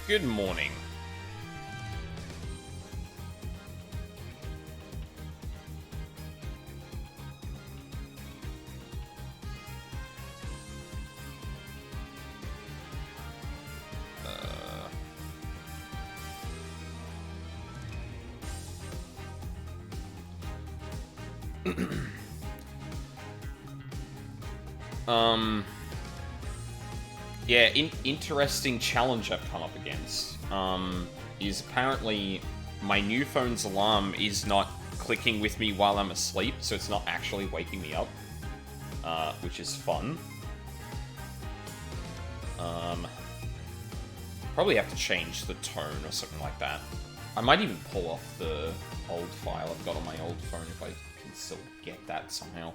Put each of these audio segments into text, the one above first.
Good morning. Yeah, interesting challenge I've come up against, is apparently my new phone's alarm is not clicking with me while I'm asleep, so it's not actually waking me up, which is fun. Probably have to change the tone or something like that. I might even pull off the old file I've got on my old phone if I can still get that somehow.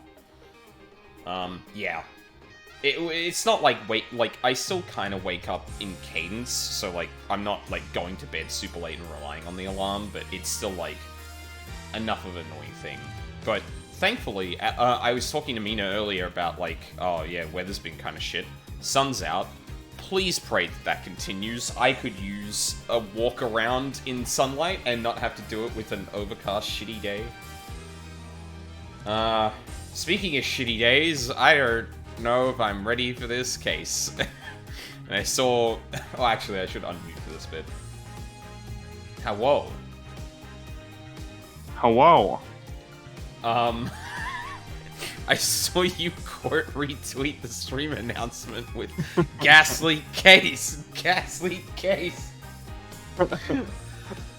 Yeah. It's not like, I still kind of wake up in cadence, so, like, I'm not, like, going to bed super late and relying on the alarm, but it's still, like, enough of an annoying thing. But, thankfully, I was talking to Mina earlier about, like, oh, yeah, weather's been kind of shit. Sun's out. Please pray that that continues. I could use a walk around in sunlight and not have to do it with an overcast, shitty day. Speaking of shitty days, I don't know if I'm ready for this case. And I saw... Oh, actually, I should unmute for this bit. Hello. Hello. I saw you retweet the stream announcement with Ghastly Case. Ghastly Case.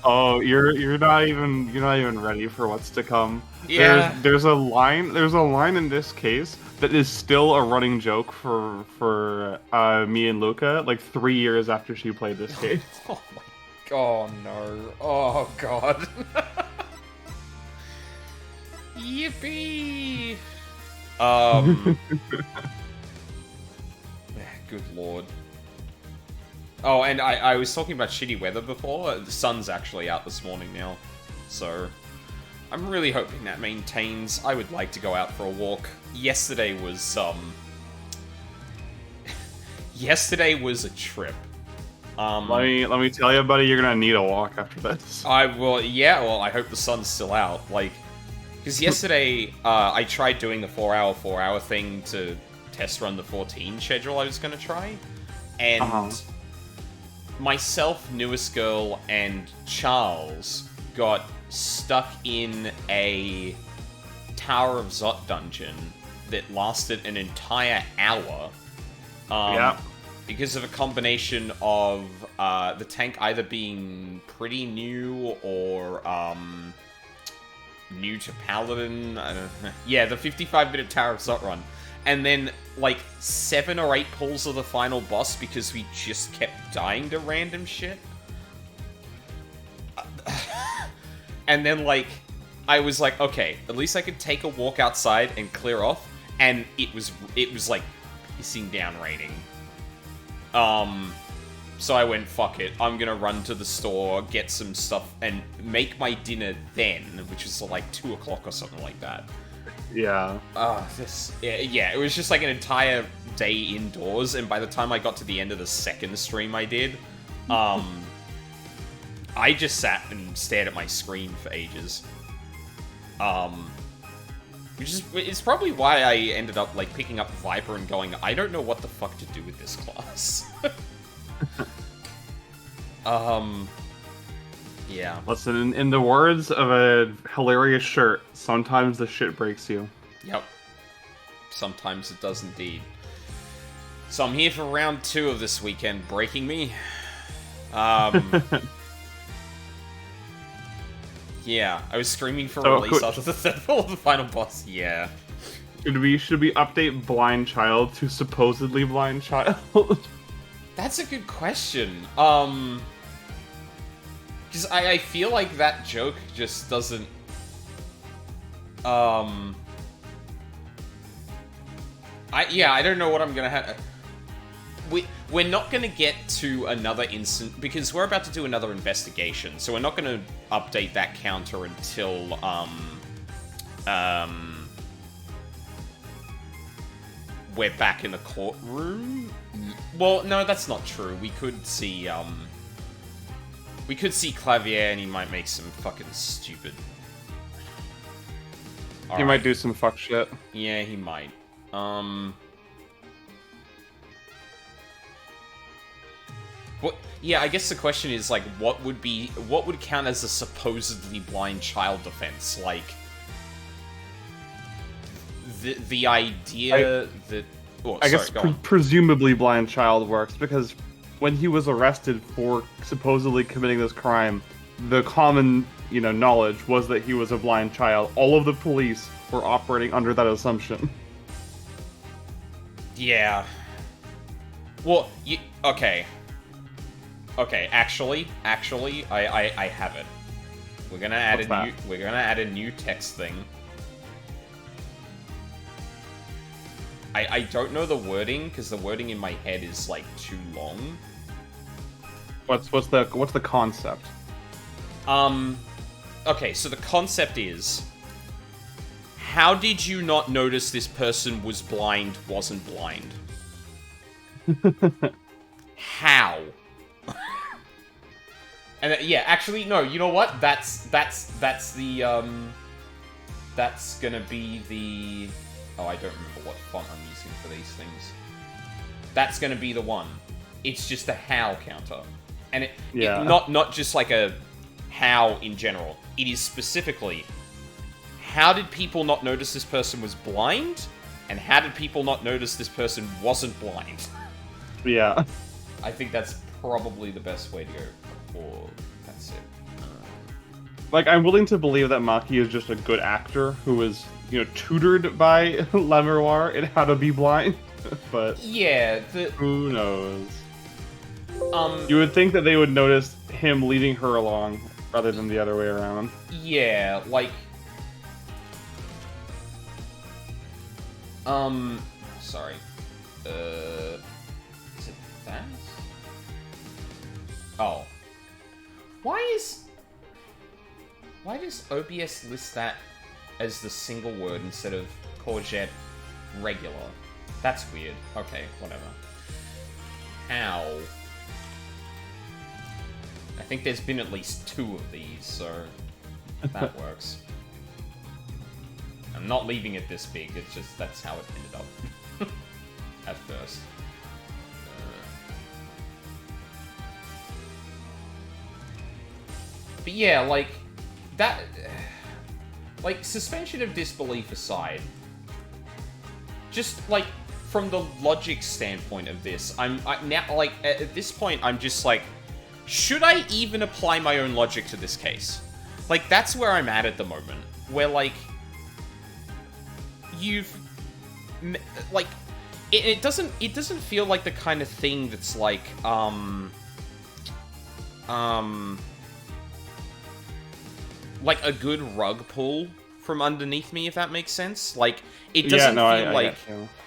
Oh, you're not even ready for what's to come. Yeah. There's a line in this case that is still a running joke for me and Luca, like 3 years after she played this case. Oh my god, no. Oh god. Yippee! Good lord. Oh, and I was talking about shitty weather before. The sun's actually out this morning now, so I'm really hoping that maintains. I would like to go out for a walk. Yesterday was a trip. Let me tell you, buddy, you're gonna need a walk after this. Yeah, well, I hope the sun's still out. Like, because yesterday I tried doing the 4-hour thing to test run the 14 schedule I was gonna try, and myself, Newest Girl, and Charles got stuck in a Tower of Zot dungeon that lasted an entire hour. Because of a combination of the tank either being pretty new or new to Paladin. I don't know. Yeah, the 55-minute Tower of Zot run. And then, like, 7 or 8 pulls of the final boss because we just kept dying to random shit. And then, like, I was like, okay, at least I could take a walk outside and clear off. And it was like, pissing down raining. So I went, fuck it, I'm gonna run to the store, get some stuff, and make my dinner then, which was like 2 o'clock or something like that. Yeah. Yeah, it was just like an entire day indoors, and by the time I got to the end of the second stream I did, I just sat and stared at my screen for ages. It's probably why I ended up, like, picking up Viper and going, I don't know what the fuck to do with this class. Yeah. Listen, in the words of a hilarious shirt, sometimes the shit breaks you. Yep. Sometimes it does indeed. So I'm here for round 2 of this weekend, breaking me. Yeah, I was screaming for release after the third level of the final boss. Yeah. Should we update Blind Child to supposedly Blind Child? That's a good question. Because I feel like that joke just doesn't... I don't know what I'm gonna have... We're not gonna get to another instant... Because we're about to do another investigation, so we're not gonna update that counter until, we're back in the courtroom? Well, no, that's not true. We could see, We could see Clavier, and he might make some fucking stupid... He might do some fuck shit. Yeah, he might. What? Yeah, I guess the question is, like, what would count as a supposedly blind child defense? Like, the idea that... Oh, I guess presumably blind child works, because when he was arrested for supposedly committing this crime, the common, knowledge was that he was a blind child. All of the police were operating under that assumption. Yeah. Well, okay. Okay, actually, I have it. We're gonna add a new text thing. I don't know the wording, because the wording in my head is like too long. What's the concept? Okay, so the concept is, how did you not notice this person wasn't blind? How? And yeah, actually, no, you know what? That's gonna be the... Oh, I don't remember what font I'm using for these things. That's gonna be the one. It's just a how counter. And not just like a how in general. It is specifically, how did people not notice this person was blind? And how did people not notice this person wasn't blind? Yeah. I think that's probably the best way to go. Or that's it. Like, I'm willing to believe that Maki is just a good actor who was, tutored by Lemuroir in how to be blind. But yeah, who knows? You would think that they would notice him leading her along rather than the other way around. Yeah, like... Sorry. Is it that? Oh. Why does OBS list that as the single word instead of courgette regular? That's weird. Okay, whatever. How? I think there's been at least 2 of these, so that works. I'm not leaving it this big, it's just that's how it ended up. At first. But yeah, like, that... Like, suspension of disbelief aside, just, like, from the logic standpoint of this, now, like, at this point, I'm just like, should I even apply my own logic to this case? Like, that's where I'm at the moment, where, like, like, it doesn't feel like the kind of thing that's, like, like a good rug pull from underneath me, if that makes sense. Like, it doesn't feel like...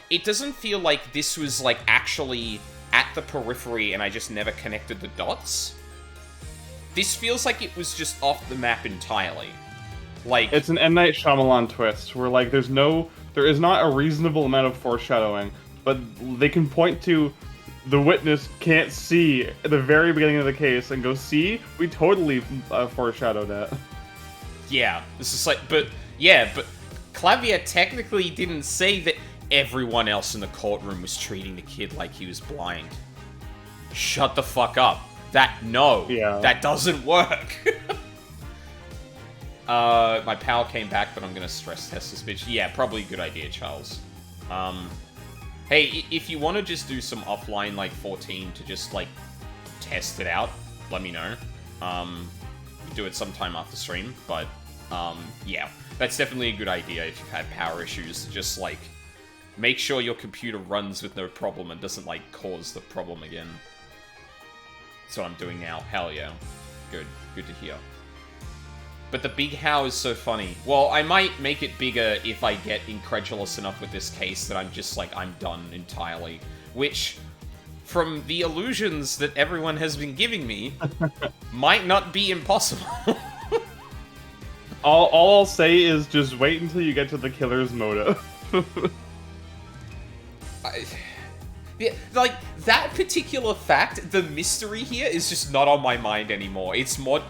It doesn't feel like this was, like, actually at the periphery and I just never connected the dots. This feels like it was just off the map entirely. Like... It's an M. Night Shyamalan twist, where, like, there is not a reasonable amount of foreshadowing, but they can point to the witness can't see at the very beginning of the case and go, see? We totally foreshadowed that. Yeah, this is like, but Clavier technically didn't say that everyone else in the courtroom was treating the kid like he was blind. Shut the fuck up. That doesn't work. My pal came back, but I'm gonna stress test this bitch. Yeah, probably a good idea, Charles. Hey, if you want to just do some offline, like, 14 to just, like, test it out, let me know. Do it sometime after stream, but, yeah. That's definitely a good idea if you've had power issues. Just, like, make sure your computer runs with no problem and doesn't, like, cause the problem again. That's what I'm doing now. Hell yeah. Good. Good to hear. But the big how is so funny. Well, I might make it bigger if I get incredulous enough with this case that I'm just like, I'm done entirely. Which, from the illusions that everyone has been giving me, might not be impossible. All I'll say is just wait until you get to the killer's motive. Yeah, like, that particular fact, the mystery here is just not on my mind anymore. It's more,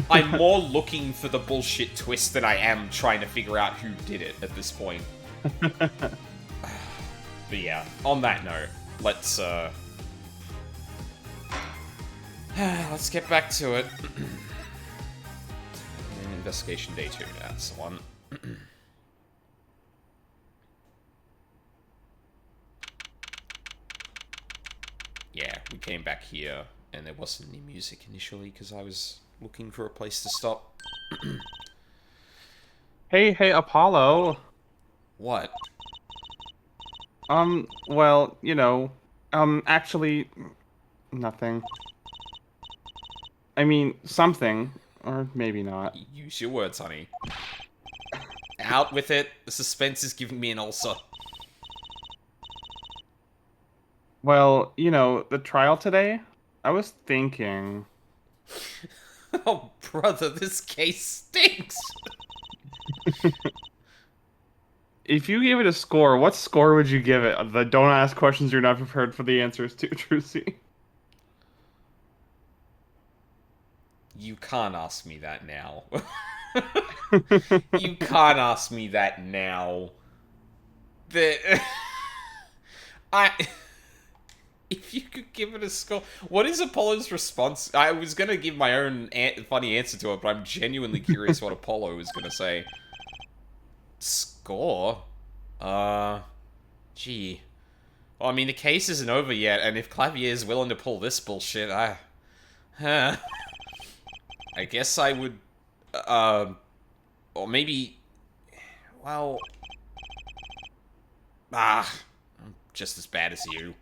I'm more looking for the bullshit twist than I am trying to figure out who did it at this point. But yeah, on that note, let's get back to it. Investigation day 2, that's the one. Yeah, we came back here, and there wasn't any music initially, because I was looking for a place to stop. Hey, Apollo. What? Well, actually, nothing. I mean, something. Or maybe not. Use your words, honey. Out with it. The suspense is giving me an ulcer. Well, the trial today, I was thinking... Oh, brother, this case stinks! If you gave it a score, what score would you give it? The don't ask questions you're not prepared for the answers to, Trucy. You can't ask me that now. You can't ask me that now. If you could give it a score... What is Apollo's response? I was going to give my own funny answer to it, but I'm genuinely curious what Apollo is going to say. Score? Gee. Well, I mean, the case isn't over yet, and if Clavier is willing to pull this bullshit, I guess I would... Or maybe... Well... I'm just as bad as you.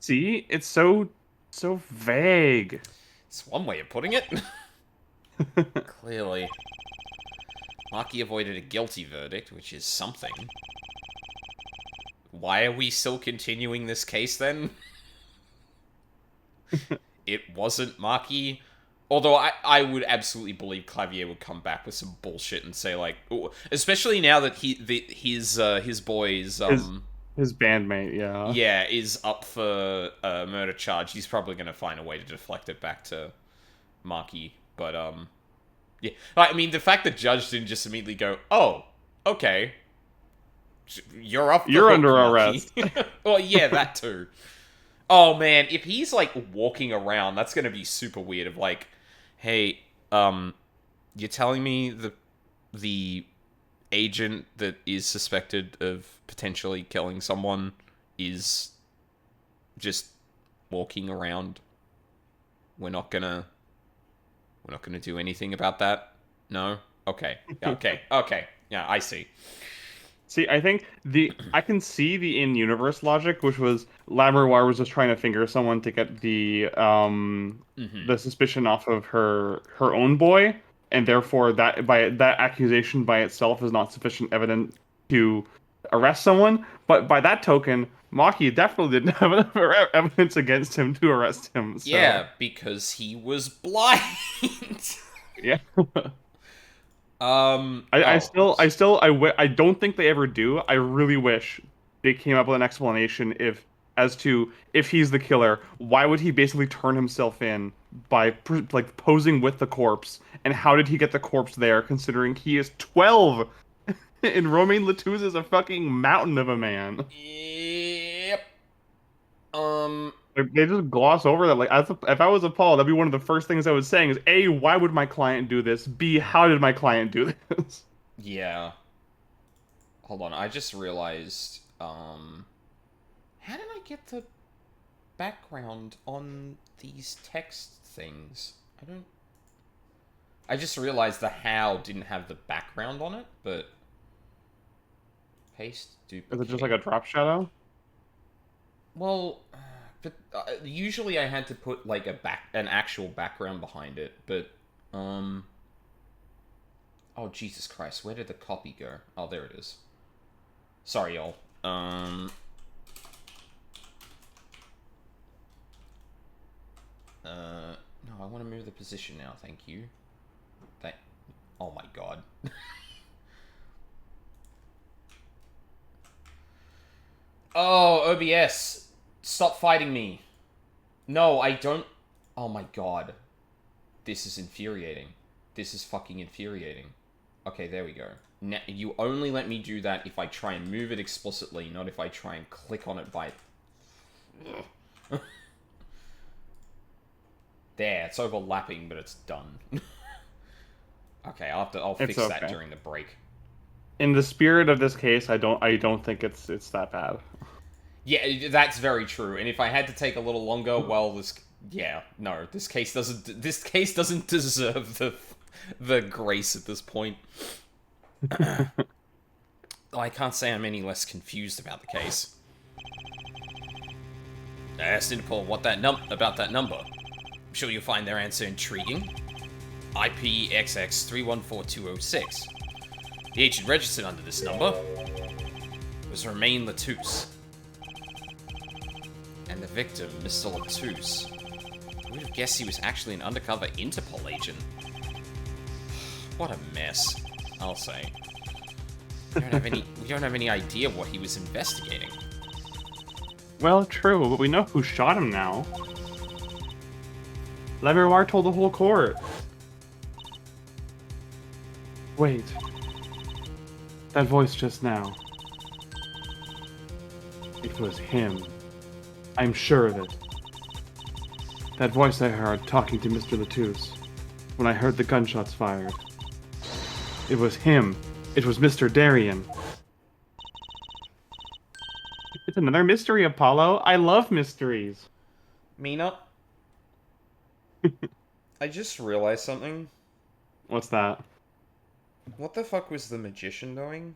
See? It's so vague. It's one way of putting it. Clearly. Maki avoided a guilty verdict, which is something. Why are we still continuing this case, then? It wasn't Maki. Although I would absolutely believe Clavier would come back with some bullshit and say, like... Ooh, especially now that his boys... His bandmate, yeah. Yeah, is up for a murder charge. He's probably going to find a way to deflect it back to Maki. But, yeah. I mean, the fact that Judge didn't just immediately go, oh, okay. You're up for You're hook, under Maki. arrest. Well, yeah, that too. Oh, man, if he's, like, walking around, that's going to be super weird of, like, hey, you're telling me the agent that is suspected of potentially killing someone is just walking around. We're not gonna do anything about that? No? Okay. Okay. Yeah, I see. See, I think I can see the in-universe logic, which was Labrador was just trying to finger someone to get the suspicion off of her own boy, and therefore that accusation by itself is not sufficient evidence to arrest someone. But by that token, Maki definitely didn't have enough evidence against him to arrest him. So. Yeah, because he was blind. Yeah. I don't think they ever do. I really wish they came up with an explanation as to if he's the killer, why would he basically turn himself in by posing with the corpse, and how did he get the corpse there considering he is 12 and Romain Latouze is a fucking mountain of a man. Yep. They just gloss over that. Like, if I was Paul, that'd be one of the first things I was saying is, A, why would my client do this? B, how did my client do this? Yeah. Hold on, I just realized, how did I get the background on these text things? I just realized the how didn't have the background on it, but... Paste, duplicate... Is it just like a drop shadow? Well... But usually I had to put like an actual background behind it, but oh Jesus Christ, where did the copy go? Oh, there it is. Sorry, y'all. No, I want to move the position now. Thank you. Oh my God. Oh, OBS. Stop fighting me. No, I don't... Oh my god. This is infuriating. This is fucking infuriating. Okay, there we go. Now, you only let me do that if I try and move it explicitly, not if I try and click on it by... There, it's overlapping, but it's done. Okay, I'll fix that during the break. In the spirit of this case, I don't think it's that bad. Yeah, that's very true. And if I had to take a little longer, well, this case doesn't deserve the grace at this point. I can't say I'm any less confused about the case. I asked Interpol about that number. I'm sure you'll find their answer intriguing. IPXX314206. The agent registered under this number was Romain Latouche. And the victim, Mr. Latouche. Who would have guessed he was actually an undercover Interpol agent? What a mess, I'll say. We don't have any idea what he was investigating. Well, true, but we know who shot him now. Levernoir told the whole court. Wait. That voice just now. It was him. I'm sure of it. That voice I heard talking to Mr. Latouche when I heard the gunshots fired. It was him. It was Mr. Darien. It's another mystery, Apollo. I love mysteries. Mina? I just realized something. What's that? What the fuck was the magician doing?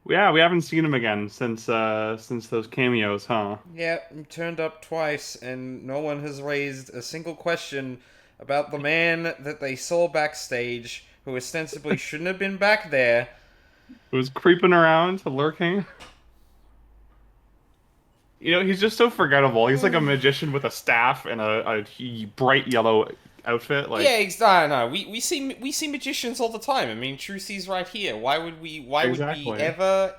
Yeah, we haven't seen him again since those cameos, huh? Yeah, he turned up twice, and no one has raised a single question about the man that they saw backstage, who ostensibly shouldn't have been back there. Who was creeping around, lurking. You know, he's just so forgettable. He's like a magician with a staff and a bright yellow outfit. Like, yeah, I know. We see magicians all the time. I mean, Trucy's right here. Why would we ever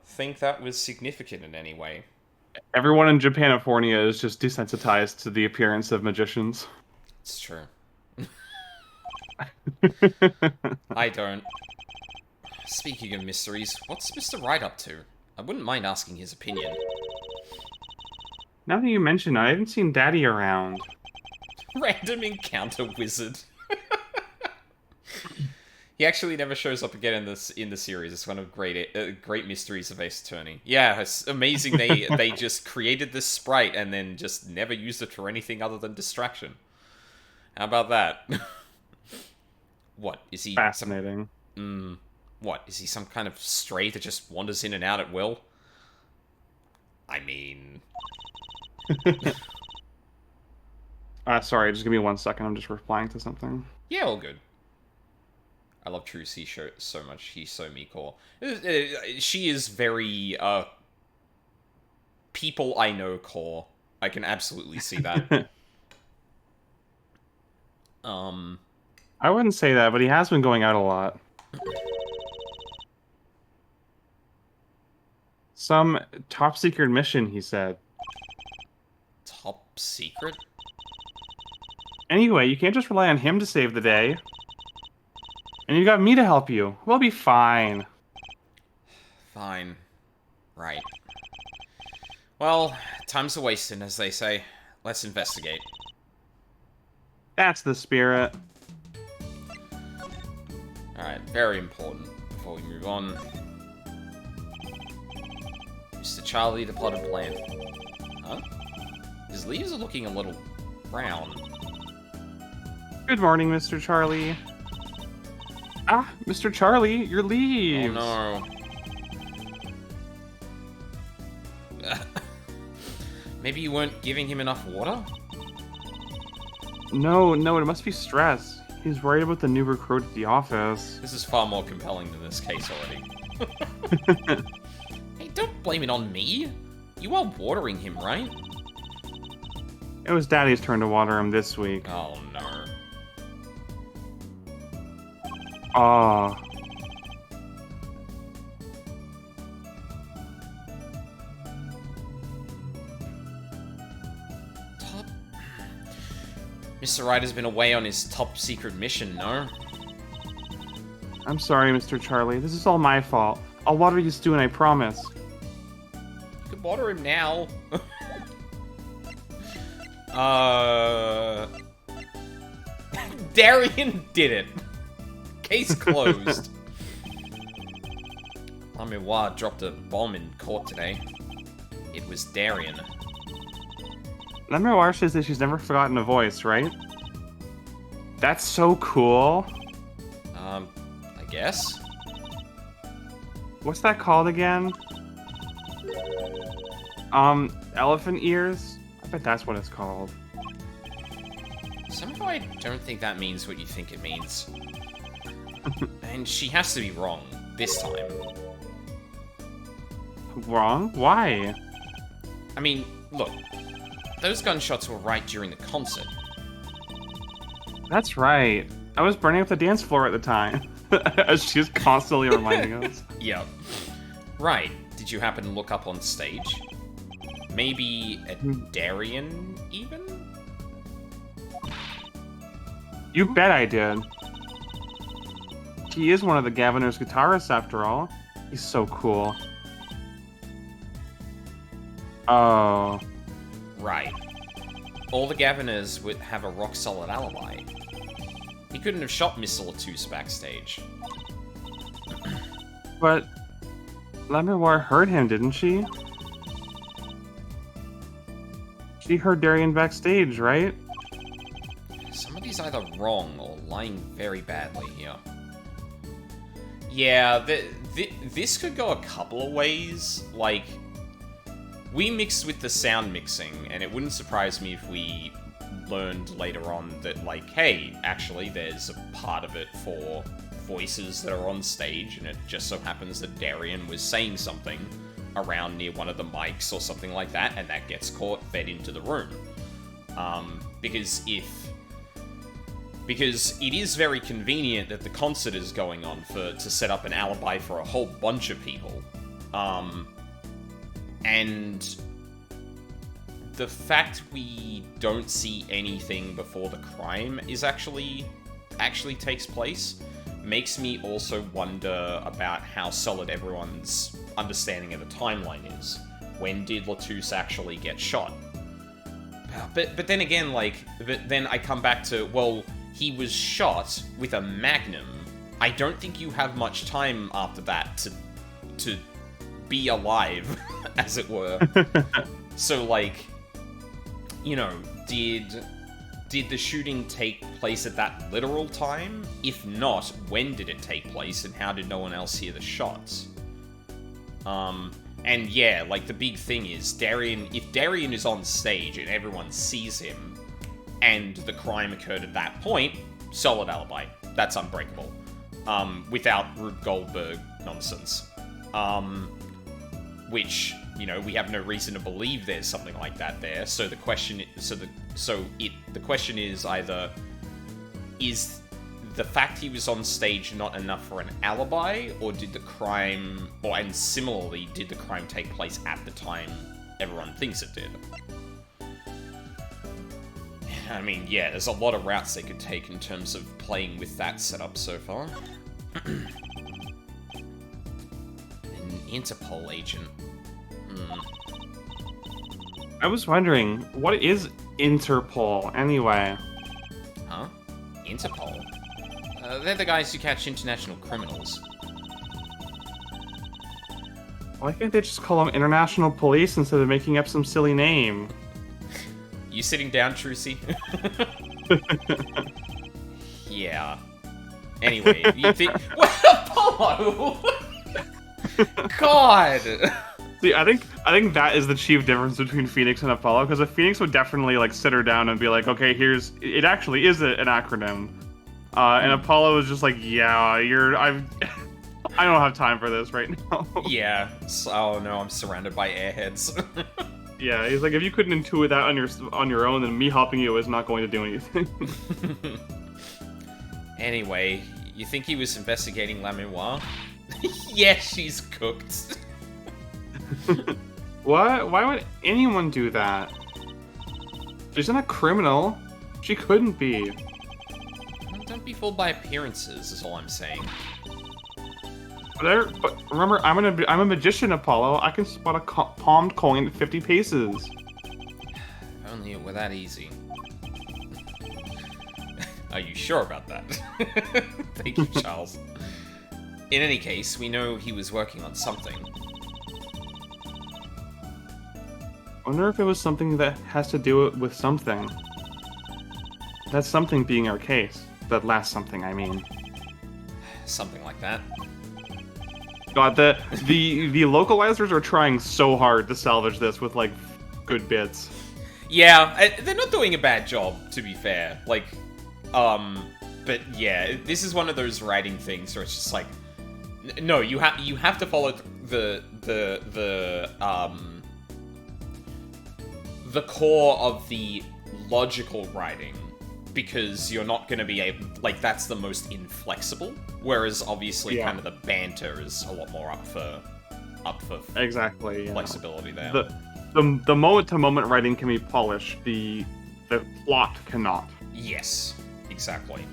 think that was significant in any way? Everyone in Japanifornia is just desensitized to the appearance of magicians. It's true. I don't. Speaking of mysteries, what's Mr. Wright up to? I wouldn't mind asking his opinion. Now that you mention it, I haven't seen Daddy around. Random encounter wizard. He actually never shows up again in the series. It's one of great mysteries of Ace Attorney. Yeah, it's amazing they just created this sprite and then just never used it for anything other than distraction. How about that? What is he? Fascinating. What is he? Some kind of stray that just wanders in and out at will? I mean. Sorry, just give me 1 second. I'm just replying to something. Yeah, all good. I love Trucy so much. He's so me-core. She is very, people I know core. I can absolutely see that. I wouldn't say that, but he has been going out a lot. Some top-secret mission, he said. Top secret? Anyway, you can't just rely on him to save the day. And you got me to help you. We'll be fine. Fine. Right. Well, time's a-wasting, as they say. Let's investigate. That's the spirit. Alright, very important before we move on. Mr. Charlie, the plotted plan. Huh? His leaves are looking a little brown. Good morning, Mr. Charlie. Ah, Mr. Charlie, your leaves. Oh no. Maybe you weren't giving him enough water? No, it must be stress. He's worried about the new recruit at the office. This is far more compelling than this case already. Hey, don't blame it on me. You are watering him, right? It was Daddy's turn to water him this week. Oh no. Mr. Ryder's been away on his top secret mission, no? I'm sorry, Mr. Charlie. This is all my fault. I'll water you stew, and I promise. You can water him now. Darian did it. Case closed. Lamiwa dropped a bomb in court today. It was Darian. Lamiwa says that she's never forgotten a voice, right? That's so cool. I guess. What's that called again? Elephant ears? I bet that's what it's called. Somehow I don't think that means what you think it means. And she has to be wrong this time. Wrong? Why? I mean, look. Those gunshots were right during the concert. That's right. I was burning up the dance floor at the time. As she's constantly reminding us. Yep. Right. Did you happen to look up on stage? Maybe a Darian, even? You bet I did. He is one of the Governor's guitarists, after all. He's so cool. Oh. Right. All the Governors would have a rock-solid alibi. He couldn't have shot Miss Latus backstage. But Lamiwa heard him, didn't she? She heard Darian backstage, right? Somebody's either wrong or lying very badly here. Yeah, this could go a couple of ways. Like, we mixed with the sound mixing, and it wouldn't surprise me if we learned later on that, like, hey, actually, there's a part of it for voices that are on stage, and it just so happens that Darian was saying something around near one of the mics or something like that, and that gets fed into the room. Because it is very convenient that the concert is going on to set up an alibi for a whole bunch of people. And the fact we don't see anything before the crime is actually takes place makes me also wonder about how solid everyone's understanding of the timeline is. When did Latus actually get shot? But then again, then I come back to, well, he was shot with a magnum. I don't think you have much time after that to be alive, as it were. So, like, you know, did the shooting take place at that literal time? If not, when did it take place, and how did no one else hear the shots? And yeah, like, the big thing is, if Darian is on stage and everyone sees him, and the crime occurred at that point, solid alibi. That's unbreakable. Without Rube Goldberg nonsense. Which, you know, we have no reason to believe there's something like that there. So the question is either, is the fact he was on stage not enough for an alibi, or did the crime, and similarly, did the crime take place at the time everyone thinks it did? I mean, yeah, there's a lot of routes they could take in terms of playing with that setup so far. An Interpol agent. I was wondering, what is Interpol, anyway? Huh? Interpol? They're the guys who catch international criminals. Why can't they just call them International Police instead of making up some silly name? You sitting down, Trucy? Yeah. Anyway, you think... Apollo! God! See, I think that is the chief difference between Phoenix and Apollo, because Phoenix would definitely, like, sit her down and be like, okay, it actually is an acronym. And Apollo is just like, yeah, I don't have time for this right now. Yeah. Oh no, I'm surrounded by airheads. Yeah, he's like, if you couldn't intuit that on your own, then me helping you is not going to do anything. Anyway, you think he was investigating Lamiwa? Yeah, she's cooked. What? Why would anyone do that? She's not a criminal. She couldn't be. Don't be fooled by appearances, is all I'm saying. But remember, I'm a magician, Apollo. I can spot a palmed coin at 50 paces. If only it were that easy. Are you sure about that? Thank you, Charles. In any case, we know he was working on something. I wonder if it was something that has to do with something. That something being our case. That last something, I mean. Something like that. God, the localizers are trying so hard to salvage this with, like, good bits. Yeah, they're not doing a bad job, to be fair. Like, but yeah, this is one of those writing things where it's just like, no, you have to follow the core of the logical writing, because you're not going to be able, like, that's the most inflexible, whereas obviously kind of the banter is a lot more up for exactly flexibility there. The moment to moment writing can be polished, the plot cannot. Yes, exactly.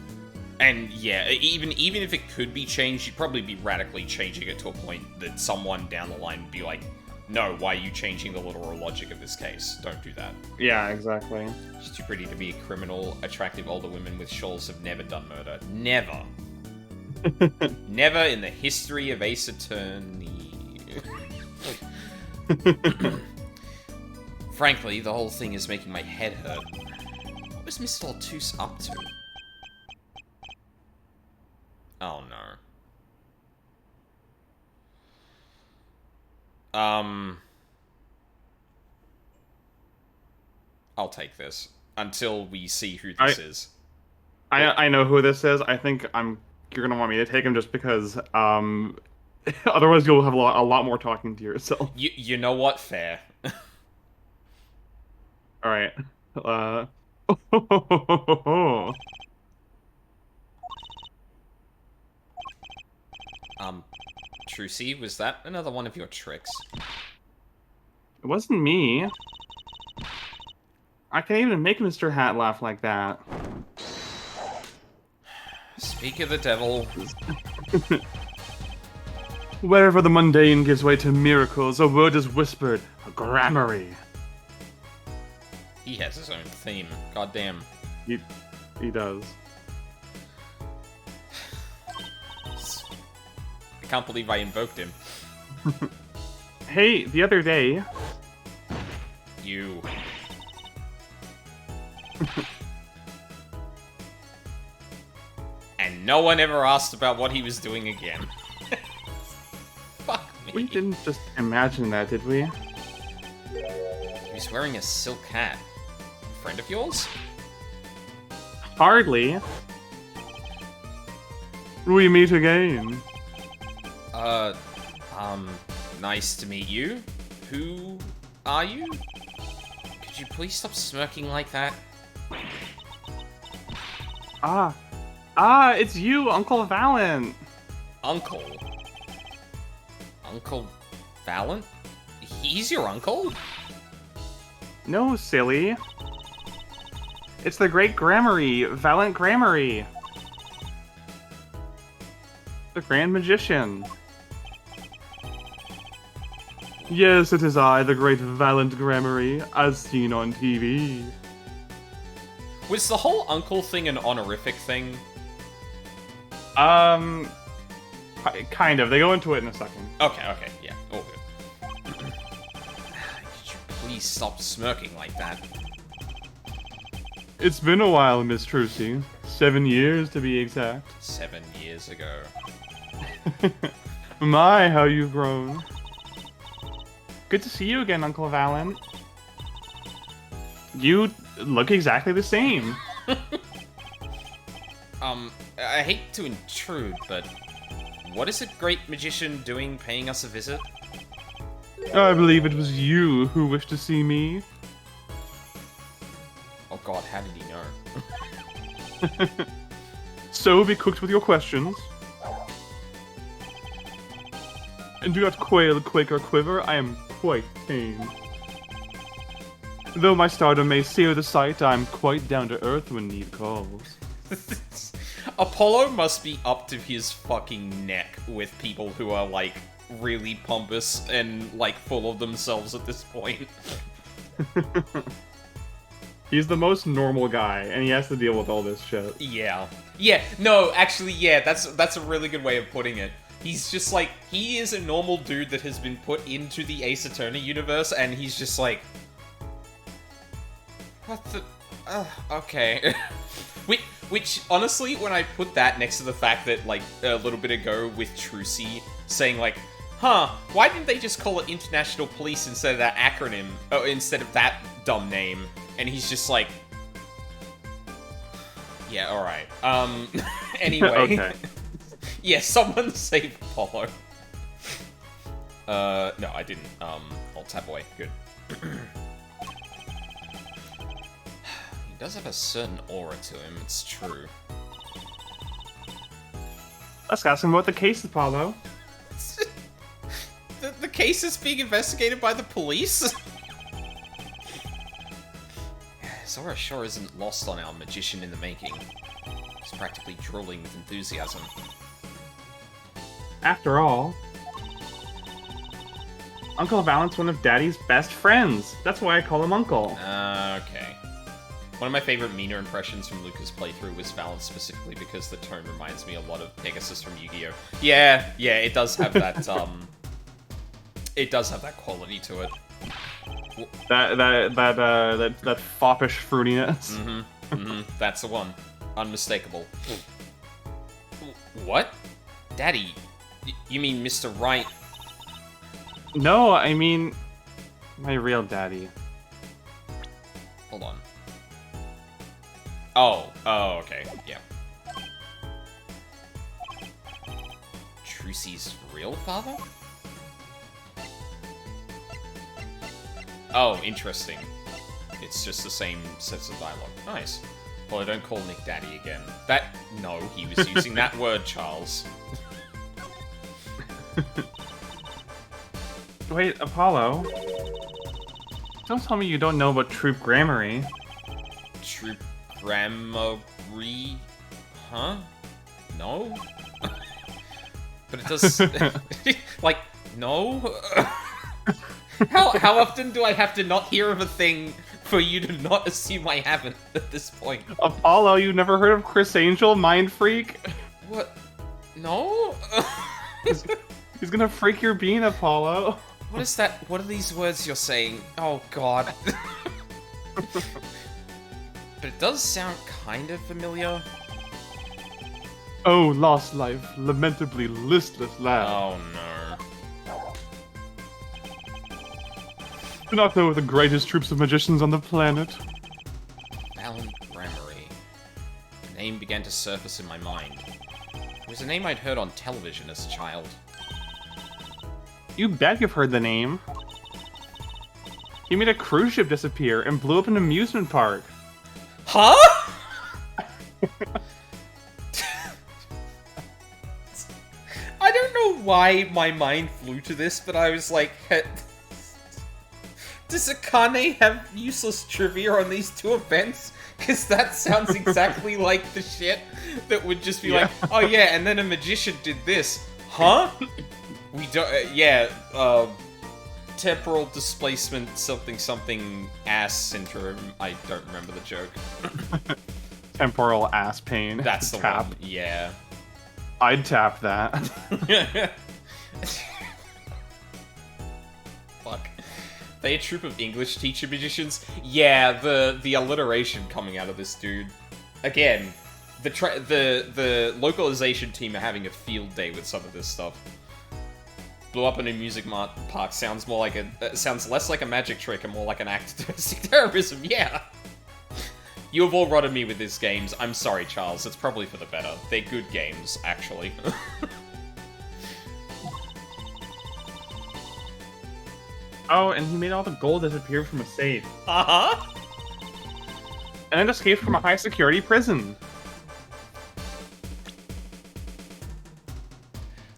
And yeah, even if it could be changed, you'd probably be radically changing it to a point that someone down the line would be like, no, why are you changing the literal logic of this case? Don't do that. Yeah, exactly. She's too pretty to be a criminal. Attractive older women with shawls have never done murder. Never. Never in the history of Ace Attorney. Frankly, the whole thing is making my head hurt. What was Mr. Latouche up to? Oh no. I'll take this until we see who this is. I know who this is. I think you're gonna want me to take him just because otherwise you'll have a lot more talking to yourself. You know what? Fair. All right. Trucy, was that another one of your tricks? It wasn't me. I can't even make Mr. Hat laugh like that. Speak of the devil. Wherever the mundane gives way to miracles, a word is whispered, a gramarye. He has his own theme. Goddamn. He does. I can't believe I invoked him. Hey, the other day... You... And no one ever asked about what he was doing again. Fuck me. We didn't just imagine that, did we? He was wearing a silk hat. A friend of yours? Hardly. We meet again. Nice to meet you. Who are you? Could you please stop smirking like that? It's you, Uncle Valent. Uncle? Uncle Valent? He's your uncle? No, silly. It's the great gramarye, Valent Gramarye. The Grand Magician. Yes, it is I, the great Valent Gramarye, as seen on TV. Was the whole uncle thing an honorific thing? Kind of. They go into it in a second. Okay, yeah, all good. Could you please stop smirking like that? It's been a while, Miss Trucy. 7 years, to be exact. 7 years ago. My, how you've grown. Good to see you again, Uncle Valent. You look exactly the same. I hate to intrude, but what is a great magician doing paying us a visit? I believe it was you who wished to see me. Oh god, how did he know? So be cooked with your questions. And do not quail, quake, or quiver. I am quite tame. Though my stardom may sear the sight, I'm quite down to earth when need calls. Apollo must be up to his fucking neck with people who are, like, really pompous and, like, full of themselves at this point. He's the most normal guy, and he has to deal with all this shit. Yeah. Yeah, no, actually, yeah, that's a really good way of putting it. He's just, like, he is a normal dude that has been put into the Ace Attorney universe, and he's just like... What the... okay. Which, honestly, when I put that next to the fact that, like, a little bit ago with Trucy saying, like, huh, why didn't they just call it International Police instead of that acronym? Oh, instead of that dumb name? And he's just like... Yeah, alright. Anyway. Okay. Yeah, someone save Apollo. No, I didn't. I'll tap away. Good. He does have a certain aura to him, it's true. Let's ask him about the case, Apollo. The case is being investigated by the police? Zora sure isn't lost on our magician in the making. He's practically drooling with enthusiasm. After all, Uncle Valent's one of Daddy's best friends. That's why I call him Uncle. Okay. One of my favorite Mina impressions from Luca's playthrough was Valent specifically because the tone reminds me a lot of Pegasus from Yu-Gi-Oh! Yeah, it does have that, it does have that quality to it. That foppish fruitiness. That's the one. Unmistakable. What? Daddy, you mean Mr. Right? No, I mean my real daddy. Hold on. Oh, okay, yeah. Trucy's real father? Oh, interesting. It's just the same sets of dialogue. Nice. Well, I don't call Nick Daddy again. No, he was using that word, Charles. Wait, Apollo. Don't tell me you don't know about Troop Grammary. Troop Grammary? Huh? No? But it does... like, no? How often do I have to not hear of a thing for you to not assume I haven't at this point? Apollo, you never heard of Chris Angel, Mind Freak? What? No? He's gonna freak your bean, Apollo. What is that? What are these words you're saying? Oh, God. But it does sound kind of familiar. Oh, lost life, lamentably listless lad. Oh, no. Do not know the greatest troops of magicians on the planet. Valent Grammary. The name began to surface in my mind. It was a name I'd heard on television as a child. You bet you've heard the name. He made a cruise ship disappear and blew up an amusement park. Huh? I don't know why my mind flew to this, but I was like... Does Akane have useless trivia on these two events? Because that sounds exactly like the shit that would just be like, oh yeah, and then a magician did this. Huh? We don't, temporal displacement something ass syndrome. I don't remember the joke. Temporal ass pain. That's the tap. one, yeah. I'd tap that. Fuck. They a troop of English teacher magicians? Yeah, the alliteration coming out of this dude. Again, the localization team are having a field day with some of this stuff. Blew up in a music park sounds more like sounds less like a magic trick and more like an act of domestic terrorism. Yeah. You have all rotted me with these games. I'm sorry, Charles. It's probably for the better. They're good games, actually. Oh, and he made all the gold disappear from a safe. Uh-huh. And then escaped from a high-security prison.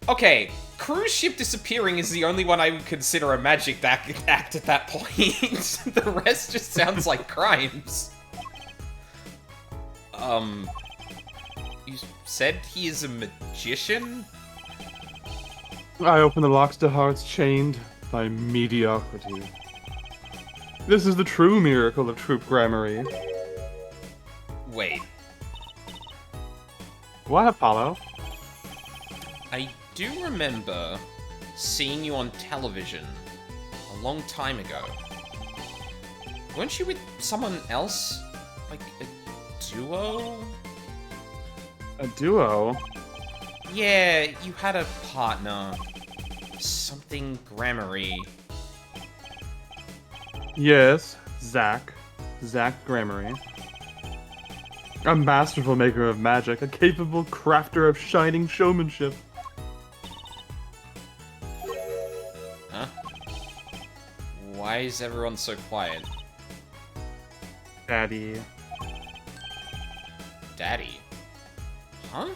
Okay, cruise ship disappearing is the only one I would consider a magic act at that point. The rest just sounds like crimes. You said he is a magician? I open the locks to hearts chained by mediocrity. This is the true miracle of troop gramarye. Wait. What, Apollo? I do remember seeing you on television a long time ago. Weren't you with someone else? Like a duo? A duo? Yeah, you had a partner. Something gramarye. Yes, Zack. Zack Gramarye. A masterful maker of magic, a capable crafter of shining showmanship. Huh? Why is everyone so quiet? Daddy. Daddy? Huh?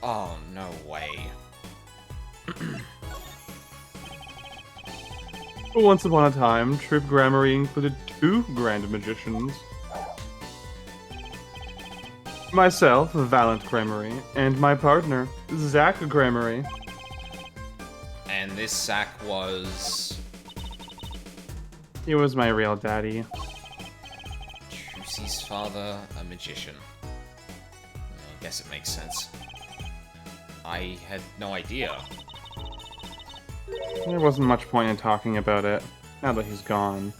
Oh, no way. Once upon a time, Troop Gramarye included 2 Grand Magicians. Myself, Valent Gramarye, and my partner, Zack Gramarye. And this Zack was... He was my real daddy. Trucy's father, a magician. I guess it makes sense. I had no idea. There wasn't much point in talking about it, now that he's gone.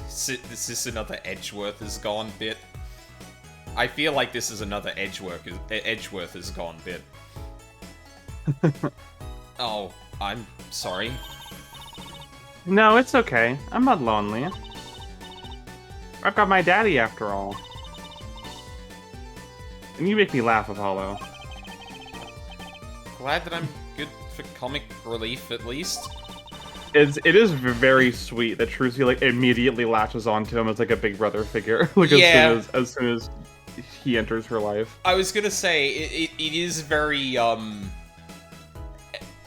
This is another Edgeworth is gone bit. I feel like this is another Edgeworth is gone bit. Oh, I'm sorry. No, it's okay. I'm not lonely. I've got my daddy after all. And you make me laugh, Apollo. Glad that I'm good for comic relief, at least. It is very sweet that Trucy like immediately latches onto him as like a big brother figure. Like Yeah. as soon as he enters her life. I was gonna say it is very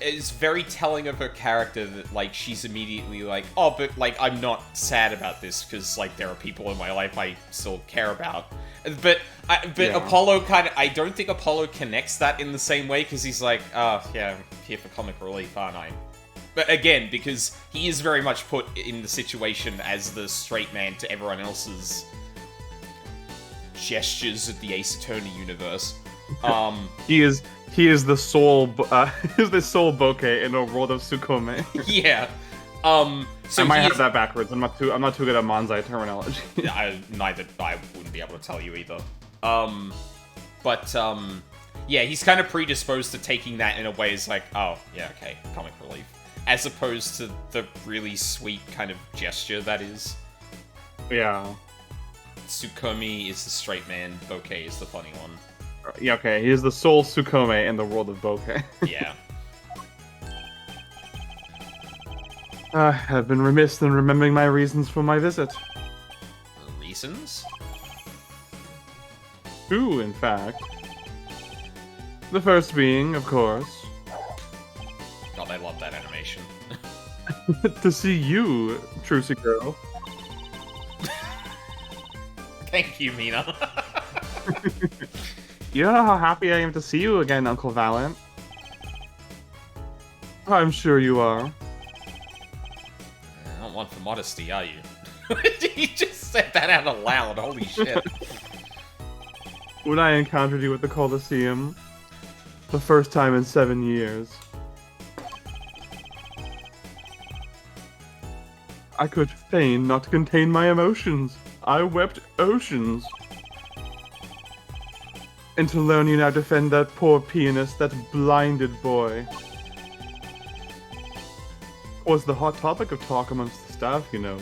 it's very telling of her character that like she's immediately like, oh, but like I'm not sad about this because like there are people in my life I still care about. But Yeah. Apollo I don't think Apollo connects that in the same way because he's like, oh yeah, I'm here for comic relief, aren't I? But again, because he is very much put in the situation as the straight man to everyone else's gestures of the Ace Attorney universe. He is the soul is the soul bokeh in a world of Tsukome. Yeah. So I might have that backwards. I'm not too good at Manzai terminology. I wouldn't be able to tell you either. Yeah, he's kind of predisposed to taking that in a way as like, oh, yeah, okay, comic relief. As opposed to the really sweet kind of gesture that is. Yeah. Tsukomi is the straight man, bokeh is the funny one. Yeah, okay. He is the soul Tsukome in the world of bokeh. Yeah. I've been remiss in remembering my reasons for my visit. Reasons? 2, in fact. The first being, of course, God, I love that animation. to see you, Trucy girl. Thank you, Mina. You don't know how happy I am to see you again, Uncle Valent. I'm sure you are. I don't want for modesty, are you? You just said that out loud, holy shit. When I encountered you at the Colosseum, the first time in 7 years, I could feign not to contain my emotions. I wept oceans. And to learn you now defend that poor pianist, that blinded boy, was the hot topic of talk amongst the staff, you know.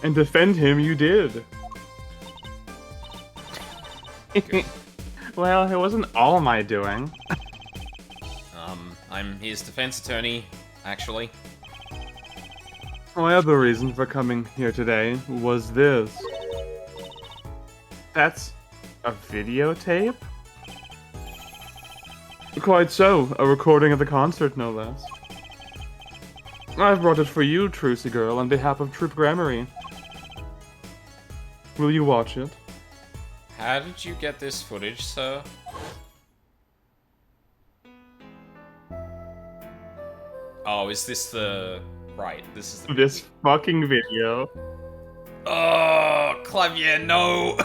And defend him you did. Well, it wasn't all my doing. I'm his defense attorney, actually. My other reason for coming here today was this. That's a videotape? Quite so. A recording of the concert, no less. I've brought it for you, Trucy Girl, on behalf of Troop Grammary. Will you watch it? How did you get this footage, sir? Oh, is this the... Right, this is the... This fucking video. Oh, Clavier, no!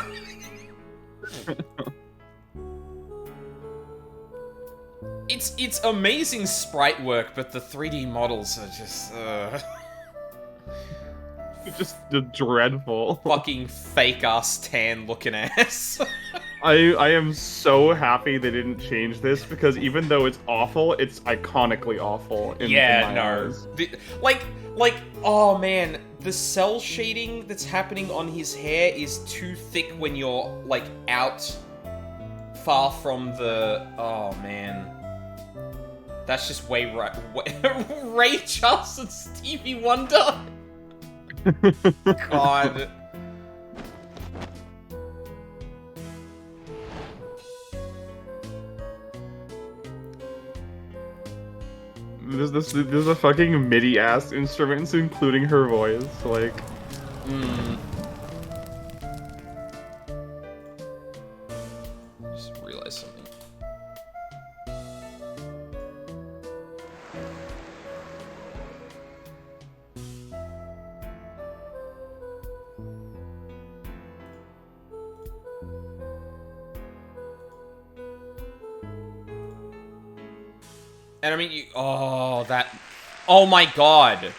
It's amazing sprite work, but the 3D models are just... Just dreadful. fucking fake-ass tan-looking ass. I am so happy they didn't change this, because even though it's awful, it's iconically awful in my eyes. Like, oh man, the cell shading that's happening on his hair is too thick when you're, like, out far from the... Oh man. That's just way Ray Charles and Stevie Wonder. God. There's a fucking MIDI ass instruments, including her voice. Like, Just realized something. And I mean, oh, that... Oh my god.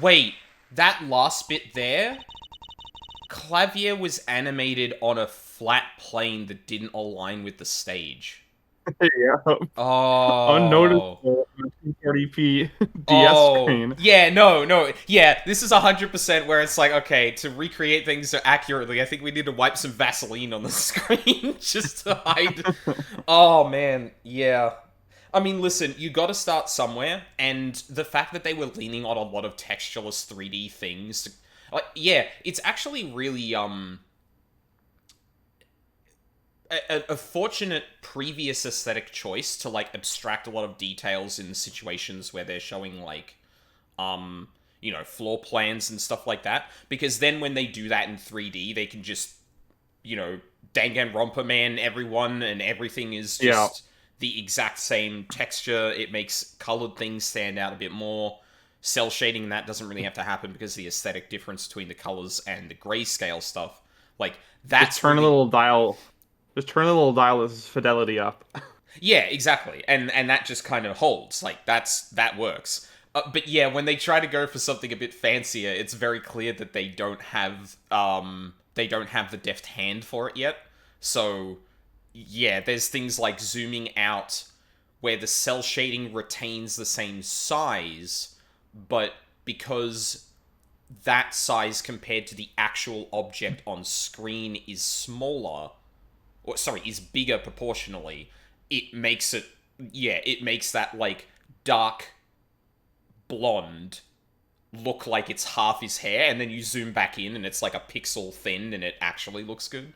Wait, that last bit there? Clavier was animated on a flat plane that didn't align with the stage. yeah. Oh. Unnoticeable on a 240p DS screen. Yeah, no. Yeah, this is 100% where it's like, okay, to recreate things so accurately, I think we need to wipe some Vaseline on the screen just to hide. Oh, man. Yeah. I mean, listen, you gotta start somewhere, and the fact that they were leaning on a lot of textureless 3D things, like, yeah, it's actually really, a fortunate previous aesthetic choice to, like, abstract a lot of details in situations where they're showing, like, you know, floor plans and stuff like that, because then when they do that in 3D, they can just, you know, Danganronpa man everyone, and everything is just... the exact same texture. It makes colored things stand out a bit more. Cell shading and that doesn't really have to happen because the aesthetic difference between the colors and the grayscale stuff, like, that's just turn a little dial. Just turn a little dial's fidelity up. Yeah, exactly, and that just kind of holds. Like, that works. But yeah, when they try to go for something a bit fancier, it's very clear that they don't have the deft hand for it yet. So. Yeah, there's things like zooming out where the cell shading retains the same size, but because that size compared to the actual object on screen is smaller, or sorry, is bigger proportionally, it makes that, like, dark blonde look like it's half his hair, and then you zoom back in and it's like a pixel thin and it actually looks good.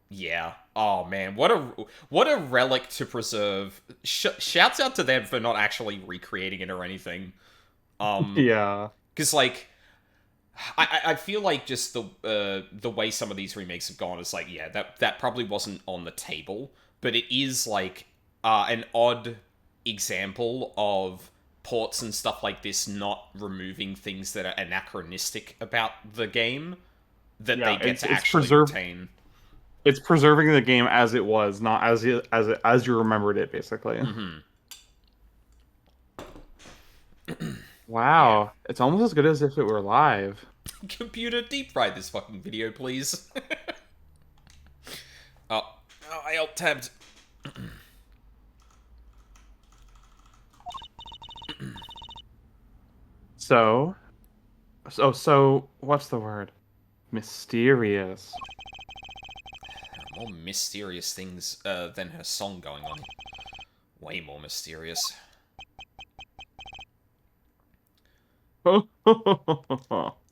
Yeah. Oh man, what a relic to preserve. Shouts out to them for not actually recreating it or anything. Yeah. Because, like, I feel like just the way some of these remakes have gone is like, yeah, that probably wasn't on the table, but it is like an odd example of ports and stuff like this not removing things that are anachronistic about the game that they get to actually retain. It's preserving the game as it was, not as you remembered it, basically. Wow, yeah. It's almost as good as if it were live. Computer, deep fry this fucking video, please. Oh, I alt-tabbed. So, what's the word? Mysterious. More mysterious things than her song going on. Way more mysterious. Yeah,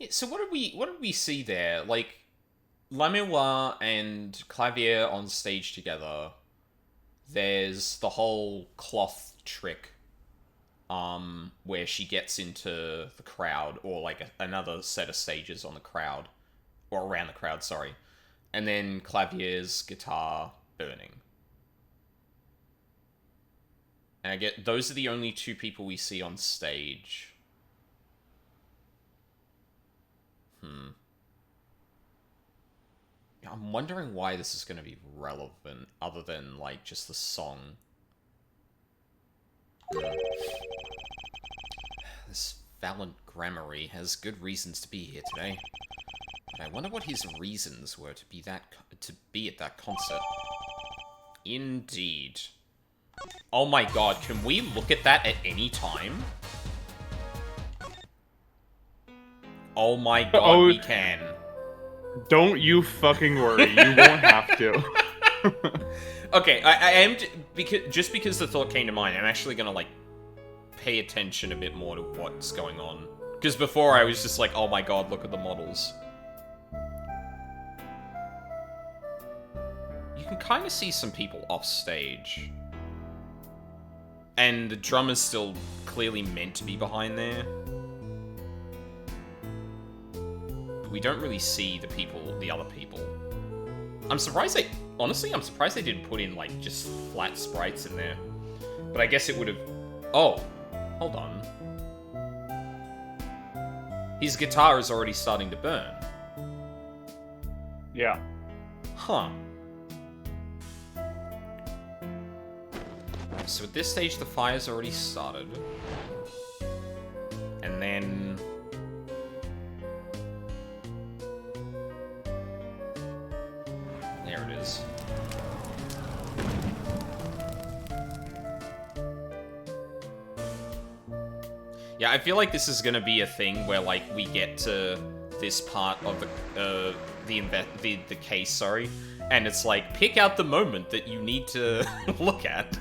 so what did we see there? Like, Lamiwa and Clavier on stage together. There's the whole cloth trick, where she gets into the crowd, or like another set of stages on the crowd, or around the crowd, sorry. And then Clavier's guitar burning. And I get those are the only two people we see on stage. I'm wondering why this is going to be relevant, other than, like, just the song. This Valent Grammary has good reasons to be here today. But I wonder what his reasons were to be at that concert. Indeed. Oh my god, can we look at that at any time? Oh my god, we can. Don't you fucking worry, you won't have to. Okay, I am, just because the thought came to mind, I'm actually gonna, like, pay attention a bit more to what's going on. Because before I was just like, oh my god, look at the models. You can kind of see some people off stage. And the drummer's still clearly meant to be behind there. But we don't really see the other people. I'm surprised honestly, I'm surprised they didn't put in, like, just flat sprites in there. But I guess it would have... Oh, hold on. His guitar is already starting to burn. Yeah. Huh. So at this stage, the fire's already started. And then... There it is. Yeah, I feel like this is gonna be a thing where, like, we get to this part of the case, sorry, and it's like, pick out the moment that you need to look at.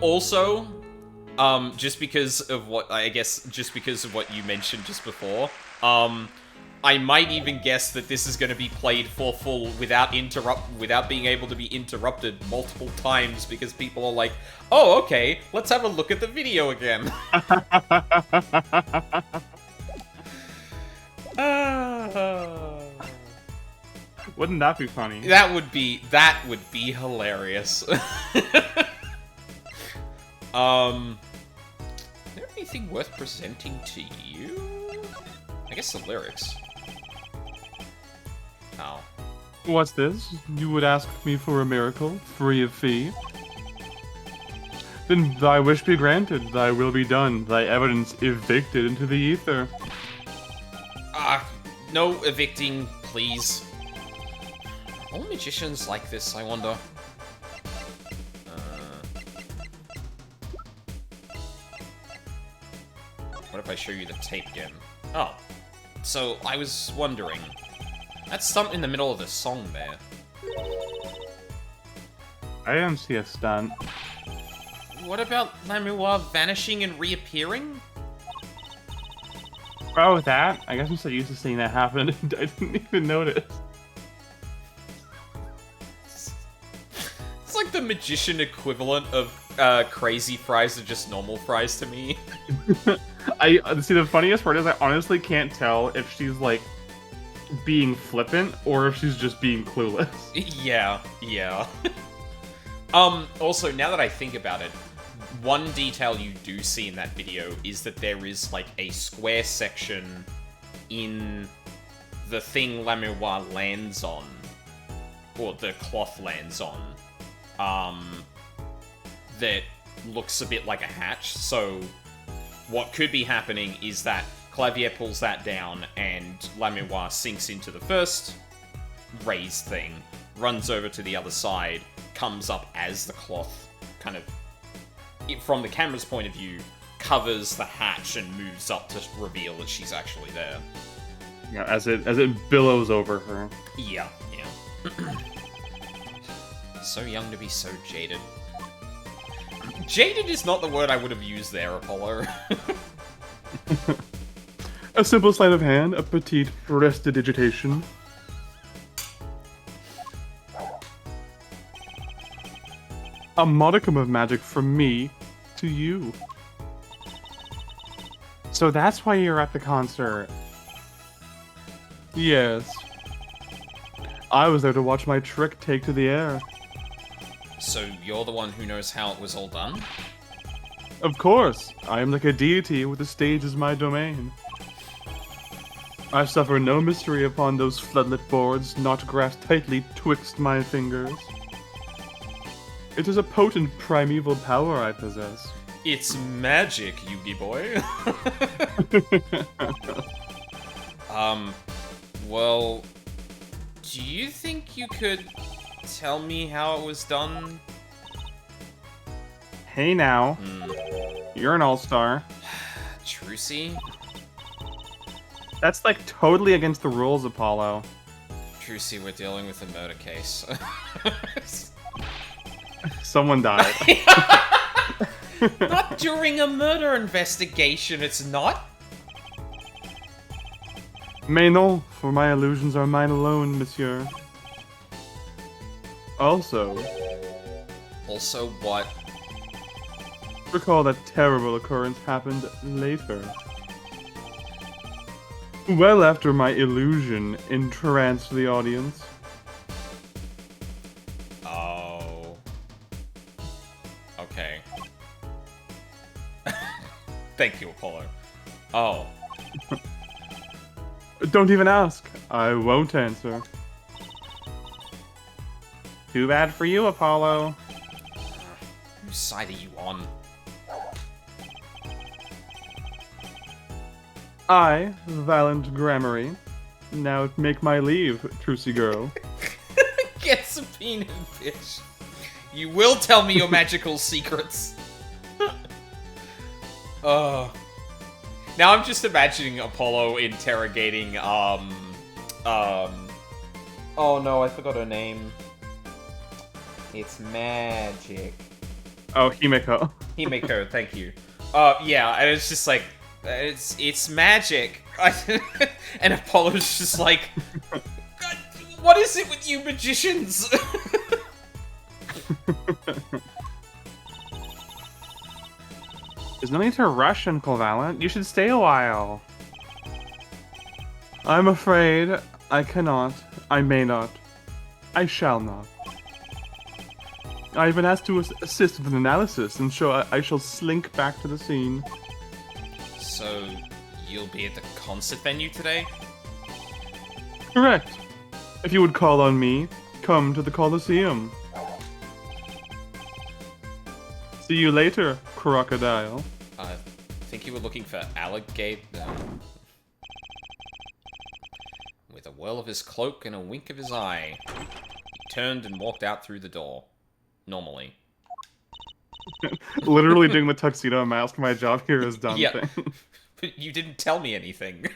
Also, just because of what you mentioned just before, I might even guess that this is going to be played for full without being able to be interrupted multiple times, because people are like, oh, okay, let's have a look at the video again. Wouldn't that be funny? That would be hilarious. Is there anything worth presenting to you? I guess the lyrics. Oh. What's this? You would ask me for a miracle, free of fee? Then thy wish be granted, thy will be done, thy evidence evicted into the ether. No evicting, please. All magicians like this, I wonder. What if I show you the tape again? Oh. So, I was wondering. That's something in the middle of the song there. I don't see a stunt. What about Lamour vanishing and reappearing? Oh, that? I guess I'm so used to seeing that happen, I didn't even notice. It's like the magician equivalent of crazy fries are just normal fries to me. I see, the funniest part is I honestly can't tell if she's, like, being flippant or if she's just being clueless. Yeah. Also, now that I think about it, one detail you do see in that video is that there is, like, a square section in the thing Lamour lands on, or the cloth lands on, that looks a bit like a hatch. So what could be happening is that Clavier pulls that down and Lamour sinks into the first raised thing, runs over to the other side, comes up as the cloth, kind of, from the camera's point of view, covers the hatch and moves up to reveal that she's actually there. Yeah, as it billows over her. Yeah. So young to be so jaded. Jaded is not the word I would have used there, Apollo. A simple sleight of hand, a petite prestidigitation. A modicum of magic from me to you. So that's why you're at the concert. Yes. I was there to watch my trick take to the air. So you're the one who knows how it was all done? Of course, I am like a deity with the stage as my domain. I suffer no mystery upon those floodlit boards, not grasped tightly twixt my fingers. It is a potent primeval power I possess. It's magic, Yugi boy. Well, do you think you could tell me how it was done? Hey now, you're an all-star. Trucy? That's like totally against the rules, Apollo. Trucy, we're dealing with a murder case. Someone died. Not during a murder investigation, it's not. Mais non, for my illusions are mine alone, monsieur. Also, what? recall that terrible occurrence happened later. Well after my illusion entranced the audience. Oh. Okay. Thank you, Apollo. Oh. Don't even ask. I won't answer. Too bad for you, Apollo. Whose side are you on? I, Valent Grammary, now make my leave, Trucy girl. Get subpoenaed, bitch. You will tell me your magical secrets. Now I'm just imagining Apollo interrogating, oh no, I forgot her name. It's Magic. Oh, Himeko. Himeko, thank you. Yeah, and it's just like, it's magic. And Apollo's just like, God, what is it with you magicians? There's no need to rush, Uncle Valent. You should stay a while. I'm afraid I cannot. I may not. I shall not. I've been asked to assist with an analysis, and so I shall slink back to the scene. So, you'll be at the concert venue today? Correct. If you would call on me, come to the Coliseum. See you later, crocodile. I think you were looking for alligator. With a whirl of his cloak and a wink of his eye, he turned and walked out through the door. Normally. Literally doing the tuxedo mask, my job here is done Yeah. thing. But you didn't tell me anything.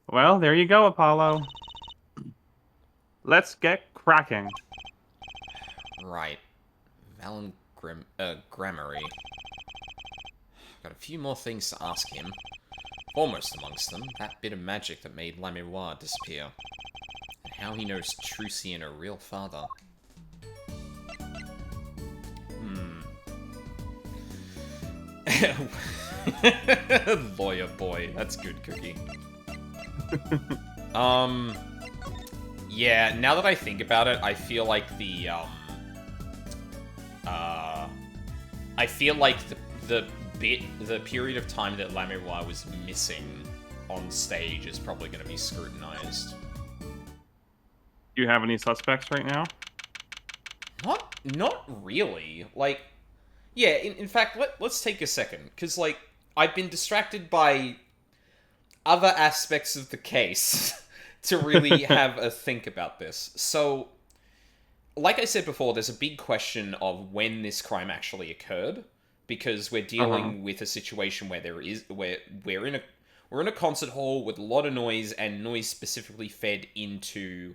Well, there you go, Apollo. Let's get cracking. Right. Valen Grammary. Got a few more things to ask him. Foremost amongst them, that bit of magic that made La Miroir disappear. And how he knows Trucy and her real father. Lawyer boy, that's good, Cookie. Yeah, now that I think about it, I feel like the period of time that La Miroir was missing on stage is probably going to be scrutinized. Do you have any suspects right now? Not really. Like, yeah, in fact, let's take a second, because, like, I've been distracted by other aspects of the case to really have a think about this. So, like I said before, there's a big question of when this crime actually occurred, because we're dealing with a situation where we're in a concert hall with a lot of noise, and noise specifically fed into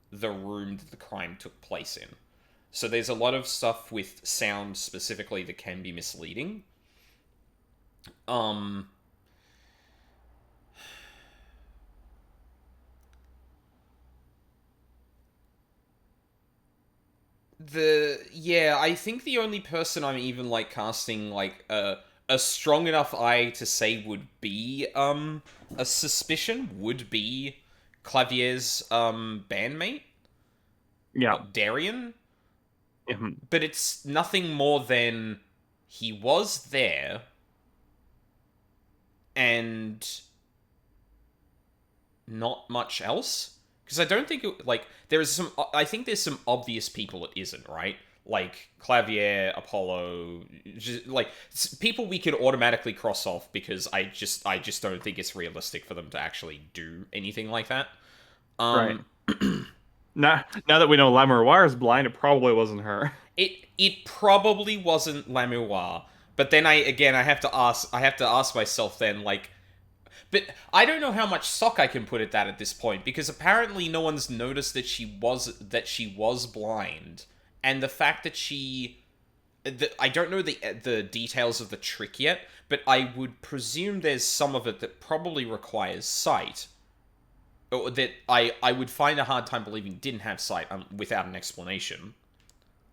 the room that the crime took place in. So there's a lot of stuff with sound specifically that can be misleading. I think the only person I'm even like casting like a strong enough eye to say would be a suspicion would be Clavier's bandmate, Yeah. Darien, Mhm. but it's nothing more than he was there and not much else. Because I don't think there's some. I think there's some obvious people it isn't, right? Like Clavier, Apollo, just, like people we could automatically cross off because I just don't think it's realistic for them to actually do anything like that. Right. Um, Now that we know Lamar is blind, it probably wasn't her. it probably wasn't Lamour, but then I have to ask myself then like, but I don't know how much stock I can put at that at this point because apparently no one's noticed that she was blind, and the fact that I don't know the details of the trick yet, but I would presume there's some of it that probably requires sight, or that I would find a hard time believing didn't have sight without an explanation.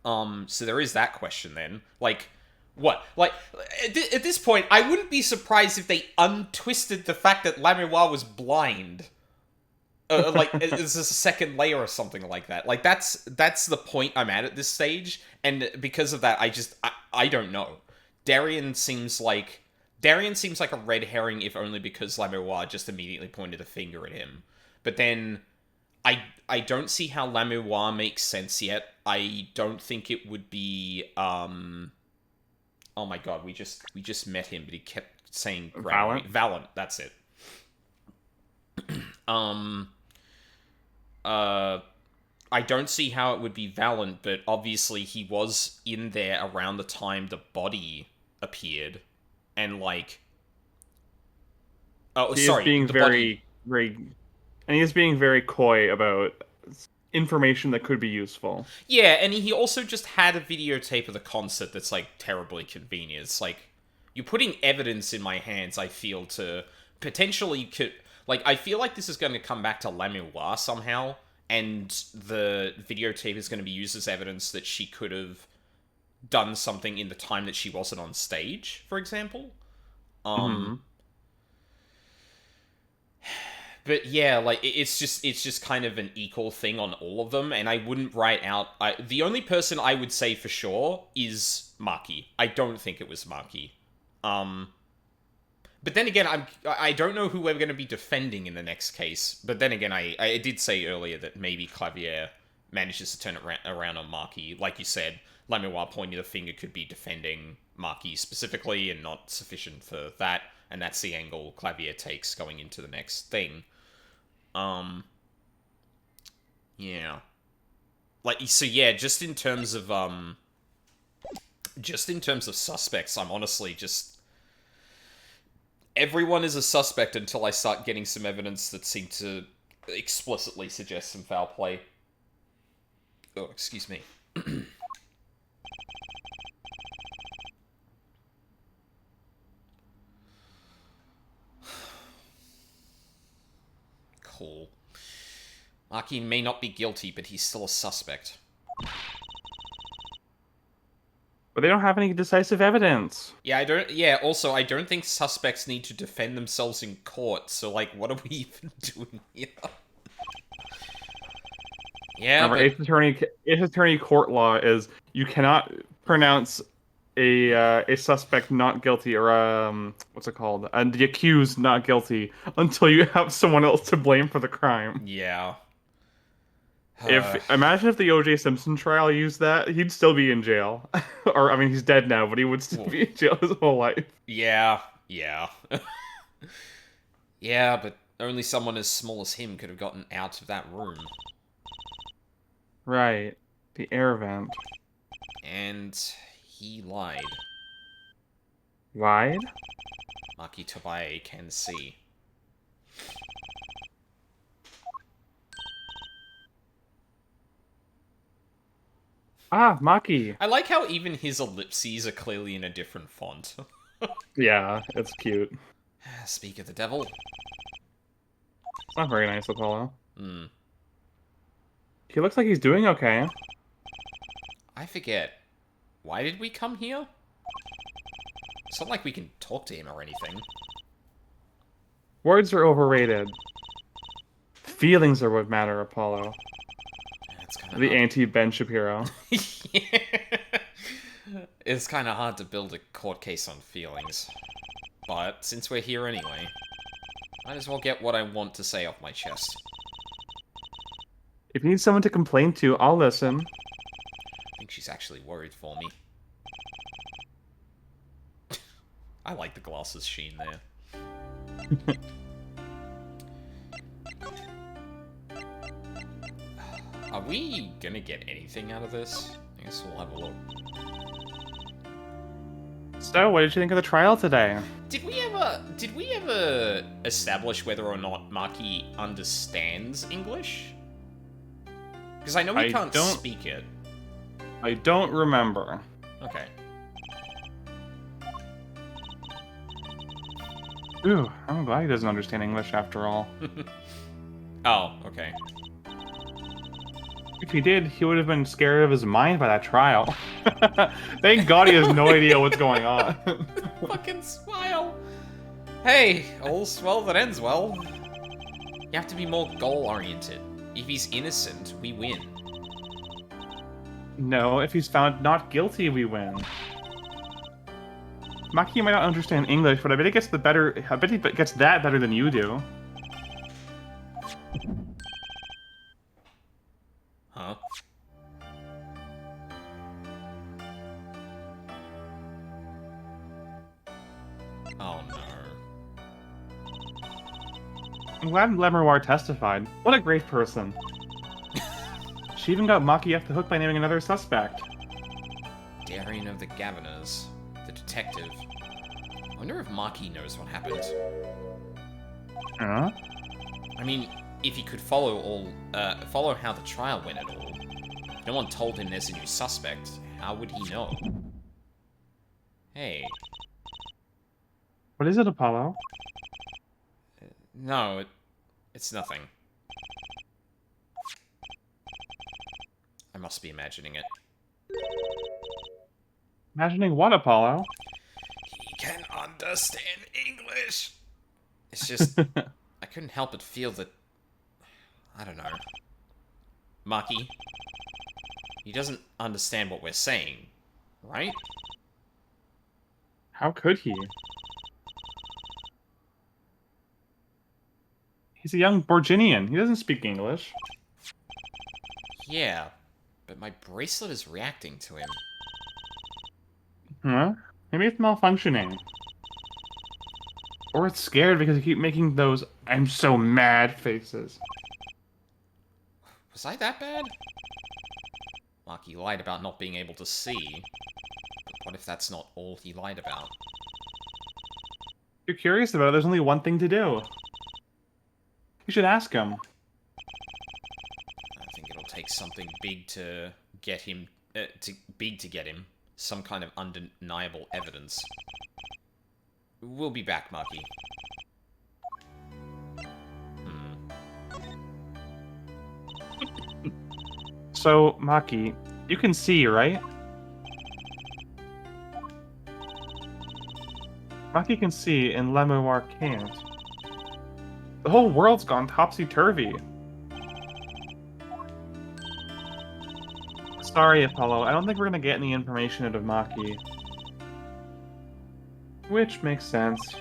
So there is that question then. Like, what? Like, at this point, I wouldn't be surprised if they untwisted the fact that Lamour was blind. Like, it's a second layer or something like that. Like, that's the point I'm at this stage, and because of that, I don't know. Darien seems like a red herring, if only because Lamour just immediately pointed a finger at him. But then I don't see how Lamour makes sense yet. I don't think it would be oh my god, we just met him, but he kept saying Valent? Valent, that's it. Uh I don't see how it would be Valent, but obviously he was in there around the time the body appeared. And like oh He is sorry, being the body. very, and he is being very coy about information that could be useful. Yeah, and he also just had a videotape of the concert that's like terribly convenient. It's like you're putting evidence in my hands, I feel, to potentially like I feel like this is going to come back to Lamour somehow, and the videotape is going to be used as evidence that she could have done something in the time that she wasn't on stage, for example. Um Hmm. But yeah, like it's just kind of an equal thing on all of them, and I wouldn't write out. The only person I would say for sure is Maki. I don't think it was Maki. Um, but then again, I don't know who we're going to be defending in the next case. But then again, I did say earlier that maybe Clavier manages to turn it around on Maki. Like you said, Lamour pointing the finger could be defending Maki specifically, and not sufficient for that. And that's the angle Clavier takes going into the next thing. Um, yeah. Like, so yeah, just in terms of suspects, I'm honestly just everyone is a suspect until I start getting some evidence that seem to explicitly suggest some foul play. Oh, excuse me. Cool. Maki may not be guilty, but he's still a suspect. But they don't have any decisive evidence. Yeah, I don't. Yeah, also, I don't think suspects need to defend themselves in court. So, like, what are we even doing here? Yeah, Remember, but Ace Attorney court law is you cannot pronounce a suspect not guilty, or what's it called, and the accused not guilty until you have someone else to blame for the crime. yeah. If Imagine if the O.J. Simpson trial used that, he'd still be in jail. Or I mean, he's dead now, but he would still be in jail his whole life. Yeah, yeah. Yeah, but only someone as small as him could have gotten out of that room. Right. The air vent. And he lied. Lied? Maki Tobae can see. Ah, Maki. I like how even his ellipses are clearly in a different font. Yeah, it's cute. Speak of the devil. It's not very nice, Apollo. Hmm. He looks like he's doing okay. I forget. Why did we come here? It's not like we can talk to him or anything. Words are overrated. Feelings are what matter, Apollo. It's kind of The hard. anti-Ben Shapiro. Yeah. It's kind of hard to build a court case on feelings. But since we're here anyway, might as well get what I want to say off my chest. If you need someone to complain to, I'll listen. I think she's actually worried for me. I like the glasses sheen there. Are we gonna get anything out of this? I guess we'll have a look. So, what did you think of the trial today? Did we ever establish whether or not Maki understands English? Because I know we can't speak it. I don't remember. Okay. Ooh, I'm glad he doesn't understand English after all. Oh, okay. If he did, he would have been scared of his mind by that trial. Thank God he has no idea what's going on. Fucking smile. Hey, all's well that ends well. You have to be more goal-oriented. If he's innocent, we win. No, if he's found not guilty, we win. Maki might not understand English, but I bet he gets that better than you do. Huh? Oh no. I'm glad Lemuroir testified. What a great person. She even got Maki off the hook by naming another suspect. Darien of the Governors, the detective. I wonder if Maki knows what happened. Huh? I mean, if he could follow how the trial went at all. No one told him there's a new suspect. How would he know? Hey. What is it, Apollo? No, it's nothing. I must be imagining it. Imagining what, Apollo? He can understand English! It's just... I couldn't help but feel that... I don't know. Maki. He doesn't understand what we're saying, right? How could he? He's a young Borginian. He doesn't speak English. Yeah, but my bracelet is reacting to him. Huh? Maybe it's malfunctioning. Or it's scared because you keep making those "I'm so mad" faces. Was I that bad? Maki lied about not being able to see. But what if that's not all he lied about? If you're curious about it, there's only one thing to do. You should ask him. I think it'll take something big to get him... to get him. Some kind of undeniable evidence. We'll be back, Maki. So, Maki, you can see, right? Maki can see, and Lemuroir can't. The whole world's gone topsy-turvy. Sorry, Apollo, I don't think we're gonna get any information out of Maki. Which makes sense.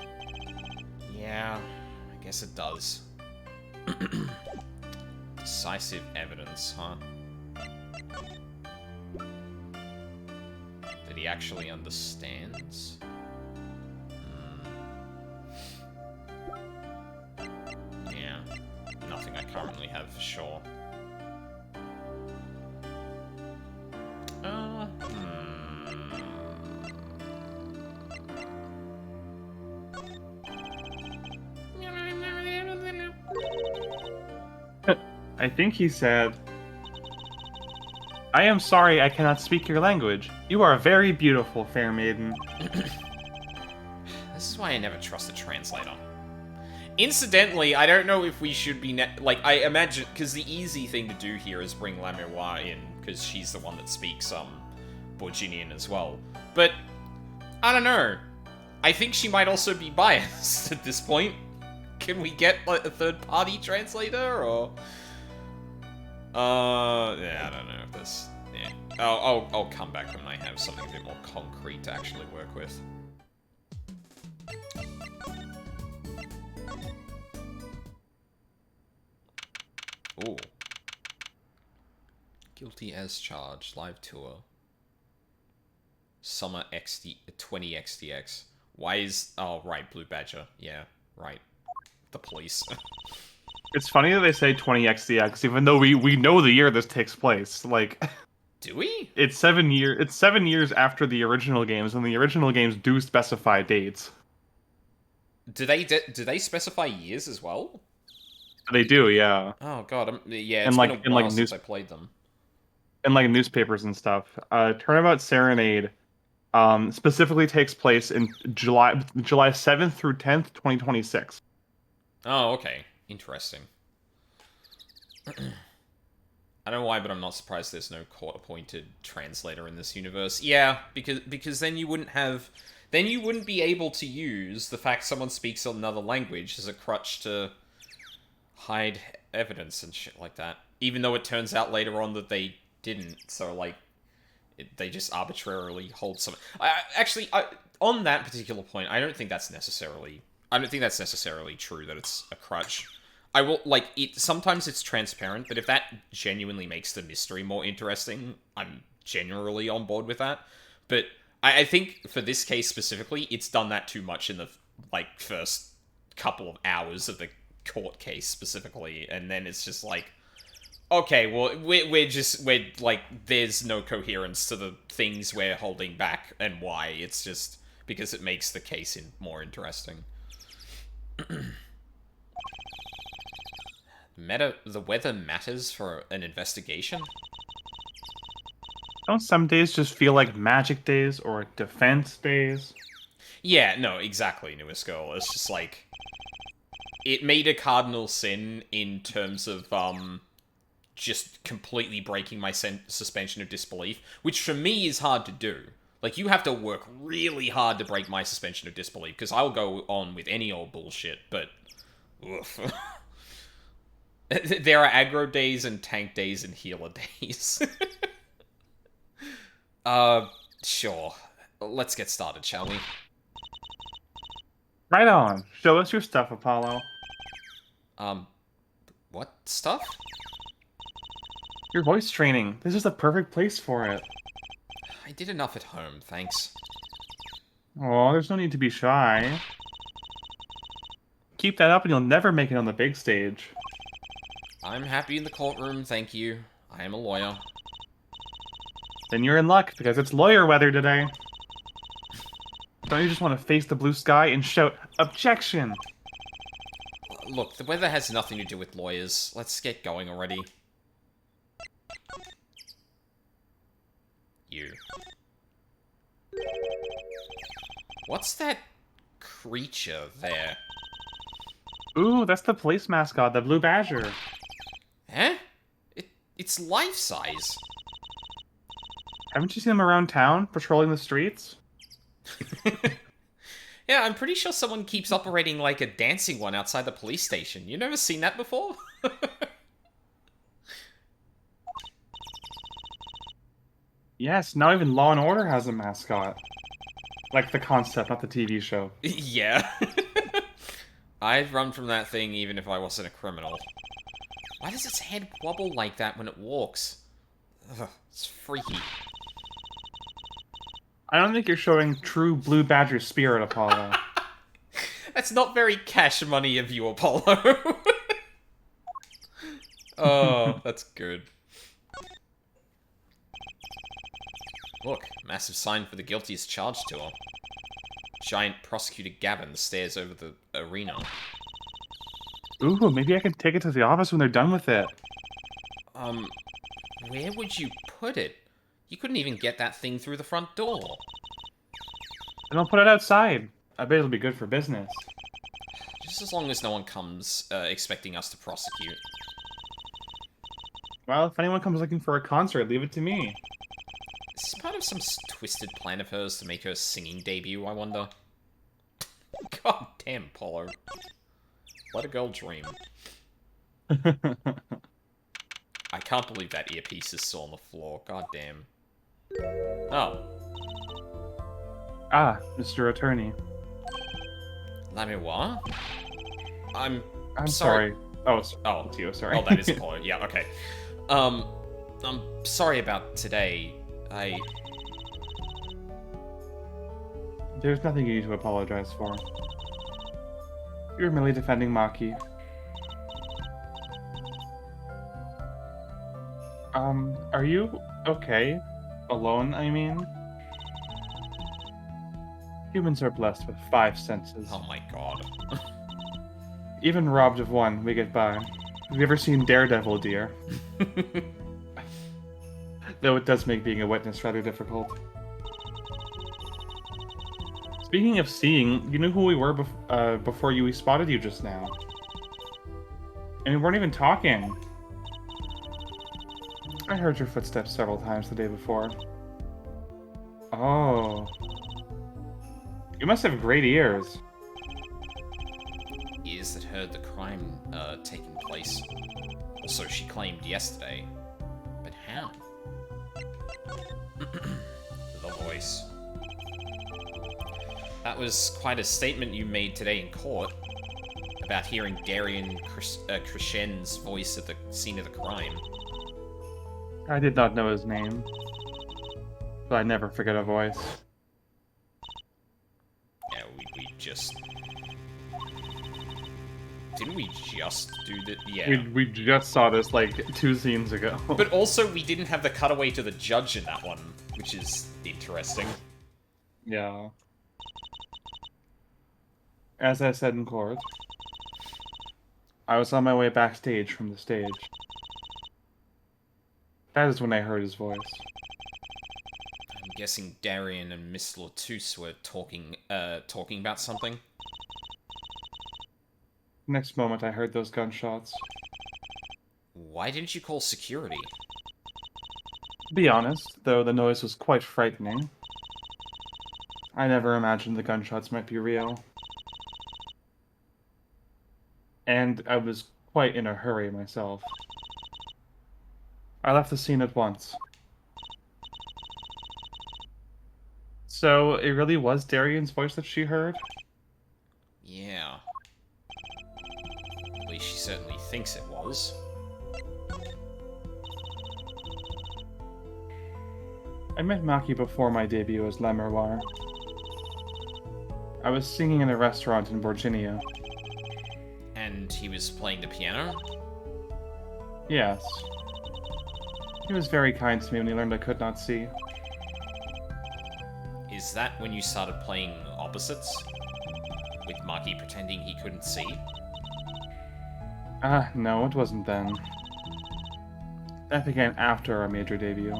Yeah, I guess it does. Decisive evidence, huh? That he actually understands? Yeah, nothing I currently have for sure. I think he said, "I am sorry I cannot speak your language. You are very beautiful, fair maiden." This is why I never trust a translator. Incidentally, I don't know if we should be... I imagine... Because the easy thing to do here is bring Lemuroir in, because she's the one that speaks, Borginian as well. But, I don't know. I think she might also be biased at this point. Can we get, like, a third-party translator, or... yeah, I don't know if this... Yeah. I'll come back when I have something a bit more concrete to actually work with. Ooh. Guilty as charged. Live tour. Summer 20 XDX. Why is... Oh, right, Blue Badger. Yeah, right. The police. It's funny that they say 20XDX, even though we know the year this takes place. Like, do we? It's 7 years after the original games, and the original games do specify dates. Do they specify years as well? They do, yeah. Oh god, yeah. It's been a while since I played them. And like newspapers and stuff. Turnabout Serenade specifically takes place in July 7th through 10th, 2026. Oh, okay. Interesting. I don't know why, but I'm not surprised there's no court-appointed translator in this universe. Yeah, because then you wouldn't have... Then you wouldn't be able to use the fact someone speaks another language as a crutch to hide evidence and shit like that. Even though it turns out later on that they didn't, so, like, they just arbitrarily hold some... Actually, on that particular point, I don't think that's necessarily true, that it's a crutch. I will, like, sometimes it's transparent, but if that genuinely makes the mystery more interesting, I'm generally on board with that. But I think, for this case specifically, it's done that too much in the, like, first couple of hours of the court case, specifically, and then it's just like, okay, well, we're like, there's no coherence to the things we're holding back, and why. It's just because it makes the case more interesting. The weather matters for an investigation? Don't some days just feel like magic days or defense days? Yeah, no, exactly, Newest Girl. It's just like... It made a cardinal sin in terms of, just completely breaking my suspension of disbelief, which for me is hard to do. Like, you have to work really hard to break my suspension of disbelief, because I'll go on with any old bullshit, but... Oof. There are aggro days and tank days and healer days. Sure. Let's get started, shall we? Right on. Show us your stuff, Apollo. What stuff? Your voice training. This is the perfect place for it. I did enough at home, thanks. Oh, there's no need to be shy. Keep that up and you'll never make it on the big stage. I'm happy in the courtroom, thank you. I am a lawyer. Then you're in luck, because it's lawyer weather today. Don't you just want to face the blue sky and shout, "Objection!" Look, the weather has nothing to do with lawyers. Let's get going already. You. What's that creature there? Ooh, that's the police mascot, the Blue Badger. Huh? It's life-size. Haven't you seen him around town, patrolling the streets? Yeah, I'm pretty sure someone keeps operating like a dancing one outside the police station. You never seen that before? Yes, now even Law & Order has a mascot. Like the concept, not the TV show. Yeah. I'd run from that thing even if I wasn't a criminal. Why does its head wobble like that when it walks? Ugh, it's freaky. I don't think you're showing true Blue Badger spirit, Apollo. That's not very cash money of you, Apollo. Oh, that's good. Look, massive sign for the guilty as charged tour. Giant prosecutor Gavin stares over the arena. Ooh, maybe I can take it to the office when they're done with it. Where would you put it? You couldn't even get that thing through the front door. Then I'll put it outside. I bet it'll be good for business. Just as long as no one comes expecting us to prosecute. Well, if anyone comes looking for a concert, leave it to me. this part of some twisted plan of hers to make her singing debut, I wonder? God damn, Polo. Let a girl dream. I can't believe that earpiece is still on the floor. God damn. Oh. Ah, Mr. Attorney. Lamewa? I'm sorry. Oh, oh, it's you, sorry. Oh, that is Polo. Yeah, okay. I'm sorry about today. There's nothing you need to apologize for. You're merely defending Maki. Are you okay? Alone, I mean? Humans are blessed with 5 senses. Oh my god. Even robbed of one, we get by. Have you ever seen Daredevil, dear? Though it does make being a witness rather difficult. Speaking of seeing, you knew who we were before we spotted you just now. And we weren't even talking. I heard your footsteps several times the day before. Oh. You must have great ears. Ears that heard the crime taking place. Or so she claimed yesterday. But how? The voice. That was quite a statement you made today in court. About hearing Darian Krishen's voice at the scene of the crime. I did not know his name. But I never forget a voice. Yeah, we just... Didn't we just do that? Yeah. We just saw this, like, 2 scenes ago. But also, we didn't have the cutaway to the judge in that one, which is interesting. Yeah. As I said in court, I was on my way backstage from the stage. That is when I heard his voice. I'm guessing Darian and Miss Latus were talking about something. Next moment I heard those gunshots. Why didn't you call security? To be honest, though the noise was quite frightening, I never imagined the gunshots might be real. And I was quite in a hurry myself. I left the scene at once. So, it really was Darian's voice that she heard? Yeah. At least she certainly thinks it was. I met Maki before my debut as Le Miroir. I was singing in a restaurant in Virginia. And he was playing the piano? Yes. He was very kind to me when he learned I could not see. Is that when you started playing opposites? With Maki pretending he couldn't see? No, it wasn't then. That began after our major debut.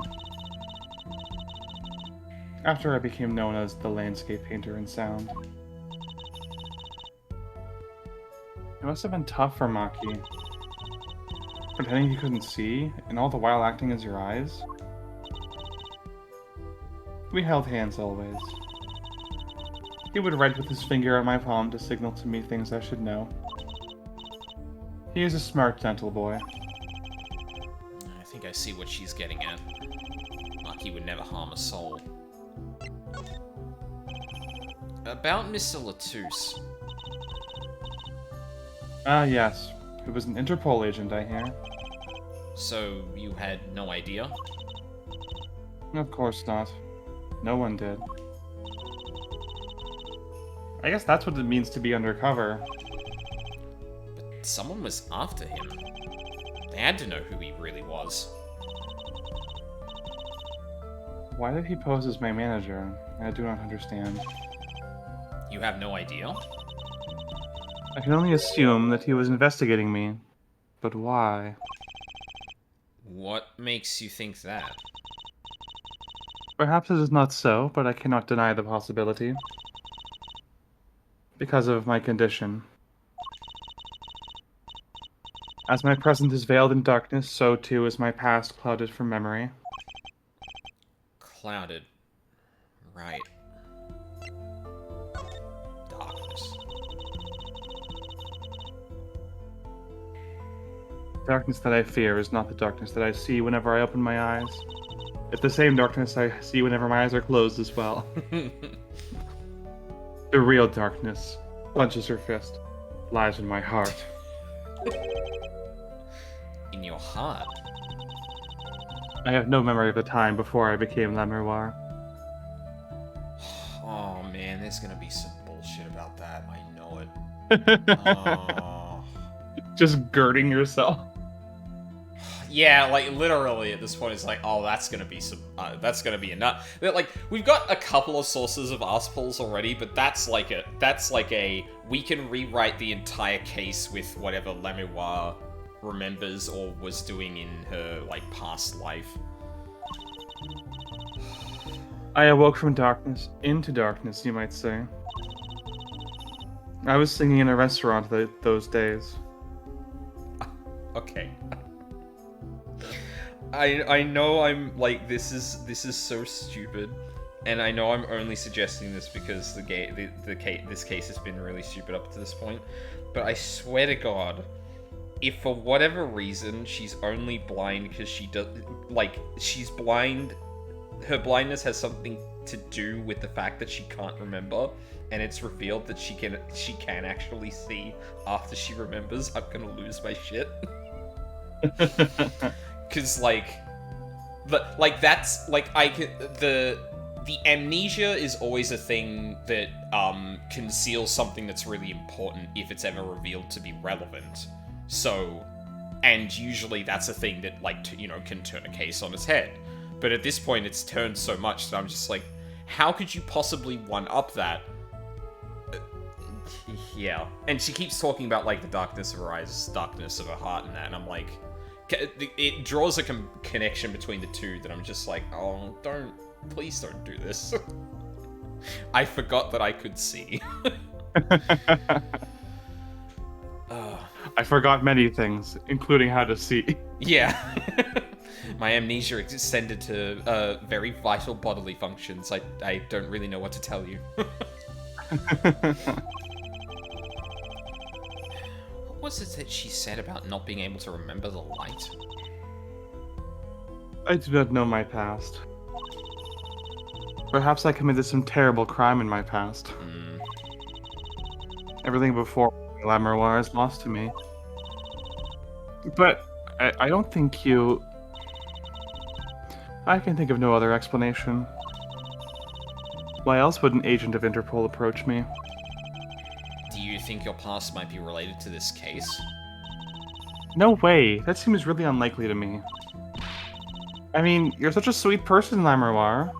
After I became known as the landscape painter in sound. It must have been tough for Maki. Pretending he couldn't see, and all the while acting as your eyes. We held hands always. He would write with his finger on my palm to signal to me things I should know. He is a smart, gentle boy. I think I see what she's getting at. Maki would never harm a soul. About Mr. Latus. Yes. He was an Interpol agent, I hear. So, you had no idea? Of course not. No one did. I guess that's what it means to be undercover. But someone was after him. They had to know who he really was. Why did he pose as my manager? I do not understand. You have no idea? I can only assume that he was investigating me. But why? What makes you think that? Perhaps it is not so, but I cannot deny the possibility. Because of my condition. As my present is veiled in darkness, so too is my past clouded from memory. clouded. Right. Darkness. Darkness that I fear is not the darkness that I see whenever I open my eyes. It's the same darkness I see whenever my eyes are closed as well. The real darkness punches her fist, lies in my heart. In your heart? I have no memory of the time before I became La Miroir. Oh man, there's gonna be some bullshit about that. I know it. Oh. Just girding yourself. Yeah, like literally at this point, it's like, oh, that's gonna be some, that's gonna be enough. Like we've got a couple of sources of arseholes already, but that's like a we can rewrite the entire case with whatever Lamiroir remembers or was doing in her like past life. I awoke from darkness into darkness, you might say. I was singing in a restaurant those days. Okay. I know I'm like this is so stupid, and I know I'm only suggesting this because this case has been really stupid up to this point, but I swear to God, if for whatever reason she's only blind because she does she's blind, her blindness has something to do with the fact that she can't remember, and it's revealed that she can actually see after she remembers, I'm gonna lose my shit. Because the amnesia is always a thing that conceals something that's really important if it's ever revealed to be relevant. So, and usually that's a thing that can turn a case on its head. But at this point, it's turned so much that I'm just like, how could you possibly one up that? Yeah, and she keeps talking about like the darkness of her eyes, darkness of her heart, and that, and I'm like. It draws a connection between the two that I'm just like, oh, please don't do this. I forgot that I could see. I forgot many things, including how to see. Yeah. My amnesia extended to very vital bodily functions. I don't really know what to tell you. What was it that she said about not being able to remember the light? I do not know my past. Perhaps I committed some terrible crime in my past. Everything before La Miroir is lost to me. But I don't think you... I can think of no other explanation. Why else would an agent of Interpol approach me? Do you think your past might be related to this case? No way. That seems really unlikely to me. I mean, you're such a sweet person, La Miroir.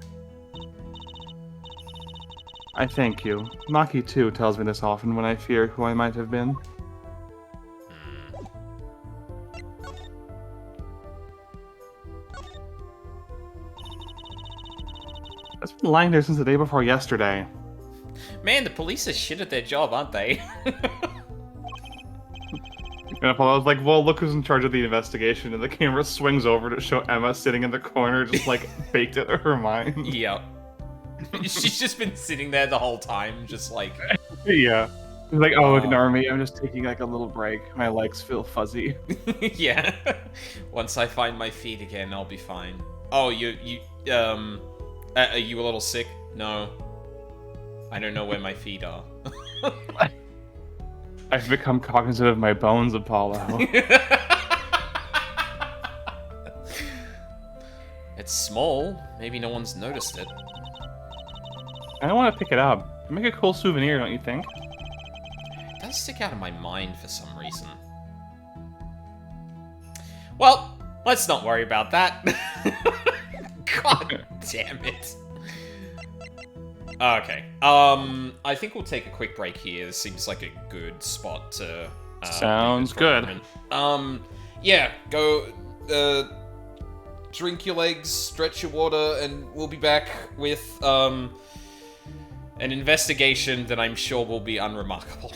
I thank you. Maki, too, tells me this often when I fear who I might have been. I've been lying there since the day before yesterday. Man, the police are shit at their job, aren't they? And I was like, well, look who's in charge of the investigation, and the camera swings over to show Emma sitting in the corner, just like baked into her mind. Yep. She's just been sitting there the whole time, just like... Yeah. She's like, oh, ignore me, I'm just taking like a little break. My legs feel fuzzy. Yeah. Once I find my feet again, I'll be fine. Oh, are you a little sick? No. I don't know where my feet are. I've become cognizant of my bones, Apollo. It's small. Maybe no one's noticed it. I don't want to pick it up. Make a cool souvenir, don't you think? It does stick out of my mind for some reason. Well, let's not worry about that. God damn it. Okay. I think we'll take a quick break here. This seems like a good spot to... Sounds good. Yeah, go... drink your legs, stretch your water, and we'll be back with, an investigation that I'm sure will be unremarkable.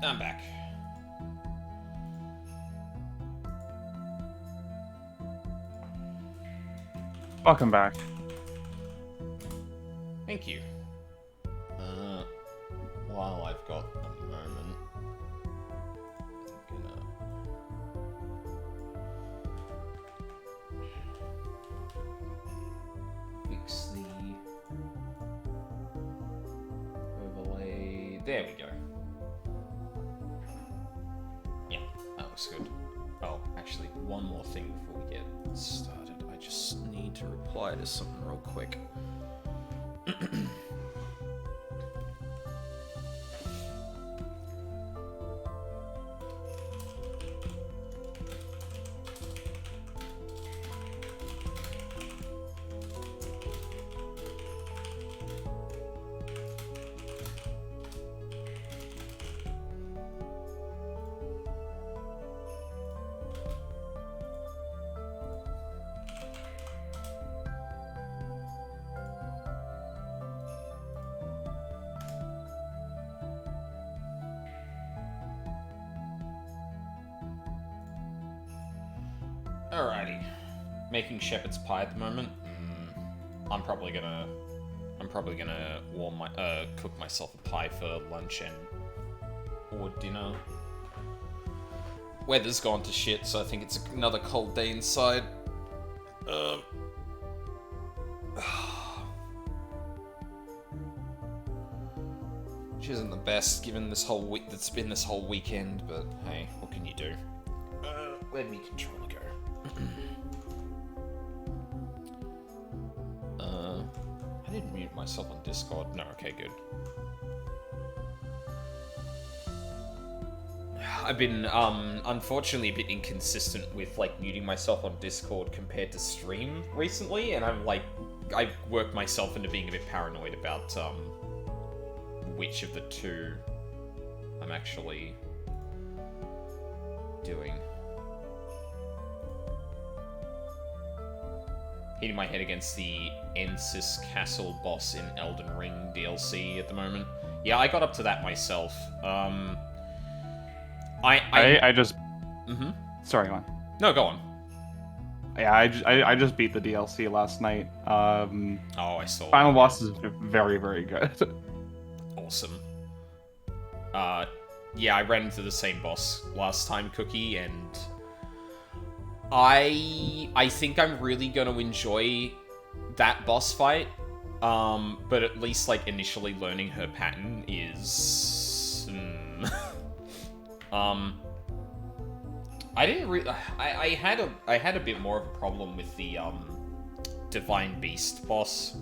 I'm back. Welcome back. Thank you. While I've got a moment, I'm gonna... fix the overlay. There we go. Yeah, that looks good. Oh, actually, one more thing before we get started. I just need to reply to something real quick. Alrighty. Making shepherd's pie at the moment. I'm probably gonna cook myself a pie for lunch or dinner. Weather's gone to shit, so I think it's another cold day inside. Which isn't the best given this whole week that's been this whole weekend, but hey, what can you do? Where'd me controller go? I didn't mute myself on Discord. No, okay, good. I've been, unfortunately a bit inconsistent with, like, muting myself on Discord compared to stream recently, and I'm, like, I've worked myself into being a bit paranoid about, which of the two I'm actually doing. Hitting my head against the Ensis Castle boss in Elden Ring DLC at the moment. Yeah, I got up to that myself. I just... Mm-hmm. Sorry, go on. No, go on. Yeah, I just beat the DLC last night. Oh, I saw. Final boss is very, very good. Awesome. Yeah, I ran into the same boss last time, Cookie, and I think I'm really going to enjoy that boss fight. But at least, like, initially learning her pattern is... I didn't really... I had a bit more of a problem with the, Divine Beast boss.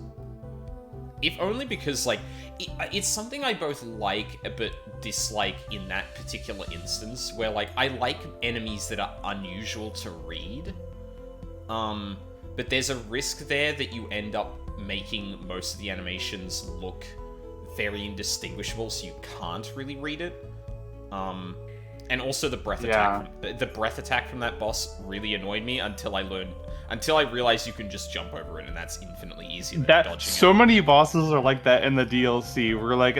If only because, like, it's something I both like but dislike in that particular instance, where, like, I like enemies that are unusual to read, but there's a risk there that you end up making most of the animations look very indistinguishable, so you can't really read it. And also the breath attack. The breath attack from that boss really annoyed me until I realized you can just jump over it, and that's infinitely easier than dodging so it. many bosses are like that in the DLC.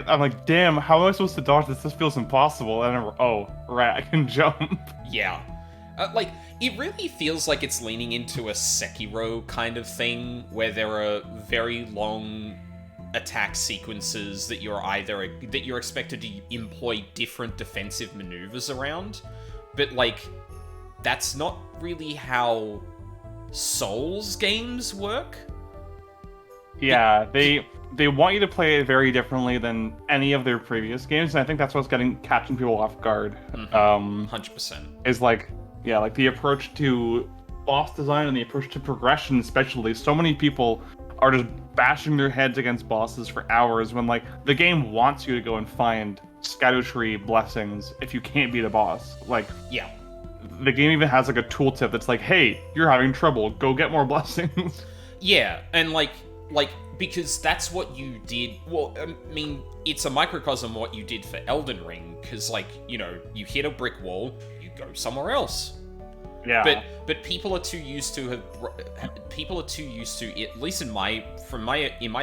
I'm like, damn, how am I supposed to dodge this? This feels impossible. And oh, right, I can jump. Yeah. Like, it really feels like it's leaning into a Sekiro kind of thing, where there are very long attack sequences that you're expected to employ different defensive maneuvers around, but, like, that's not really how Souls games work. Yeah, they want you to play it very differently than any of their previous games, and I think that's what's catching people off guard. 100%. Is like the approach to boss design and the approach to progression, especially. So many people are just bashing their heads against bosses for hours when, like, the game wants you to go and find Scatter Tree blessings if you can't beat a boss. Like, yeah. The game even has, like, a tooltip that's like, hey, you're having trouble, go get more blessings. Yeah, and like, because that's what you did. Well, I mean, it's a microcosm of what you did for Elden Ring, because, like, you know, you hit a brick wall, you go somewhere else. Yeah. But people are too used to, at least in my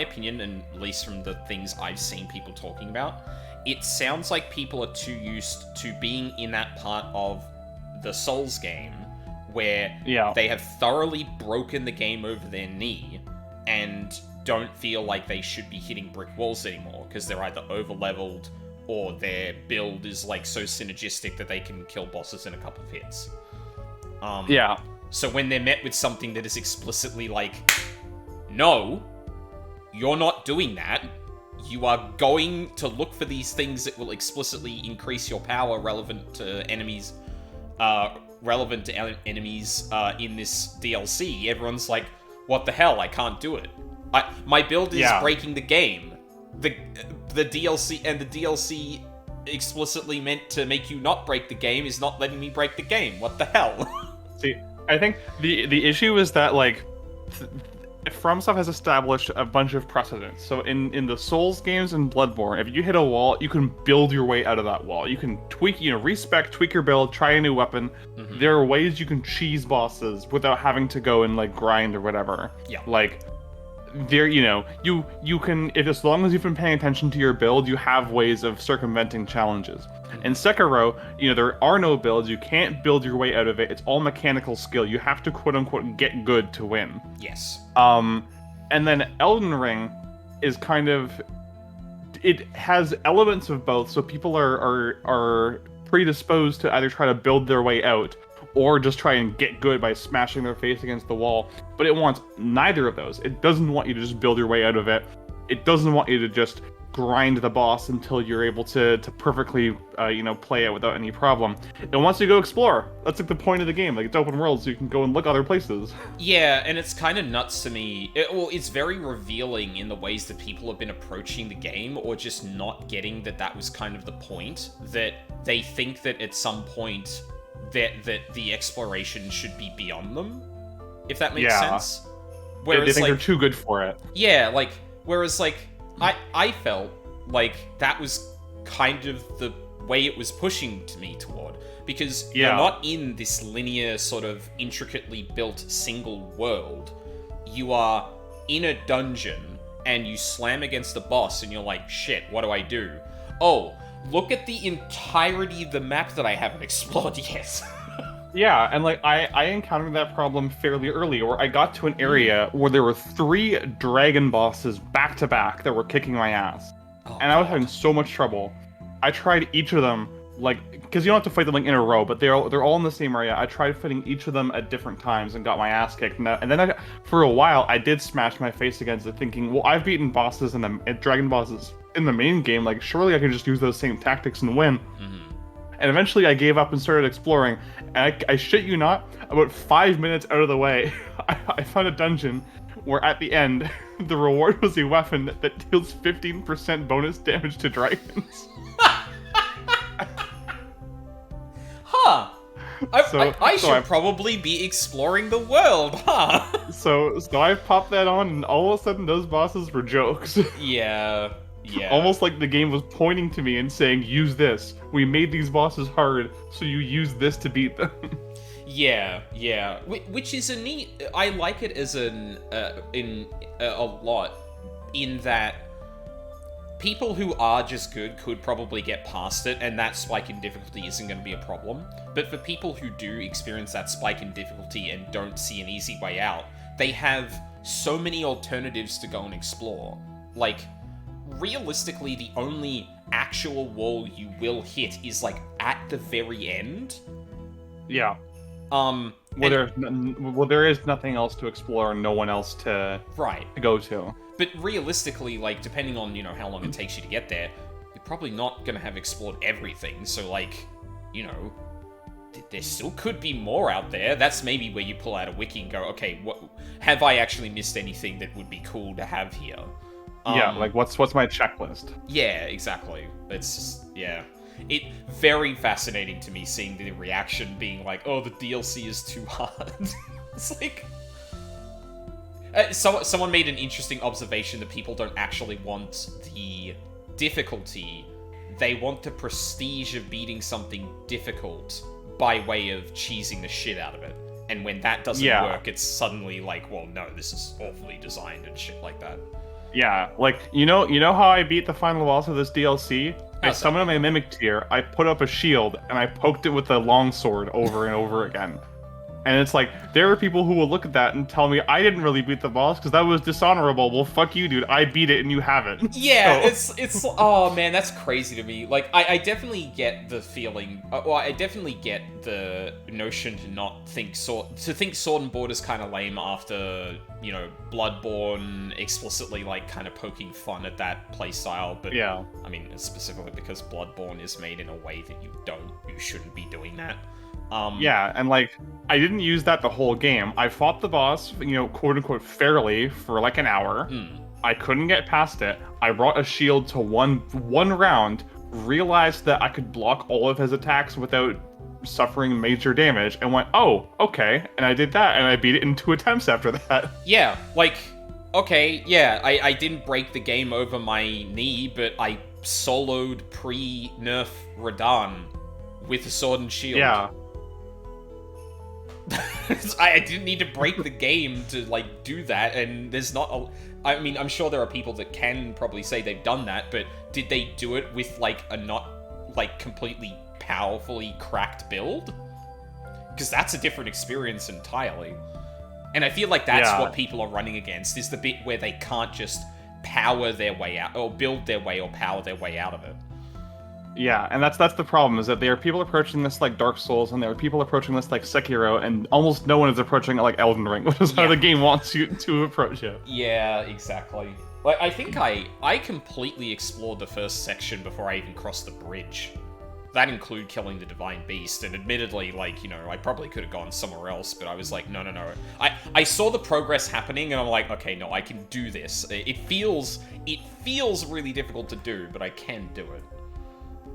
opinion, and at least from the things I've seen people talking about, it sounds like people are too used to being in that part of the Souls game where they have thoroughly broken the game over their knee and don't feel like they should be hitting brick walls anymore because they're either over-leveled or their build is like so synergistic that they can kill bosses in a couple of hits. So when they're met with something that is explicitly like, no, you're not doing that. You are going to look for these things that will explicitly increase your power relevant to enemies in this DLC. Everyone's like, what the hell? I can't do it. My build is breaking the game. The DLC and the DLC explicitly meant to make you not break the game is not letting me break the game. What the hell? See, I think the issue is that like FromSoft has established a bunch of precedents. So in the Souls games and Bloodborne, if you hit a wall, you can build your way out of that wall. You can tweak, respec, tweak your build, try a new weapon. Mm-hmm. There are ways you can cheese bosses without having to go and like grind or whatever. Yeah. Like there, you can, if as long as you've been paying attention to your build, you have ways of circumventing challenges. In Sekiro, there are no builds. You can't build your way out of it. It's all mechanical skill. You have to quote unquote get good to win. Yes. And then Elden Ring is kind of, it has elements of both. So people are predisposed to either try to build their way out or just try and get good by smashing their face against the wall. But it wants neither of those. It doesn't want you to just build your way out of it. It doesn't want you to just grind the boss until you're able to perfectly, play it without any problem. It wants you to go explore. That's like the point of the game. Like, it's open world, so you can go and look other places. Yeah, and it's kind of nuts to me. It's very revealing in the ways that people have been approaching the game, or just not getting that was kind of the point. That they think that at some point that the exploration should be beyond them, if that makes sense. Whereas, they think they're too good for it. Yeah, whereas I felt like that was kind of the way it was pushing me toward. Because you're not in this linear, sort of intricately built single world. You are in a dungeon, and you slam against the boss, and you're like, shit, what do I do? Oh, look at the entirety of the map that I haven't explored yet. Yeah, and I encountered that problem fairly early, where I got to an area where there were 3 dragon bosses back to back that were kicking my ass. And I was having so much trouble. I tried each of them, because you don't have to fight them in a row, but they're all in the same area. I tried fighting each of them at different times and got my ass kicked. And then for a while, I did smash my face against it, thinking, well, I've beaten bosses and dragon bosses in the main game, surely I can just use those same tactics and win. Mm-hmm. And eventually I gave up and started exploring, and I shit you not, about 5 minutes out of the way, I found a dungeon where at the end, the reward was a weapon that deals 15% bonus damage to dragons. Huh. I should probably be exploring the world, huh? So I popped that on, and all of a sudden those bosses were jokes. Yeah. Almost like the game was pointing to me and saying, use this. We made these bosses hard, so you use this to beat them. Yeah. Which is a neat... I like it as a lot, in that people who are just good could probably get past it, and that spike in difficulty isn't going to be a problem. But for people who do experience that spike in difficulty and don't see an easy way out, they have so many alternatives to go and explore. Realistically, the only actual wall you will hit is at the very end. Yeah. There is nothing else to explore and no one else to go to. But realistically, depending on how long it takes you to get there, you're probably not gonna have explored everything. So there still could be more out there. That's maybe where you pull out a wiki and go, okay, what have I actually missed anything that would be cool to have here? What's my checklist? Yeah, exactly. It's just, it very fascinating to me seeing the reaction being oh, the DLC is too hard. It's someone made an interesting observation that people don't actually want the difficulty. They want the prestige of beating something difficult by way of cheesing the shit out of it. And when that doesn't work, it's suddenly well, no, this is awfully designed and shit like that. Yeah, you know how I beat the final boss of this DLC? I summoned my Mimic Tier, I put up a shield, and I poked it with a longsword over and over again. And it's like, there are people who will look at that and tell me I didn't really beat the boss because that was dishonorable. Well, fuck you, dude. I beat it and you haven't. Yeah, So. it's oh man, that's crazy to me. Like, I definitely get the feeling. Well, I definitely get the notion to not think Sword and Border's kind of lame after, you know, Bloodborne explicitly like kind of poking fun at that playstyle. But Yeah. I mean, specifically because Bloodborne is made in a way that you shouldn't be doing that. Yeah, and like, I didn't use that the whole game. I fought the boss, you know, quote unquote, fairly for like an hour. I couldn't get past it. I brought a shield to one round, realized that I could block all of his attacks without suffering major damage, and went, oh, okay. And I did that, and I beat it in 2 attempts after that. Yeah, like, okay, yeah, I didn't break the game over my knee, but I soloed pre-nerf Radahn with a sword and shield. Yeah. I didn't need to break the game to, like, do that, and there's not a... I mean, I'm sure there are people that can probably say they've done that, but did they do it with, like, a not, like, completely powerfully cracked build? Because that's a different experience entirely. And I feel like that's what people are running against, is the bit where they can't just power their way out, or build their way, or power their way out of it. Yeah, and that's the problem, is that there are people approaching this like Dark Souls, and there are people approaching this like Sekiro, and almost no one is approaching it like Elden Ring, which is how the game wants you to approach it. Yeah, exactly. Like, I think I completely explored the first section before I even crossed the bridge. That included killing the Divine Beast, and admittedly, like, you know, I probably could have gone somewhere else, but I was like, no. I saw the progress happening, and I'm like, okay, no, I can do this. It feels really difficult to do, but I can do it.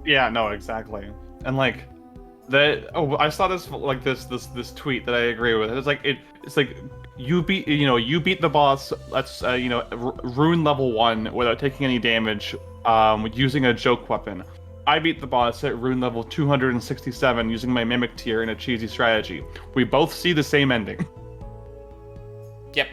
Yeah, no, exactly. And like I saw this like this tweet that I agree with. It's like you beat the boss. That's rune level 1 without taking any damage using a joke weapon. I beat the boss at rune level 267 using my Mimic Tier in a cheesy strategy. We both see the same ending. Yep.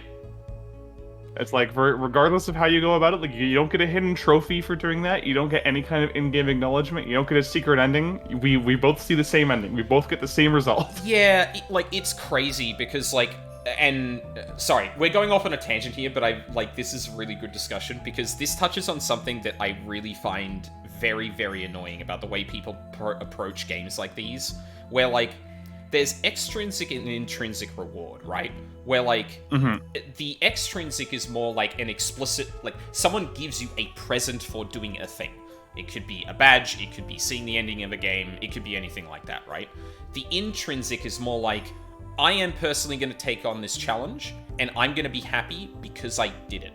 It's like, regardless of how you go about it, like, you don't get a hidden trophy for doing that. You don't get any kind of in-game acknowledgement. You don't get a secret ending. We both see the same ending. We both get the same result. Yeah, it's crazy because, like, and sorry, we're going off on a tangent here, but this is a really good discussion because this touches on something that I really find very, very annoying about the way people approach games like these, where, like, there's extrinsic and intrinsic reward, right? Where, like, the extrinsic is more like an explicit, like, someone gives you a present for doing a thing. It could be a badge, it could be seeing the ending of a game, it could be anything like that, right? The intrinsic is more like, I am personally going to take on this challenge, and I'm going to be happy because I did it.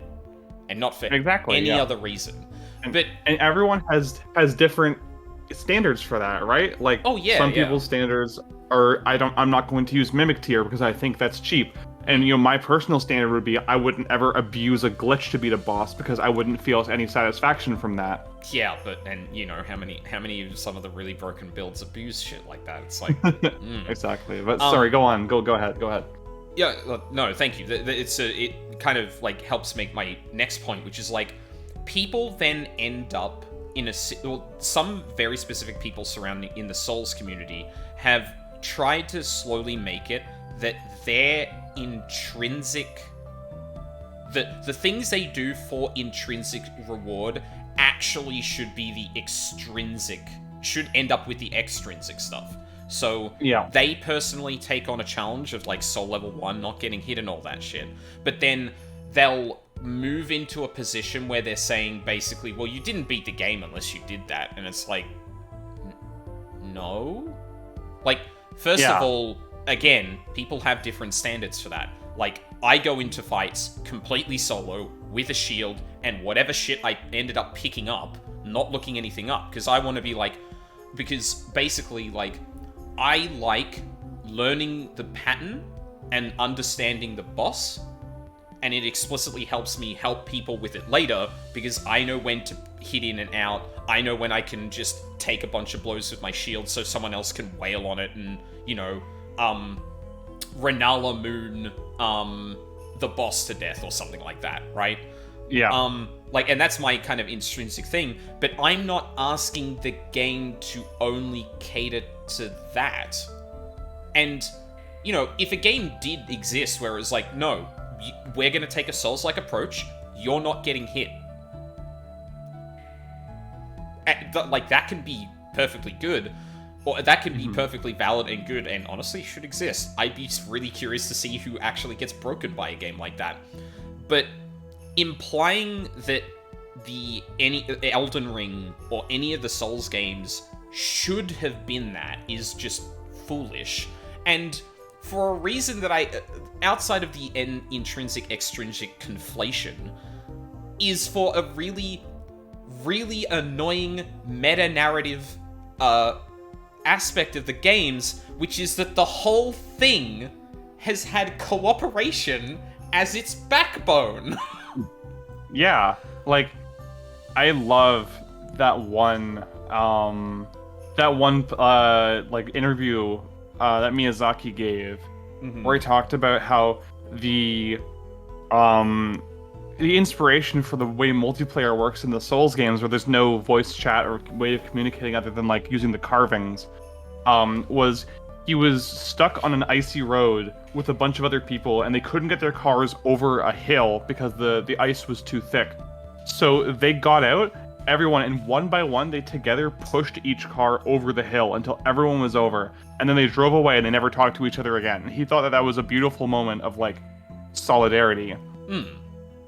And not for any other reason. And everyone has different standards for that, right? Like, some people's standards are, I'm not going to use Mimic Tier because I think that's cheap. And, my personal standard would be I wouldn't ever abuse a glitch to beat a boss because I wouldn't feel any satisfaction from that. Yeah, but, and, how many of some of the really broken builds abuse shit like that? It's like... Exactly. But, sorry, go on. Go ahead. Yeah, no, thank you. It kind of, like, helps make my next point, which is, like, people then end up in some very specific people surrounding in the Souls community have tried to slowly make it that their intrinsic... The things they do for intrinsic reward actually should be the extrinsic... should end up with the extrinsic stuff. So, they personally take on a challenge of, like, Soul Level 1, not getting hit and all that shit. But then they'll move into a position where they're saying, basically, well, you didn't beat the game unless you did that. And it's like... No? Like, first of all, again, people have different standards for that. Like, I go into fights completely solo, with a shield, and whatever shit I ended up picking up, not looking anything up, because I want to be like... Because, basically, like, I like learning the pattern and understanding the boss, and it explicitly helps me help people with it later, because I know when to hit in and out, I know when I can just take a bunch of blows with my shield so someone else can wail on it and, Renala Moon, the boss to death or something like that, right? Yeah. Like, and that's my kind of intrinsic thing, but I'm not asking the game to only cater to that. And, you know, if a game did exist where it's like, no, we're going to take a Souls-like approach, you're not getting hit. Like, that can be perfectly good, or that can be perfectly valid and good, and honestly should exist. I'd be really curious to see who actually gets broken by a game like that. But implying that any Elden Ring or any of the Souls games should have been that is just foolish. And for a reason that outside of the intrinsic-extrinsic conflation, is for a really, really annoying meta-narrative aspect of the games, which is that the whole thing has had cooperation as its backbone. Yeah, like, I love that one like interview that Miyazaki gave, where he talked about how the inspiration for the way multiplayer works in the Souls games, where there's no voice chat or way of communicating other than like using the carvings, was he was stuck on an icy road with a bunch of other people, and they couldn't get their cars over a hill because the ice was too thick. So they got out, everyone, and one by one, they together pushed each car over the hill until everyone was over, and then they drove away and they never talked to each other again. He thought that was a beautiful moment of, like, solidarity.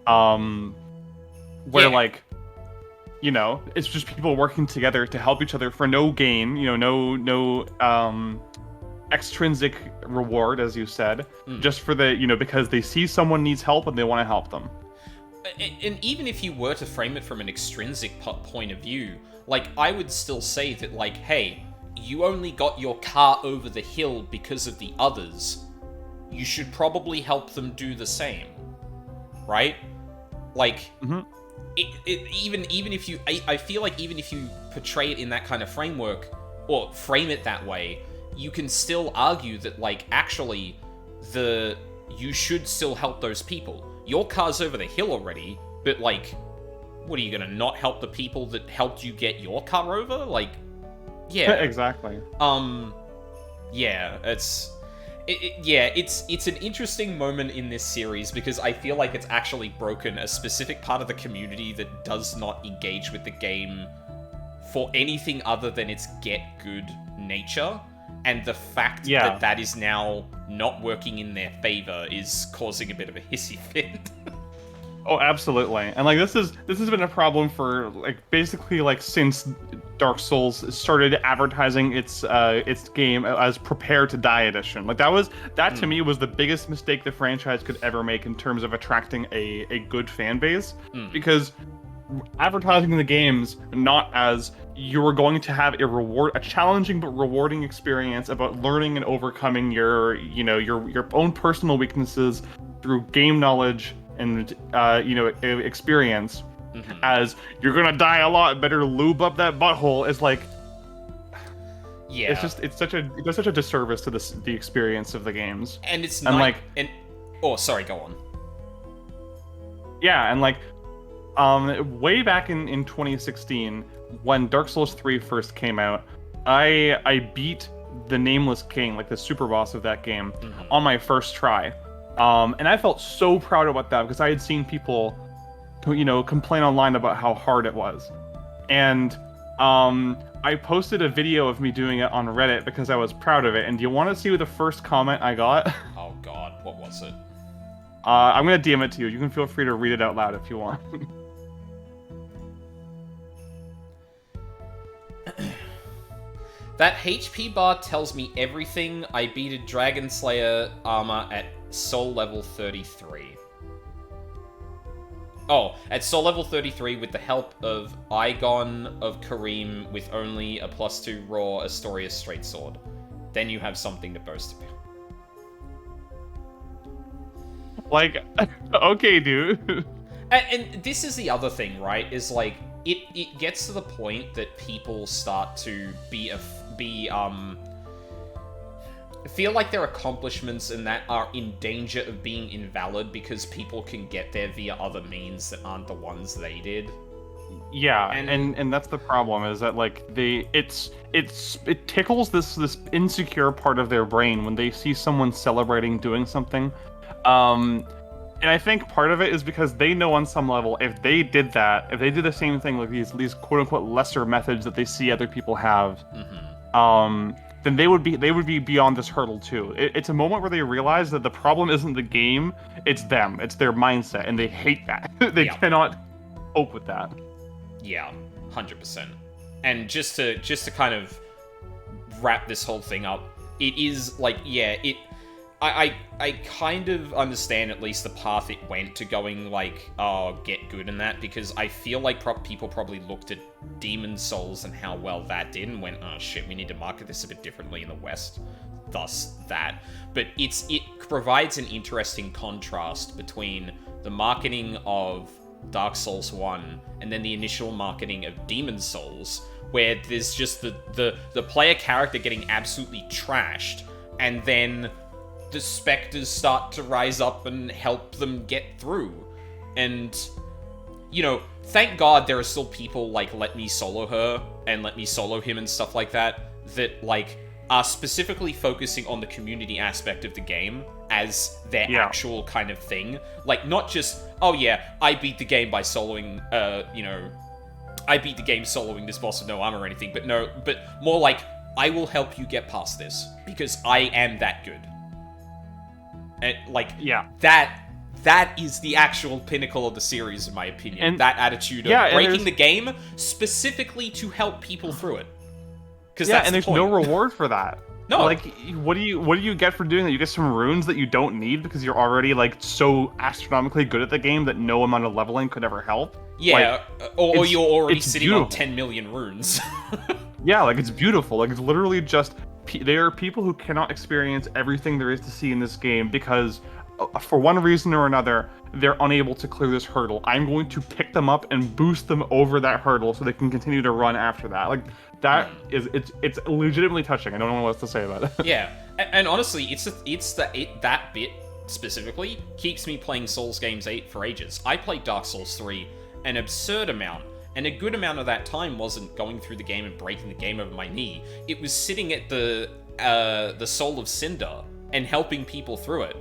Where, like, you know, it's just people working together to help each other for no gain, you know, no extrinsic reward, as you said, just for the, you know, because they see someone needs help and they want to help them. And even if you were to frame it from an extrinsic point of view, like, I would still say that, like, hey, you only got your car over the hill because of the others. You should probably help them do the same, right? Like, even if you, I feel like even if you portray it in that kind of framework, or frame it that way, you can still argue that, like, actually, you should still help those people. Your car's over the hill already, but, like, what, are you gonna not help the people that helped you get your car over? Like, yeah. Exactly. Yeah, it's an interesting moment in this series, because I feel like it's actually broken a specific part of the community that does not engage with the game for anything other than its get-good nature. And the fact that is now not working in their favor is causing a bit of a hissy fit. Oh, absolutely. And, like, this has been a problem for, like, basically, like, since Dark Souls started advertising its game as Prepare to Die edition. Like, that to me was the biggest mistake the franchise could ever make in terms of attracting a good fan base, because advertising the games not as you're going to have a challenging but rewarding experience about learning and overcoming your own personal weaknesses through game knowledge and experience, as you're gonna die a lot, better lube up that butthole, is like, yeah, it does such a disservice to the experience of the games. And it's and not, oh, sorry, go on. Yeah, and, like, way back in 2016, when Dark Souls 3 first came out, I beat the Nameless King, like the super boss of that game, on my first try. And I felt so proud about that, because I had seen people, you know, complain online about how hard it was. And I posted a video of me doing it on Reddit because I was proud of it. And do you want to see the first comment I got? Oh god, what was it? I'm gonna DM it to you. You can feel free to read it out loud if you want. That HP bar tells me everything. I beated Dragon Slayer armor at soul level 33. Oh, at soul level 33 with the help of Igon of Kareem with only a +2 raw Astoria straight sword. Then you have something to boast about. Like, okay, dude. And this is the other thing, right? Is, like, it gets to the point that people start to be feel like their accomplishments in that are in danger of being invalid because people can get there via other means that aren't the ones they did. Yeah, and that's the problem, is that like it tickles this insecure part of their brain when they see someone celebrating doing something. And I think part of it is because they know on some level, if they did that, if they did the same thing, like these quote unquote lesser methods that they see other people have, then they would be beyond this hurdle too. It's a moment where they realize that the problem isn't the game, it's them, it's their mindset, and they hate that. They cannot cope with that. Yeah, 100%. And just to kind of wrap this whole thing up, it is like, yeah, I kind of understand at least the path it went to going like, oh, get good in that, because I feel like people probably looked at Demon Souls and how well that did and went, oh shit, we need to market this a bit differently in the West. Thus that. But it provides an interesting contrast between the marketing of Dark Souls 1 and then the initial marketing of Demon Souls, where there's just the player character getting absolutely trashed, and then the specters start to rise up and help them get through. And, you know, thank God there are still people like Let Me Solo Her and Let Me Solo Him and stuff like that like are specifically focusing on the community aspect of the game as their actual kind of thing. Like, not just, oh yeah, I beat the game by soloing, I beat the game soloing this boss with no armor or anything, but more like, I will help you get past this because I am that good. And, like, that is the actual pinnacle of the series, in my opinion. And that attitude of breaking the game specifically to help people through it. Because there's no reward for that. No. Like, what do you get for doing that? You get some runes that you don't need because you're already, like, so astronomically good at the game that no amount of leveling could ever help. Yeah, like, or you're already sitting on 10 million runes. Yeah, like, it's beautiful. Like, it's literally just... There are people who cannot experience everything there is to see in this game because, for one reason or another, they're unable to clear this hurdle. I'm going to pick them up and boost them over that hurdle so they can continue to run after that. Like, that is, it's legitimately touching. I don't know what else to say about it. Yeah, and honestly, that bit specifically keeps me playing Souls games for ages. I played Dark Souls 3 an absurd amount. And a good amount of that time wasn't going through the game and breaking the game over my knee. It was sitting at the Soul of Cinder and helping people through it.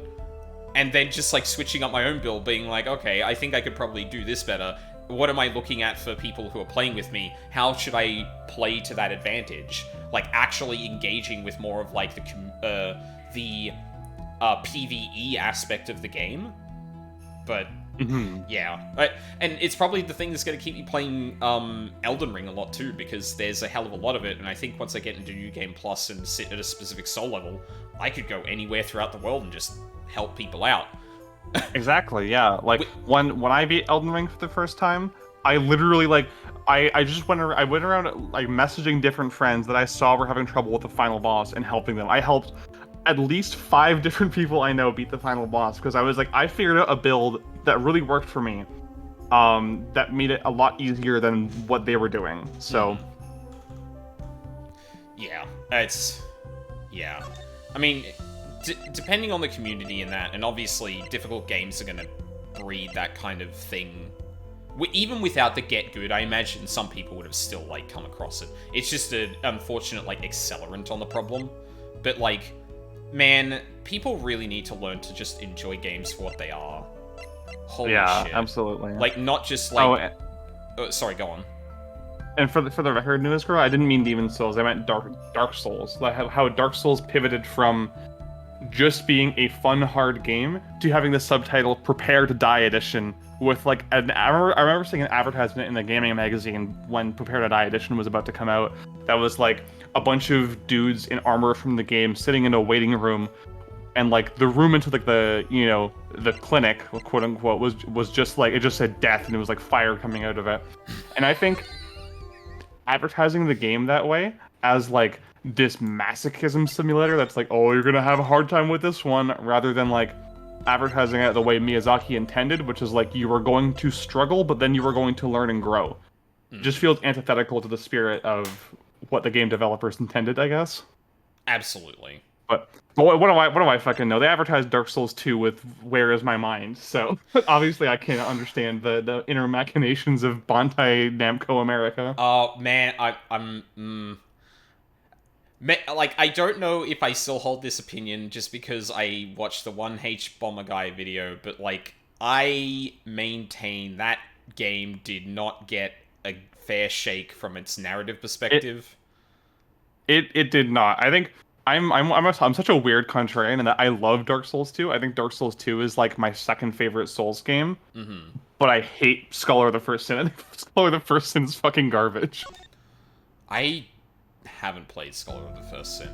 And then just, like, switching up my own build, being like, okay, I think I could probably do this better. What am I looking at for people who are playing with me? How should I play to that advantage? Like, actually engaging with more of, like, the PvE aspect of the game. But... yeah, and it's probably the thing that's going to keep me playing Elden Ring a lot too, because there's a hell of a lot of it, and I think once I get into New Game Plus and sit at a specific soul level, I could go anywhere throughout the world and just help people out. Exactly, yeah. Like, when I beat Elden Ring for the first time, I literally, like, I just went around, like, messaging different friends that I saw were having trouble with the final boss and helping them. I helped at least 5 different people I know beat the final boss, because I was like, I figured out a build that really worked for me, that made it a lot easier than what they were doing, so... Yeah, yeah. I mean, depending on the community and that, and obviously difficult games are gonna breed that kind of thing. Even without the get good, I imagine some people would have still, like, come across it. It's just an unfortunate, like, accelerant on the problem. But, like... Man, people really need to learn to just enjoy games for what they are. Holy shit. Yeah, absolutely. Like, not just, like... sorry, go on. And for the record, Newest Girl, I didn't mean Demon Souls, I meant Dark Souls. Like, how Dark Souls pivoted from just being a fun, hard game to having the subtitle Prepare to Die Edition with, like, I remember seeing an advertisement in the gaming magazine when Prepare to Die Edition was about to come out that was, like, a bunch of dudes in armor from the game sitting in a waiting room, and, like, the room into, like, the, you know, the clinic, quote unquote, was just, like, it just said death, and it was, like, fire coming out of it. And I think advertising the game that way as, like, this masochism simulator that's like, oh, you're gonna have a hard time with this one, rather than, like, advertising it the way Miyazaki intended, which is, like, you were going to struggle, but then you were going to learn and grow. Just feels antithetical to the spirit of what the game developers intended, I guess. Absolutely. But what do I fucking know? They advertised Dark Souls 2 with "Where is my mind?" So obviously I can't understand the inner machinations of Bandai Namco America. Oh man, like, I don't know if I still hold this opinion just because I watched the 1H Bomber Guy video, but, like, I maintain that game did not get a fair shake from its narrative perspective. It did not. I think I'm such a weird contrarian in that I love Dark Souls 2. I think Dark Souls 2 is like my second favorite Souls game. Mm-hmm. But I hate Scholar of the First Sin. I think Scholar of the First Sin is fucking garbage. I haven't played Scholar of the First Sin.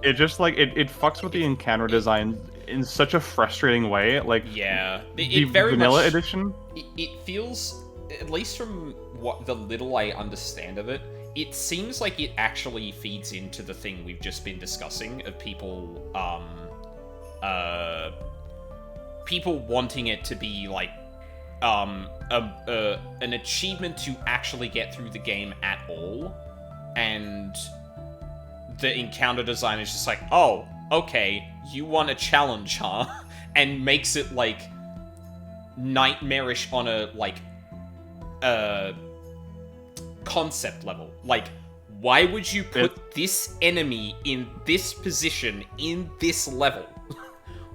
It just like it fucks with the encounter design in such a frustrating way. Like Yeah, the it very vanilla much, edition. it feels, at least from what the little I understand of it, it seems like it actually feeds into the thing we've just been discussing of people, people wanting it to be like, an achievement to actually get through the game at all, and the encounter design is just like, oh, okay, you want a challenge, huh? And makes it, like, nightmarish on a, like, concept level. Like, why would you put this enemy in this position in this level?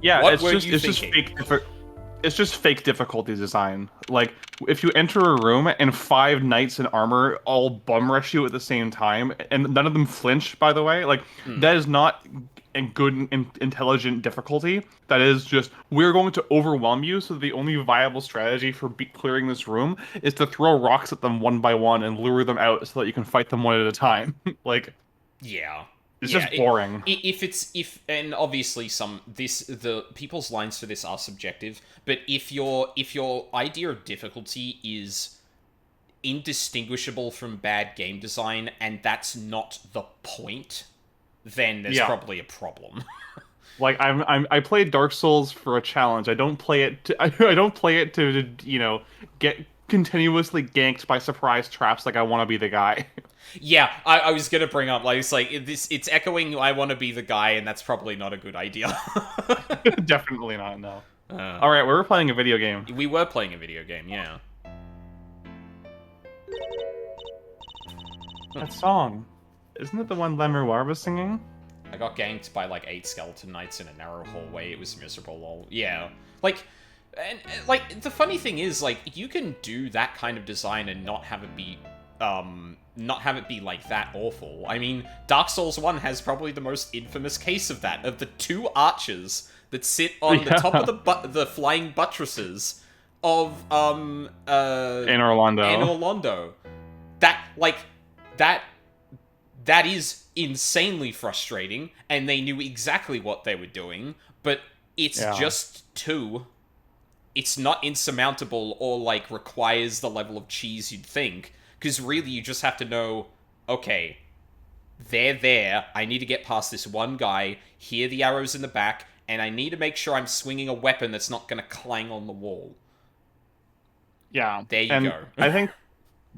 Yeah, What it's were just you thinking? it's just fake difficulty design. Like if you enter a room and 5 knights in armor all bum rush you at the same time, and none of them flinch, by the way, like that is not a good intelligent difficulty. That is just we're going to overwhelm you. So the only viable strategy for clearing this room is to throw rocks at them one by one and lure them out so that you can fight them one at a time. Like Yeah. it's Yeah, just boring. if and obviously the people's lines for this are subjective, but if your idea of difficulty is indistinguishable from bad game design and that's not the point, then there's probably a problem. Like I play Dark Souls for a challenge. I don't play it to, I don't play it to you know get continuously ganked by surprise traps like I want to be the guy. Yeah, I was gonna bring up, like, it's echoing I want to be the guy, and that's probably not a good idea. Definitely not, no. All right, we're playing a video game. We were playing a video game, yeah. That song, isn't it the one Lemuroir was singing? I got ganked by, like, 8 skeleton knights in a narrow hallway. It was miserable, lol. Yeah. Like, and like, the funny thing is, like, you can do that kind of design and not have it be like that awful. I mean, Dark Souls 1 has probably the most infamous case of that, of the 2 archers that sit on the top of the flying buttresses of in Orlando. That is insanely frustrating, and they knew exactly what they were doing, but it's just 2. It's not insurmountable or, like, requires the level of cheese you'd think. Because really, you just have to know, okay, they're there, I need to get past this one guy, hear the arrows in the back, and I need to make sure I'm swinging a weapon that's not going to clang on the wall. Yeah. There you go. I think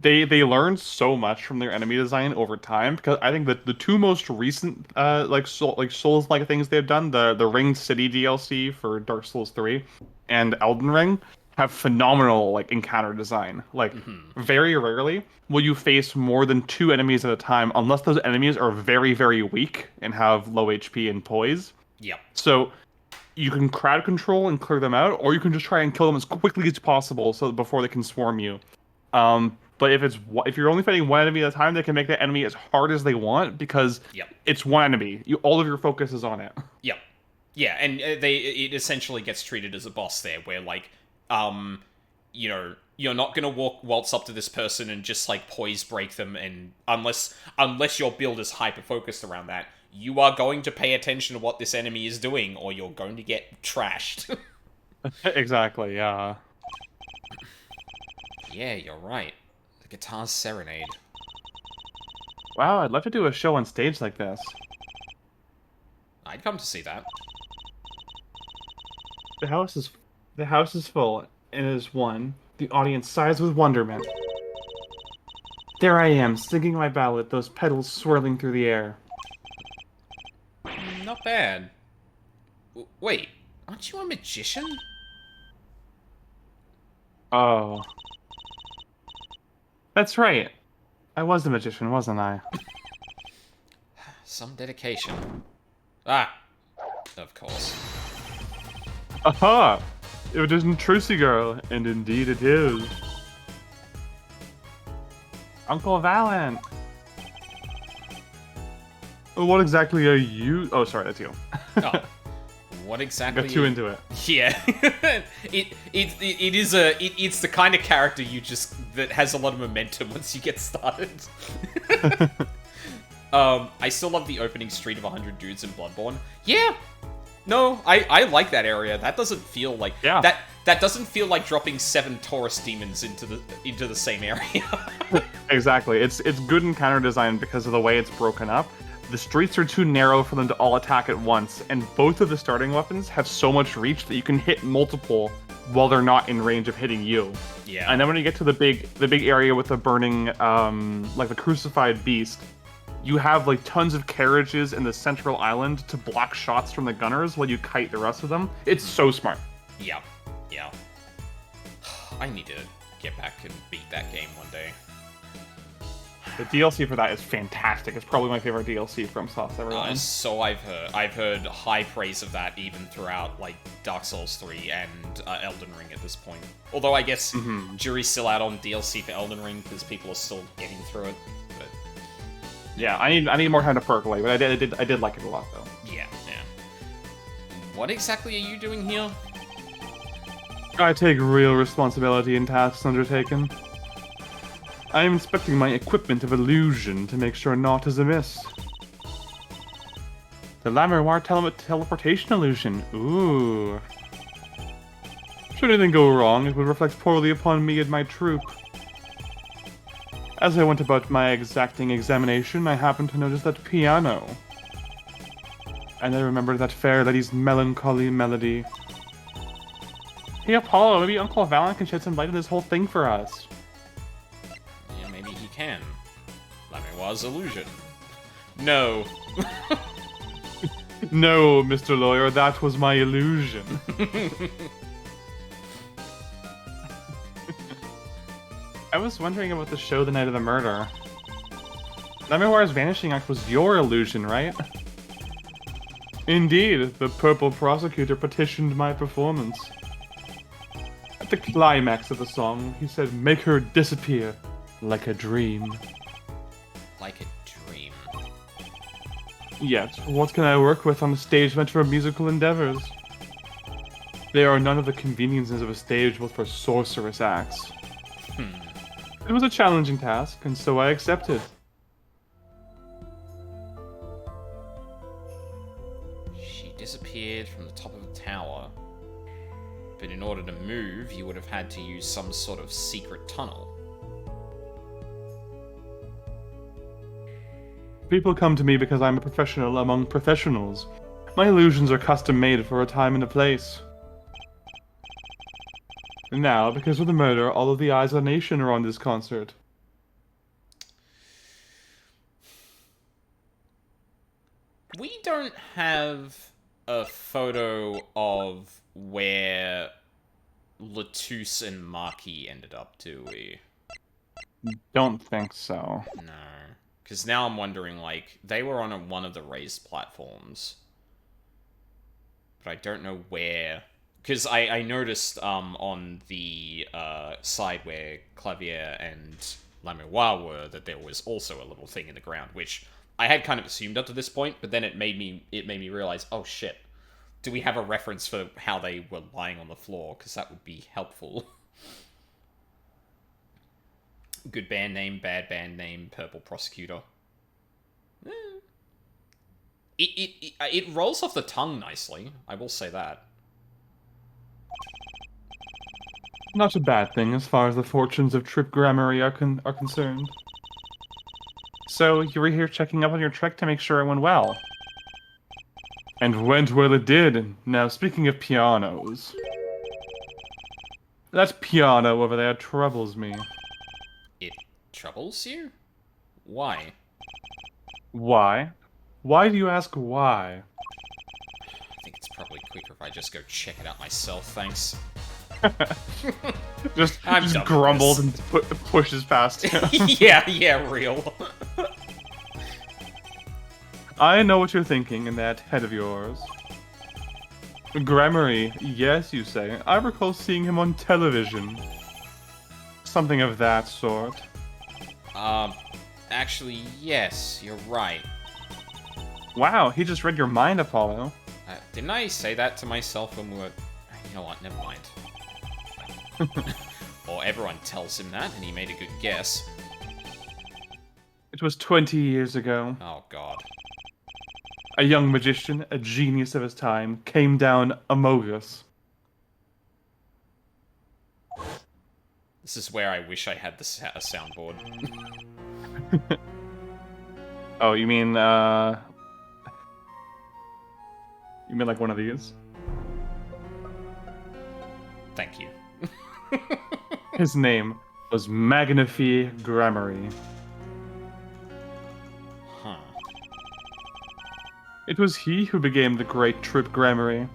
they learned so much from their enemy design over time, because I think that the 2 most recent Souls-like things they've done, the Ring City DLC for Dark Souls 3 and Elden Ring, have phenomenal like encounter design. Like very rarely will you face more than 2 enemies at a time unless those enemies are very, very weak and have low HP and poise. Yep. So you can crowd control and clear them out, or you can just try and kill them as quickly as possible so before they can swarm you. But if you're only fighting one enemy at a time, they can make that enemy as hard as they want because it's one enemy. All of your focus is on it. Yep. Yeah, and it essentially gets treated as a boss there, where, like, you know, you're not gonna waltz up to this person and just, like, poise break them, and unless your build is hyper-focused around that, you are going to pay attention to what this enemy is doing, or you're going to get trashed. Exactly, yeah. Yeah, you're right. The guitar's serenade. Wow, I'd love to do a show on stage like this. I'd come to see that. The house is full, and as one, the audience sighs with wonderment. There I am, singing my ballad, those petals swirling through the air. not bad. Wait, aren't you a magician? Oh. That's right. I was a magician, wasn't I? Some dedication. Ah, of course. Aha! It isn't Trucy Girl, and indeed it is. Uncle Valent! What exactly are you? Oh, sorry, that's you. Oh, what exactly? Got too into it. Yeah, it's the kind of character that has a lot of momentum once you get started. I still love the opening street of 100 dudes in Bloodborne. Yeah, no, I like that area. That doesn't feel like that doesn't feel like dropping 7 Taurus demons into the same area. Exactly. It's good in counter design because of the way it's broken up. The streets are too narrow for them to all attack at once, and both of the starting weapons have so much reach that you can hit multiple while they're not in range of hitting you. Yeah. And then when you get to the big area with the burning, like the crucified beast, you have like tons of carriages in the central island to block shots from the gunners while you kite the rest of them. It's so smart. Yeah. Yeah. I need to get back and beat that game one day. The DLC for that is fantastic. It's probably my favorite DLC from Sauce ever done. So I've heard. I've heard high praise of that even throughout like Dark Souls 3 and Elden Ring at this point. Although I guess jury's still out on DLC for Elden Ring because people are still getting through it. But yeah, I need more time to percolate, but I did like it a lot though. Yeah. What exactly are you doing here? I take real responsibility in tasks undertaken. I am inspecting my equipment of illusion to make sure naught is amiss. The Lameroir teleportation illusion. Ooh. Should anything go wrong, it would reflect poorly upon me and my troop. As I went about my exacting examination, I happened to notice that piano. And I remembered that fair lady's melancholy melody. Hey Apollo, maybe Uncle Valent can shed some light on this whole thing for us. Can. Lameroir's illusion. No. No, Mr. Lawyer, that was my illusion. I was wondering about the show the night of the murder. Lameroir's vanishing act was your illusion, right? Indeed, the purple prosecutor petitioned my performance. At the climax of the song, he said, "Make her disappear. Like a dream." Like a dream. Yet, what can I work with on a stage meant for musical endeavors? There are none of the conveniences of a stage built for sorcerous acts. It was a challenging task, and so I accepted. She disappeared from the top of a tower. But in order to move, you would have had to use some sort of secret tunnel. People come to me because I'm a professional among professionals. My illusions are custom-made for a time and a place. And now, because of the murder, all of the eyes of the nation are on this concert. We don't have a photo of where Latouche and Marquis ended up, do we? Don't think so. No. Because now I'm wondering, like, they were on one of the raised platforms. But I don't know where. Because I noticed on the side where Clavier and Lameroir were that there was also a little thing in the ground, which I had kind of assumed up to this point, but then it made me realize, oh shit, do we have a reference for how they were lying on the floor? Because that would be helpful. Good band name, bad band name, Purple Prosecutor. It rolls off the tongue nicely, I will say that. Not a bad thing as far as the fortunes of Trip Grammary are concerned. So, you were here checking up on your trek to make sure it went well. And went well it did. Now, speaking of pianos... That piano over there troubles me. It troubles you? Why? Why? Why do you ask why? if I just go check it out myself, thanks. just I'm done with grumbles this. and pushes past him. yeah, real. I know what you're thinking in that head of yours. Grammary, yes, you say. I recall seeing him on television. Something of that sort. Actually, yes, you're right. Wow, he just read your mind, Apollo. Didn't I say that to myself when we were... You know what, never mind. Or everyone tells him that, and he made a good guess. It was 20 years ago. Oh, God. A young magician, a genius of his time, came down among us. This is where I wish I had a soundboard. Oh, you mean like one of these? Thank you. His name was Magnify Grammary. Huh. It was he who became the great Trip Grammary.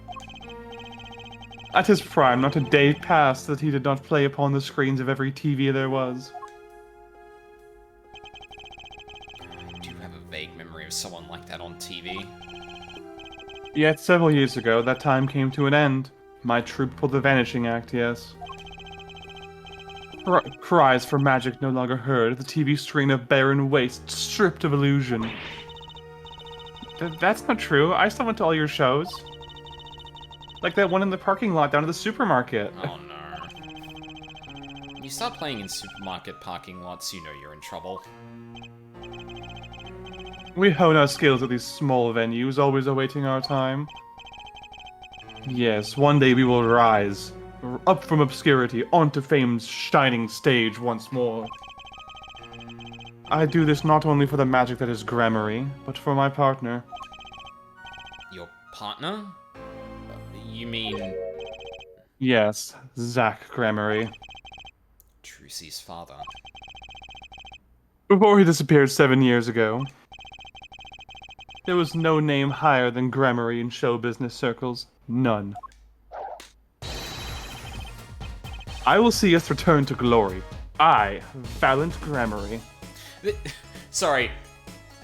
At his prime, not a day passed that he did not play upon the screens of every TV there was. I do have a vague memory of someone like that on TV. Yet several years ago, that time came to an end. My troupe pulled the Vanishing Act, yes. Cries for magic no longer heard, the TV screen of barren waste, stripped of illusion. That's not true. I still went to all your shows. Like that one in the parking lot down at the supermarket. Oh no. When you start playing in supermarket parking lots, you know you're in trouble. We hone our skills at these small venues, always awaiting our time. Yes, one day we will rise, up from obscurity, onto fame's shining stage once more. I do this not only for the magic that is Grammary, but for my partner. Your partner? You mean... Yes, Zach Grammary. Trucy's father. Before he disappeared 7 years ago, there was no name higher than Grammary in show business circles. None. I will see us return to glory. I, Valiant Grammary. Sorry,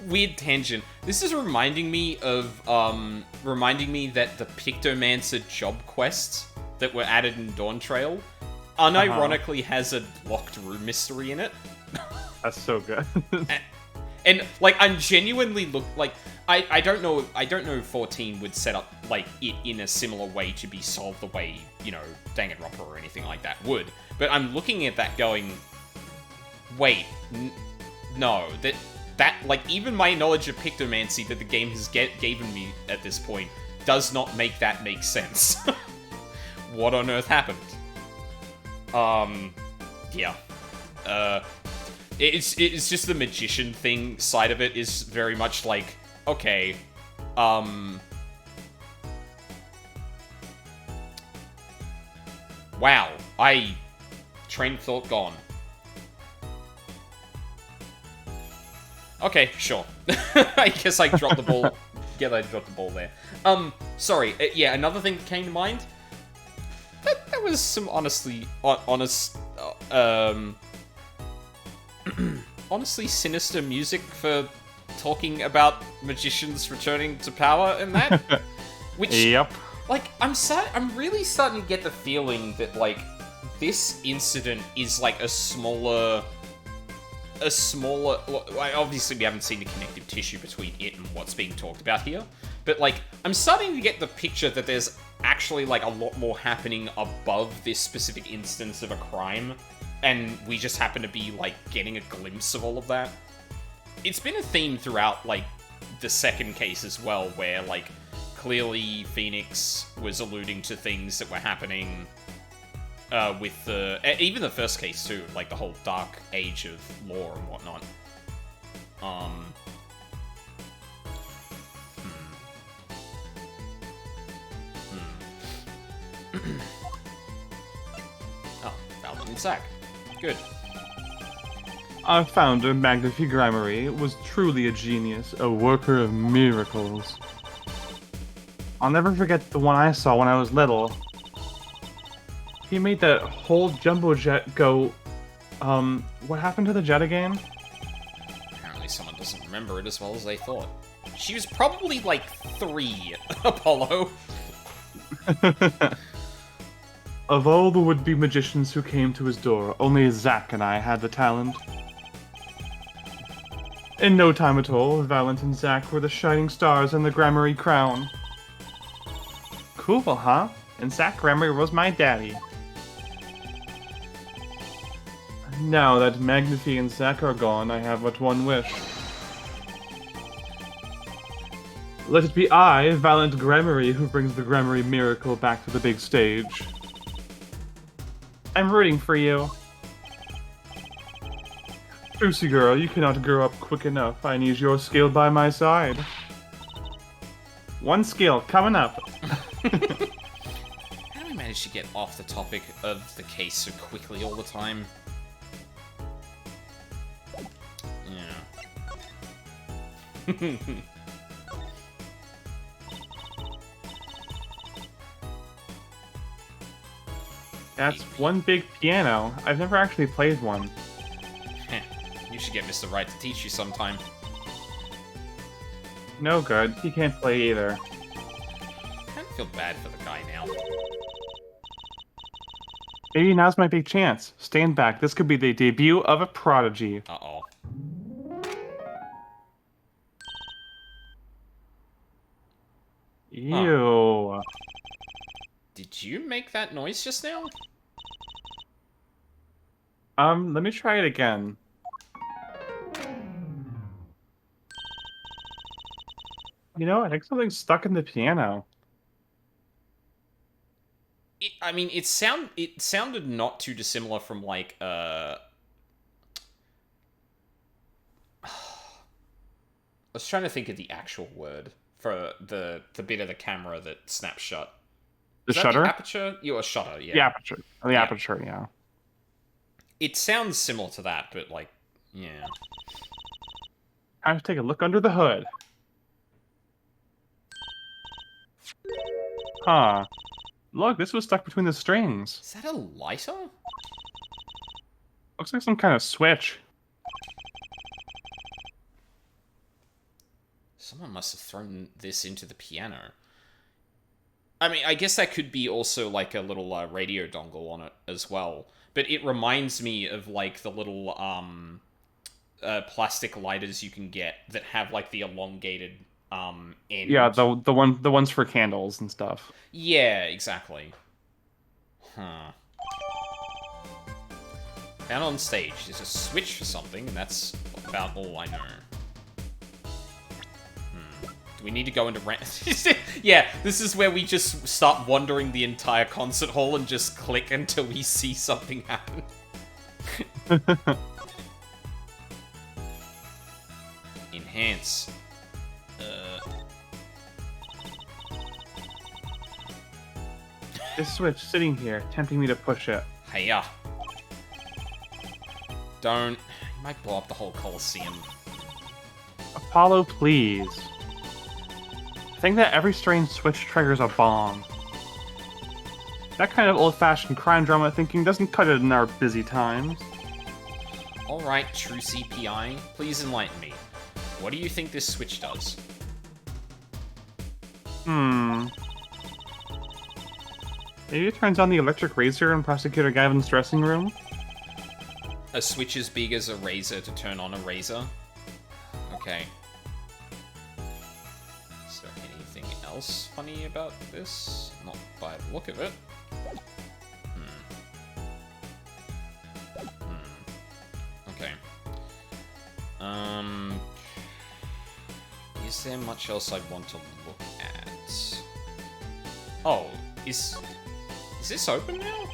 weird tangent. This is reminding me of, that the Pictomancer job quests that were added in Dawn Trail unironically has a locked room mystery in it. That's so good. And like, I'm genuinely I don't know if 14 would set up, like, it in a similar way to be solved the way, you know, Danganronpa or anything like that would. But I'm looking at that going, wait, no, that, like, even my knowledge of Pictomancy that the game has given me at this point does not make that make sense. What on earth happened? Yeah. It's just the magician thing side of it is very much like, okay, wow, train of thought gone. Okay, sure. I guess I dropped the ball. Yeah, I dropped the ball there. Sorry, yeah, another thing that came to mind, that was some honestly sinister music for talking about magicians returning to power and that. Which, yep. Like, I'm really starting to get the feeling that, like, this incident is like a smaller. Obviously, we haven't seen the connective tissue between it and what's being talked about here, but like, I'm starting to get the picture that there's actually like a lot more happening above this specific instance of a crime, and we just happen to be like getting a glimpse of all of that. It's been a theme throughout like the second case as well, where like clearly Phoenix was alluding to things that were happening with even the first case too, like the whole dark age of lore and whatnot. Oh, Valiant and Zack. Good. Our founder, Magnify Grammary, was truly a genius, a worker of miracles. I'll never forget the one I saw when I was little. He made that whole jumbo jet go... what happened to the jet again? Apparently someone doesn't remember it as well as they thought. She was probably, like, 3, Apollo. Of all the would-be magicians who came to his door, only Zack and I had the talent. In no time at all, Valent and Zack were the shining stars in the Gramarye crown. Cool, huh? And Zack Gramarye was my daddy. Now that Magnifi and Zack are gone, I have but one wish. Let it be I, Valent Gramarye, who brings the Gramarye miracle back to the big stage. I'm rooting for you. Lucy girl, you cannot grow up quick enough. I need your skill by my side. One skill, coming up. How do we manage to get off the topic of the case so quickly all the time? Yeah. That's one big piano. I've never actually played one. You should get Mr. Wright to teach you sometime. No good. He can't play either. I kind of feel bad for the guy now. Maybe now's my big chance. Stand back. This could be the debut of a prodigy. Uh-oh. Ew. Huh. Did you make that noise just now? Let me try it again. You know, I think something's stuck in the piano. I mean, it sounded not too dissimilar from, like, I was trying to think of the actual word for the bit of the camera that snaps shut. The shutter? The aperture? Yeah, a shutter, yeah. The aperture. Oh, the aperture, yeah. It sounds similar to that, but, like, yeah. Time to take a look under the hood. Huh. Look, this was stuck between the strings. Is that a lighter? Looks like some kind of switch. Someone must have thrown this into the piano. I mean, I guess that could be also, like, a little radio dongle on it as well. But it reminds me of, like, the little plastic lighters you can get that have, like, the elongated end. Yeah, the ones for candles and stuff. Yeah, exactly. Huh. Found on stage. There's a switch for something, and that's about all I know. Do we need to go into Yeah, this is where we just start wandering the entire concert hall and just click until we see something happen. Enhance. This switch sitting here, tempting me to push it. Hiya. Don't. You might blow up the whole Colosseum. Apollo, please. I think that every strange switch triggers a bomb. That kind of old-fashioned crime drama thinking doesn't cut it in our busy times. Alright, true CPI, please enlighten me. What do you think this switch does? Maybe it turns on the electric razor in Prosecutor Gavin's dressing room? A switch as big as a razor to turn on a razor? Okay. Is there anything else funny about this? Not by the look of it. Okay. Is there much else I want to look at? Oh, is this open now?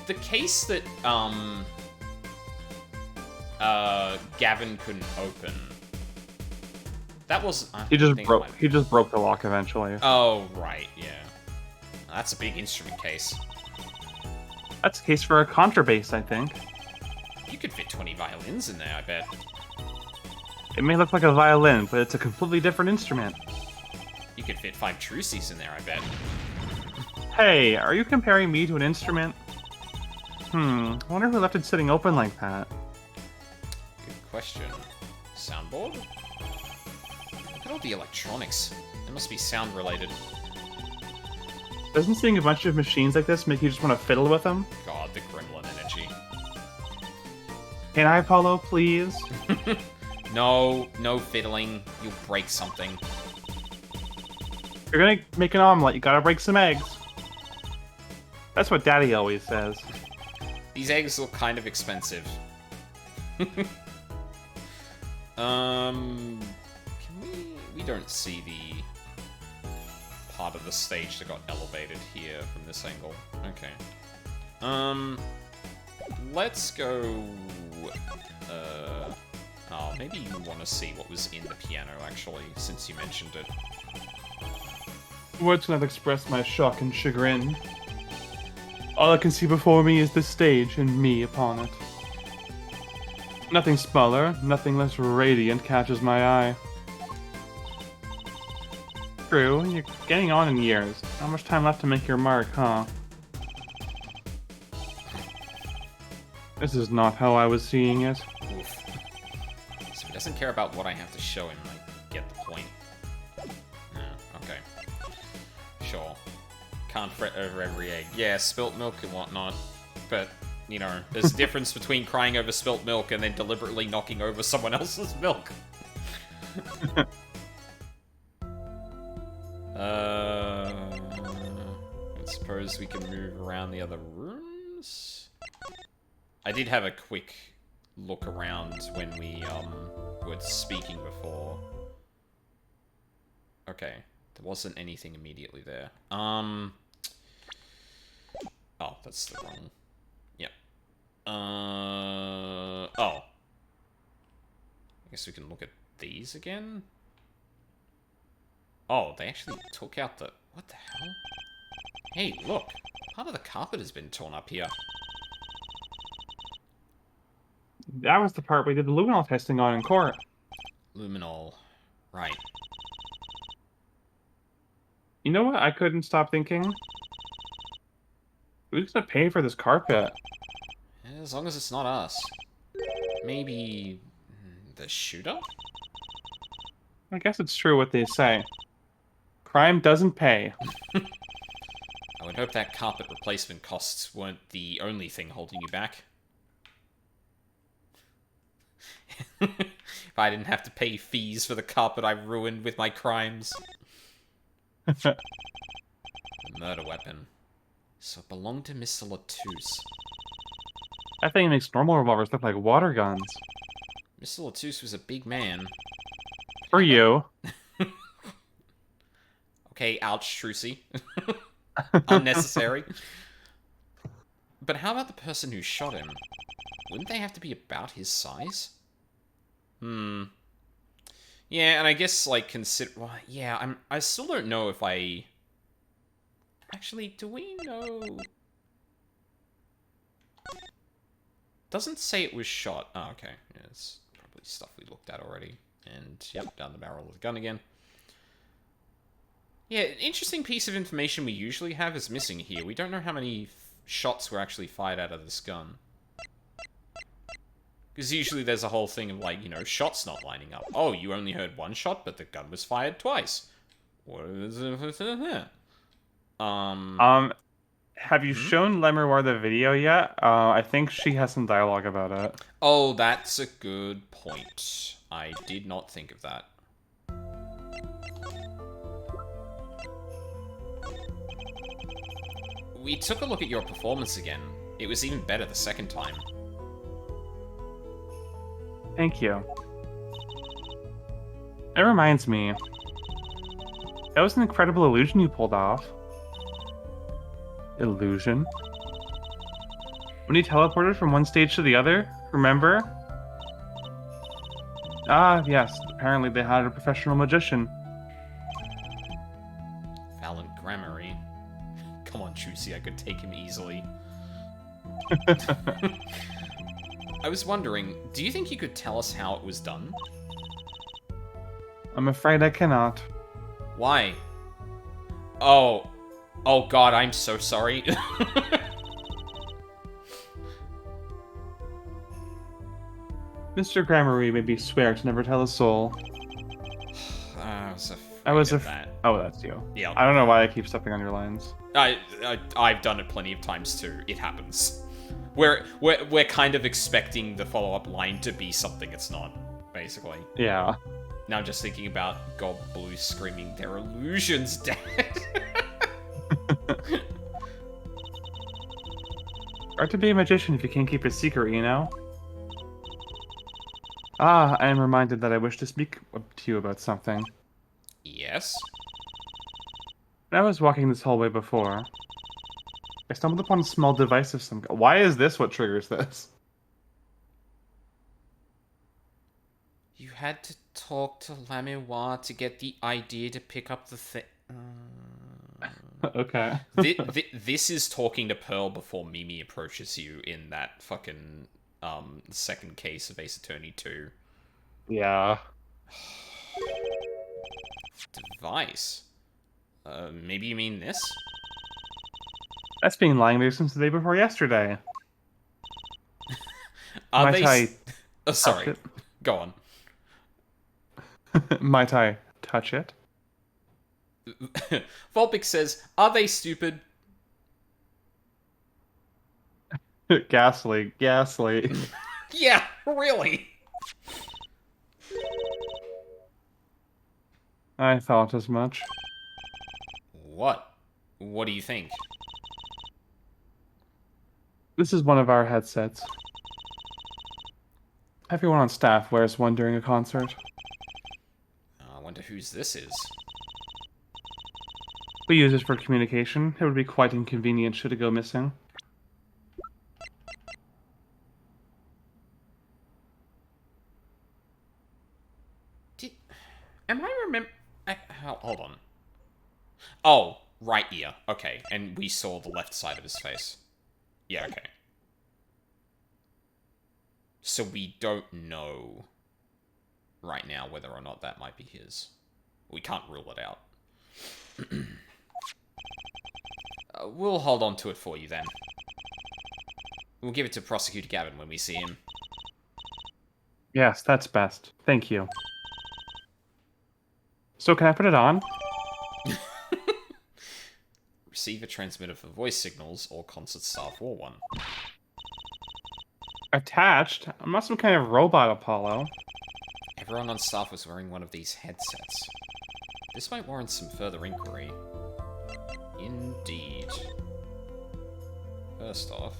The case that Gavin couldn't open. That was He just broke the lock eventually. Oh right, yeah. That's a big instrument case. That's a case for a contrabass, I think. You could fit 20 violins in there, I bet. It may look like a violin, but it's a completely different instrument. You could fit 5 Trucies in there, I bet. Hey, are you comparing me to an instrument? I wonder who left it sitting open like that. Good question. Soundboard? Look at all the electronics. They must be sound related. Doesn't seeing a bunch of machines like this make you just want to fiddle with them? God, the gremlin energy. Can I, Apollo, please? No, no fiddling. You'll break something. If you're gonna make an omelet, you gotta break some eggs. That's what Daddy always says. These eggs look kind of expensive. Can we don't see the part of the stage that got elevated here from this angle. Okay. Let's go... Oh, maybe you want to see what was in the piano, actually, since you mentioned it. Words cannot express my shock and chagrin. All I can see before me is this stage and me upon it. Nothing smaller, nothing less radiant catches my eye. True, you're getting on in years. Not much time left to make your mark, huh? This is not how I was seeing it. Oof. So he doesn't care about what I have to show him, I get the point. Okay. Sure. Can't fret over every egg. Yeah, spilt milk and whatnot. But, you know, there's a difference between crying over spilt milk and then deliberately knocking over someone else's milk. I suppose we can move around the other rooms? I did have a quick look around when we, were speaking before. Okay. There wasn't anything immediately there. Oh, that's the wrong... Yep. Oh. I guess we can look at these again? Oh, they actually took out the... What the hell? Hey, look! Part of the carpet has been torn up here. That was the part we did the luminol testing on in court. Luminol. Right. You know what I couldn't stop thinking? Who's gonna pay for this carpet? As long as it's not us. Maybe... the shooter? I guess it's true what they say. Crime doesn't pay. I would hope that carpet replacement costs weren't the only thing holding you back. If I didn't have to pay fees for the carpet I ruined with my crimes. The murder weapon. So it belonged to Mr. Latouche. That thing makes normal revolvers look like water guns. Mr. Latouche was a big man. For you. Okay, ouch, Trucy. Unnecessary. But how about the person who shot him? Wouldn't they have to be about his size? Yeah, and I guess, like, consider... Well, yeah, I still don't know if I... Actually, do we know... Doesn't say it was shot. Oh, okay. Yeah, it's probably stuff we looked at already. And, yep, down the barrel of the gun again. Yeah, an interesting piece of information we usually have is missing here. We don't know how many shots were actually fired out of this gun. Because usually there's a whole thing of, like, you know, shots not lining up. Oh, you only heard one shot, but the gun was fired twice. What is it? Have you shown Lemuroir the video yet? I think she has some dialogue about it. Oh, that's a good point. I did not think of that. We took a look at your performance again. It was even better the second time. Thank you. It reminds me. That was an incredible illusion you pulled off. Illusion? When you teleported from one stage to the other, remember? Ah, yes. Apparently they hired a professional magician. Fallon Grammary. Come on, Trucy, I could take him easily. I was wondering, do you think you could tell us how it was done? I'm afraid I cannot. Why? Oh. Oh god, I'm so sorry. Mr. Gramarye made me swear to never tell a soul. I was afraid of that. Oh, that's you. Yeah. I don't know why I keep stepping on your lines. I've done it plenty of times too. It happens. We're kind of expecting the follow-up line to be something it's not, basically. Yeah. Now I'm just thinking about God Blue screaming, "Their illusion's dead." Hard to be a magician if you can't keep a secret, you know? Ah, I am reminded that I wish to speak to you about something. Yes? When I was walking this hallway before, I stumbled upon a small device of some kind. Why is this what triggers this? You had to talk to Lamiwa to get the idea to pick up the thing. Okay. This is talking to Pearl before Mimi approaches you in that fucking second case of Ace Attorney 2. Yeah. Device? Maybe you mean this? That's been lying there since the day before yesterday. Are Might they... I Oh, sorry. Go on. Might I touch it? Volpic says, "Are they stupid?" Ghastly. Ghastly. Yeah, really. I thought as much. What? What do you think? This is one of our headsets. Everyone on staff wears one during a concert. I wonder whose this is. We use it for communication. It would be quite inconvenient should it go missing. Am I remember... Hold on. Oh, right ear. Okay, and we saw the left side of his face. Yeah, okay. So we don't know right now whether or not that might be his. We can't rule it out. We'll hold on to it for you then. We'll give it to Prosecutor Gavin when we see him. Yes, that's best. Thank you. So can I put it on? Receiver transmitter for voice signals or concert staff or one. Attached? I'm not some kind of robot, Apollo. Everyone on staff was wearing one of these headsets. This might warrant some further inquiry. Indeed. First off...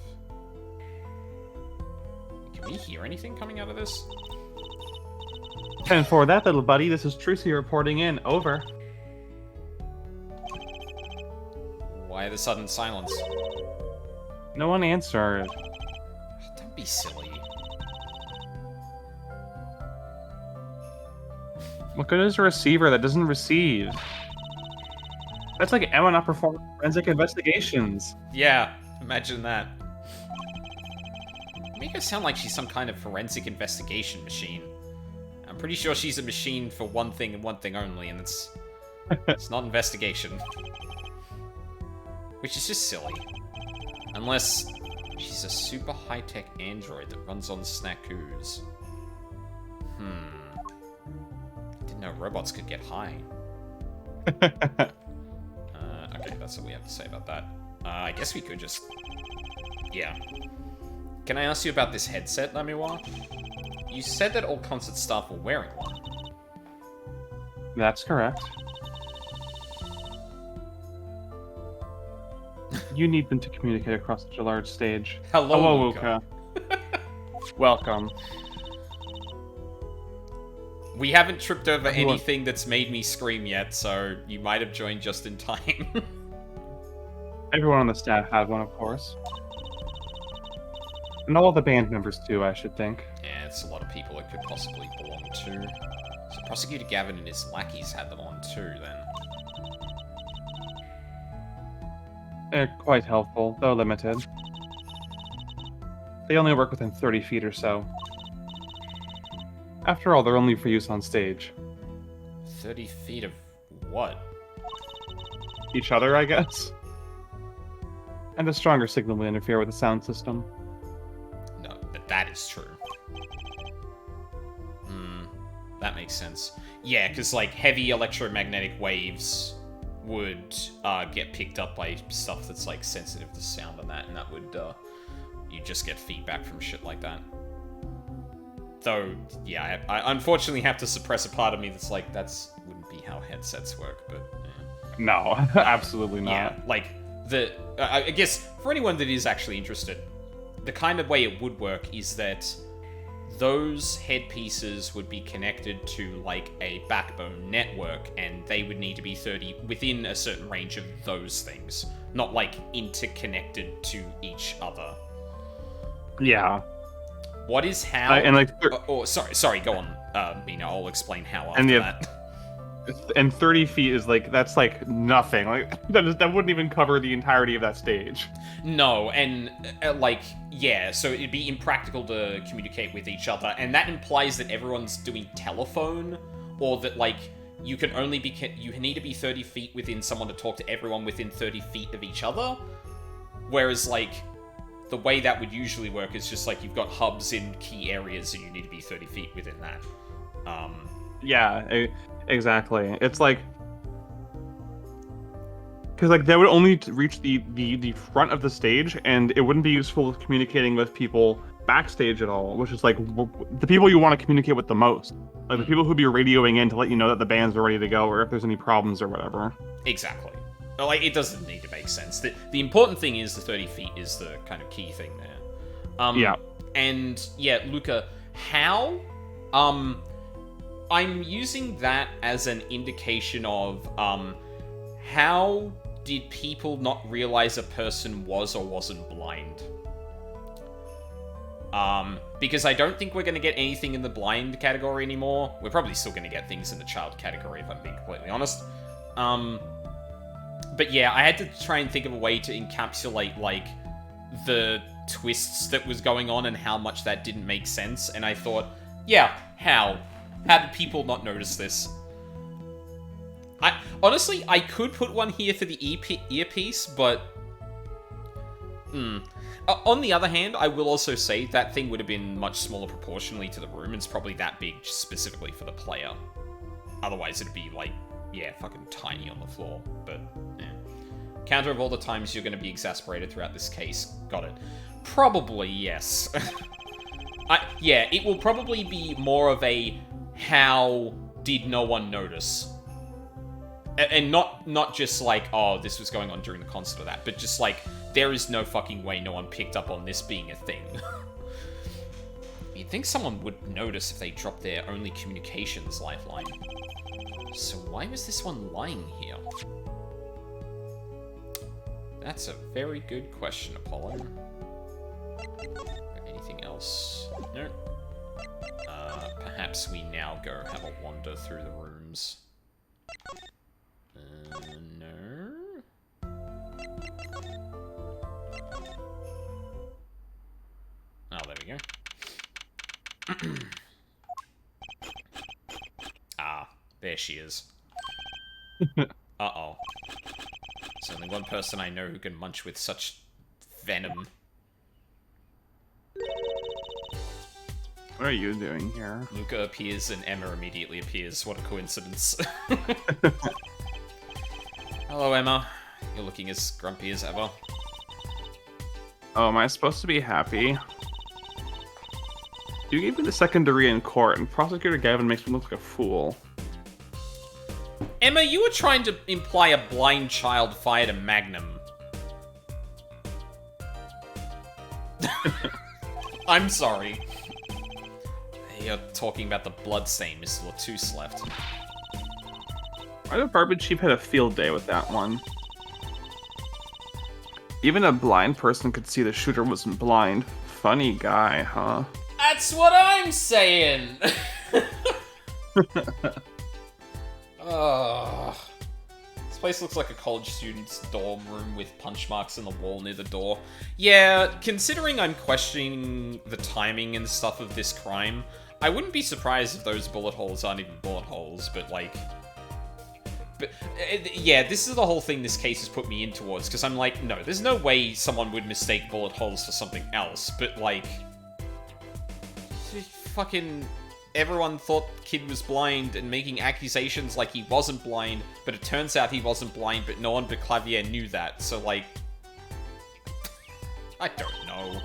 Can we hear anything coming out of this? And for that, little buddy, this is Trucy reporting in. Over. Why the sudden silence? No one answered. Don't be silly. What good is a receiver that doesn't receive? That's like Emma not performing forensic investigations. Yeah, imagine that. Make her sound like she's some kind of forensic investigation machine. I'm pretty sure she's a machine for one thing and one thing only, and it's not investigation. Which is just silly. Unless she's a super high-tech android that runs on snackoos. Didn't know robots could get high. Okay, that's what we have to say about that. I guess we could just... Yeah. Can I ask you about this headset, Lamiwa? You said that all concert staff were wearing one. That's correct. You need them to communicate across such a large stage. Hello, Luca. Welcome. We haven't tripped over anything that's made me scream yet, so you might have joined just in time. Everyone on the staff had one, of course. And all the band members, too, I should think. Yeah, it's a lot of people it could possibly belong to. So Prosecutor Gavin and his lackeys had them on too, then. They're quite helpful, though limited. They only work within 30 feet or so. After all, they're only for use on stage. 30 feet of what? Each other, I guess. And a stronger signal will interfere with the sound system. No, but that is true. That makes sense. Yeah, because, like, heavy electromagnetic waves would get picked up by stuff that's, like, sensitive to sound and that would, you just get feedback from shit like that. Though, yeah, I unfortunately have to suppress a part of me that's like, wouldn't be how headsets work, but... Yeah. No, absolutely not. Yeah, like, I guess, for anyone that is actually interested, the kind of way it would work is that those headpieces would be connected to, like, a backbone network, and they would need to be within a certain range of those things, not, like, interconnected to each other. Yeah. What is how? And like, sorry, go on, Mina. I'll explain how after and that. And 30 feet is like, that's like nothing. Like that wouldn't even cover the entirety of that stage. No, and like, yeah, so it'd be impractical to communicate with each other, and that implies that everyone's doing telephone, or that like you need to be 30 feet within someone to talk to everyone within 30 feet of each other. Whereas like the way that would usually work is just like you've got hubs in key areas and you need to be 30 feet within that. Yeah, exactly. It's like, because like they would only reach the front of the stage, and it wouldn't be useful communicating with people backstage at all, which is like the people you want to communicate with the most, like the people who'd be radioing in to let you know that the bands are ready to go, or if there's any problems or whatever. Exactly. Like, it doesn't need to make sense. The important thing is the 30 feet is the kind of key thing there. Yeah. And, yeah, Luca, how? I'm using that as an indication of, how did people not realize a person was or wasn't blind? Because I don't think we're going to get anything in the blind category anymore. We're probably still going to get things in the child category, if I'm being completely honest. But yeah, I had to try and think of a way to encapsulate, like, the twists that was going on and how much that didn't make sense. And I thought, yeah, how? How did people not notice this? Honestly, I could put one here for the earpiece, but... On the other hand, I will also say that thing would have been much smaller proportionally to the room. It's probably that big specifically for the player. Otherwise, it'd be, like, yeah, fucking tiny on the floor. But, yeah. Counter of all the times you're going to be exasperated throughout this case. Got it. Probably, yes. Yeah, it will probably be more of a how did no one notice? And not just like, oh, this was going on during the concert or that, but just like, there is no fucking way no one picked up on this being a thing. You'd think someone would notice if they dropped their only communications lifeline. So why was this one lying here? That's a very good question, Apollo. Anything else? No. Perhaps we now go have a wander through the rooms. No. Oh, there we go. Ah, there she is. Uh-oh. There's only one person I know who can munch with such venom. What are you doing here? Luca appears and Emma immediately appears. What a coincidence. Hello, Emma. You're looking as grumpy as ever. Oh, am I supposed to be happy? You gave me the second degree in court, and Prosecutor Gavin makes me look like a fool. Emma, you were trying to imply a blind child fired a magnum. I'm sorry. You're talking about the bloodstain Mr. Latouche left. Why the Barbie Chief had a field day with that one? Even a blind person could see the shooter wasn't blind. Funny guy, huh? That's what I'm saying! This place looks like a college student's dorm room with punch marks in the wall near the door. Yeah, considering I'm questioning the timing and stuff of this crime, I wouldn't be surprised if those bullet holes aren't even bullet holes, but like, But, yeah, this is the whole thing this case has put me in towards, because I'm like, no, there's no way someone would mistake bullet holes for something else, but, like... Fucking... Everyone thought the kid was blind and making accusations like he wasn't blind, but it turns out he wasn't blind, but no one but Clavier knew that, so, like... I don't know.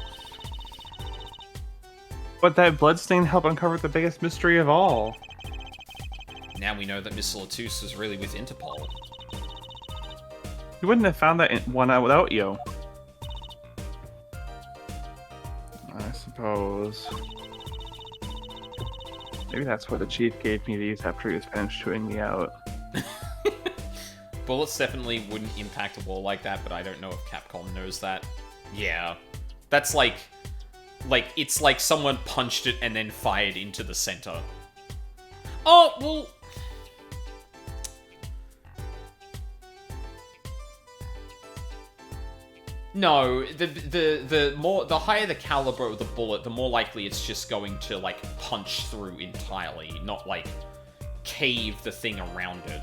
But that bloodstain helped uncover the biggest mystery of all. Now we know that Miss Latus was really with Interpol. You wouldn't have found that one out without you. I suppose. Maybe that's why the chief gave me these after he was finished chewing me out. Bullets definitely wouldn't impact a wall like that, but I don't know if Capcom knows that. Yeah. That's like, it's like someone punched it and then fired into the center. Oh, well... No, the higher the caliber of the bullet, the more likely it's just going to, like, punch through entirely, not, like, cave the thing around it.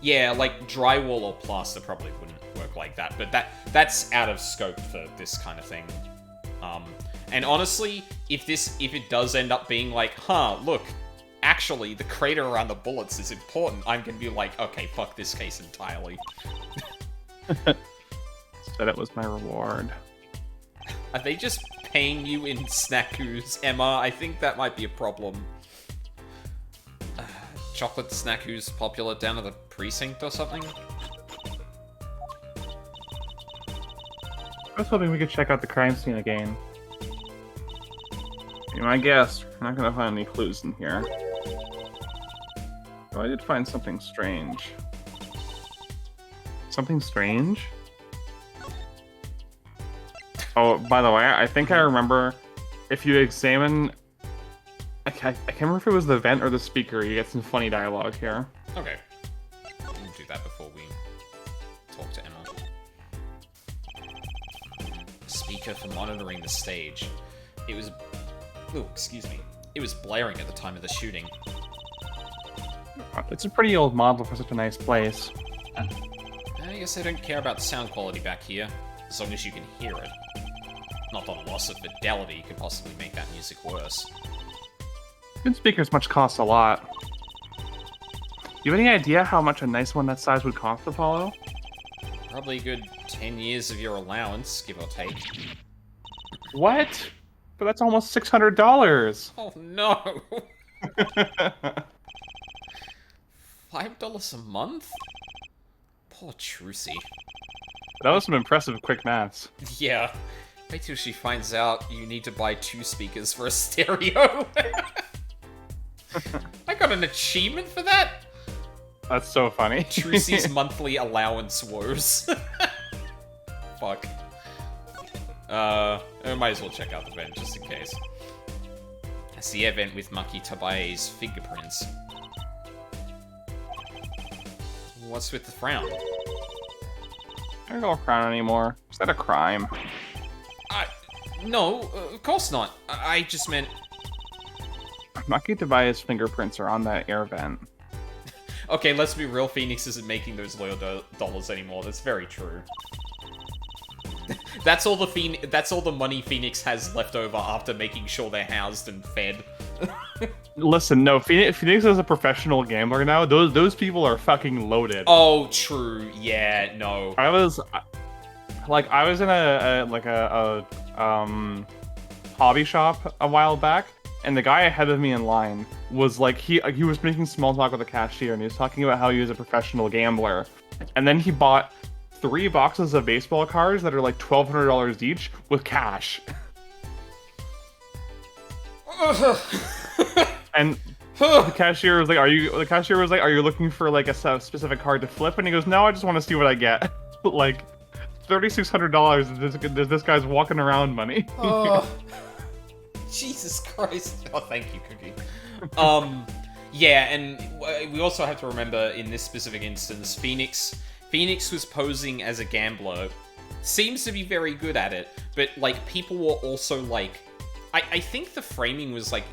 Yeah, like, drywall or plaster probably wouldn't work like that, but that's out of scope for this kind of thing. And honestly, if it does end up being like, huh, look, actually, the crater around the bullets is important, I'm gonna be like, okay, fuck this case entirely. Said it was my reward. Are they just paying you in snackoos, Emma? I think that might be a problem. Chocolate snackoos popular down at the precinct or something? I was hoping we could check out the crime scene again. Be my guess, we're not gonna find any clues in here. Though I did find something strange. Something strange? Oh, by the way, I think I remember if you examine... I can't remember if it was the vent or the speaker, you get some funny dialogue here. Okay. We'll do that before we talk to Emma. Speaker for monitoring the stage. It was... Oh, excuse me. It was blaring at the time of the shooting. It's a pretty old model for such a nice place. I guess I don't care about the sound quality back here, as long as you can hear it. Not that loss of fidelity could possibly make that music worse. Good speakers much cost a lot. You have any idea how much a nice one that size would cost, Apollo? Probably a good 10 years of your allowance, give or take. What? But that's almost $600! Oh no! $5 a month? Poor Trucy. That was some impressive quick maths. Yeah. Wait till she finds out you need to buy 2 speakers for a stereo. I got an achievement for that? That's so funny. Trucy's monthly allowance woes. Fuck. I might as well check out the vent just in case. That's the event with Maki Tabae's fingerprints. What's with the frown? I don't know frown anymore. Is that a crime? No, of course not. I just meant... Maki Tabae's fingerprints are on that air vent. Okay, let's be real, Phoenix isn't making those loyal dollars anymore. That's very true. That's all the money Phoenix has left over after making sure they're housed and fed. Listen, no, Phoenix is a professional gambler now. Those people are fucking loaded. Oh, true. Yeah, no. I was in a hobby shop a while back, and the guy ahead of me in line was like, he was making small talk with the cashier, and he was talking about how he was a professional gambler, and then he bought 3 boxes of baseball cards that are like $1,200 each with cash. And the cashier was like, "Are you looking for like a specific card to flip?" And he goes, "No, I just want to see what I get." Like $3,600 this guy's walking around money. Oh, Jesus Christ! Oh, thank you, Cookie. Yeah, and we also have to remember in this specific instance, Phoenix was posing as a gambler, seems to be very good at it, but like people were also like, I think the framing was like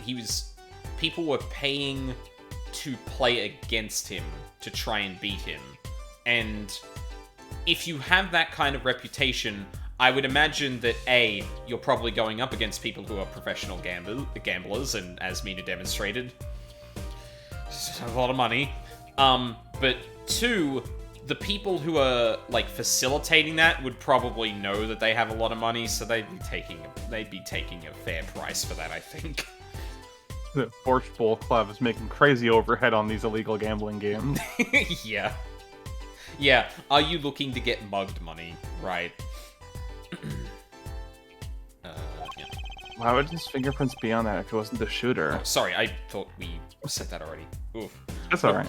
people were paying to play against him to try and beat him. And if you have that kind of reputation, I would imagine that A, you're probably going up against people who are professional gamblers, and as Mina demonstrated, have a lot of money. But 2, the people who are like facilitating that would probably know that they have a lot of money, so they'd be taking a fair price for that, I think. The Forge Bowl Club is making crazy overhead on these illegal gambling games. Yeah. Yeah, are you looking to get mugged money? Right. Yeah. Why would his fingerprints be on that if it wasn't the shooter? Oh, sorry, I thought we said that already. Oof. That's alright.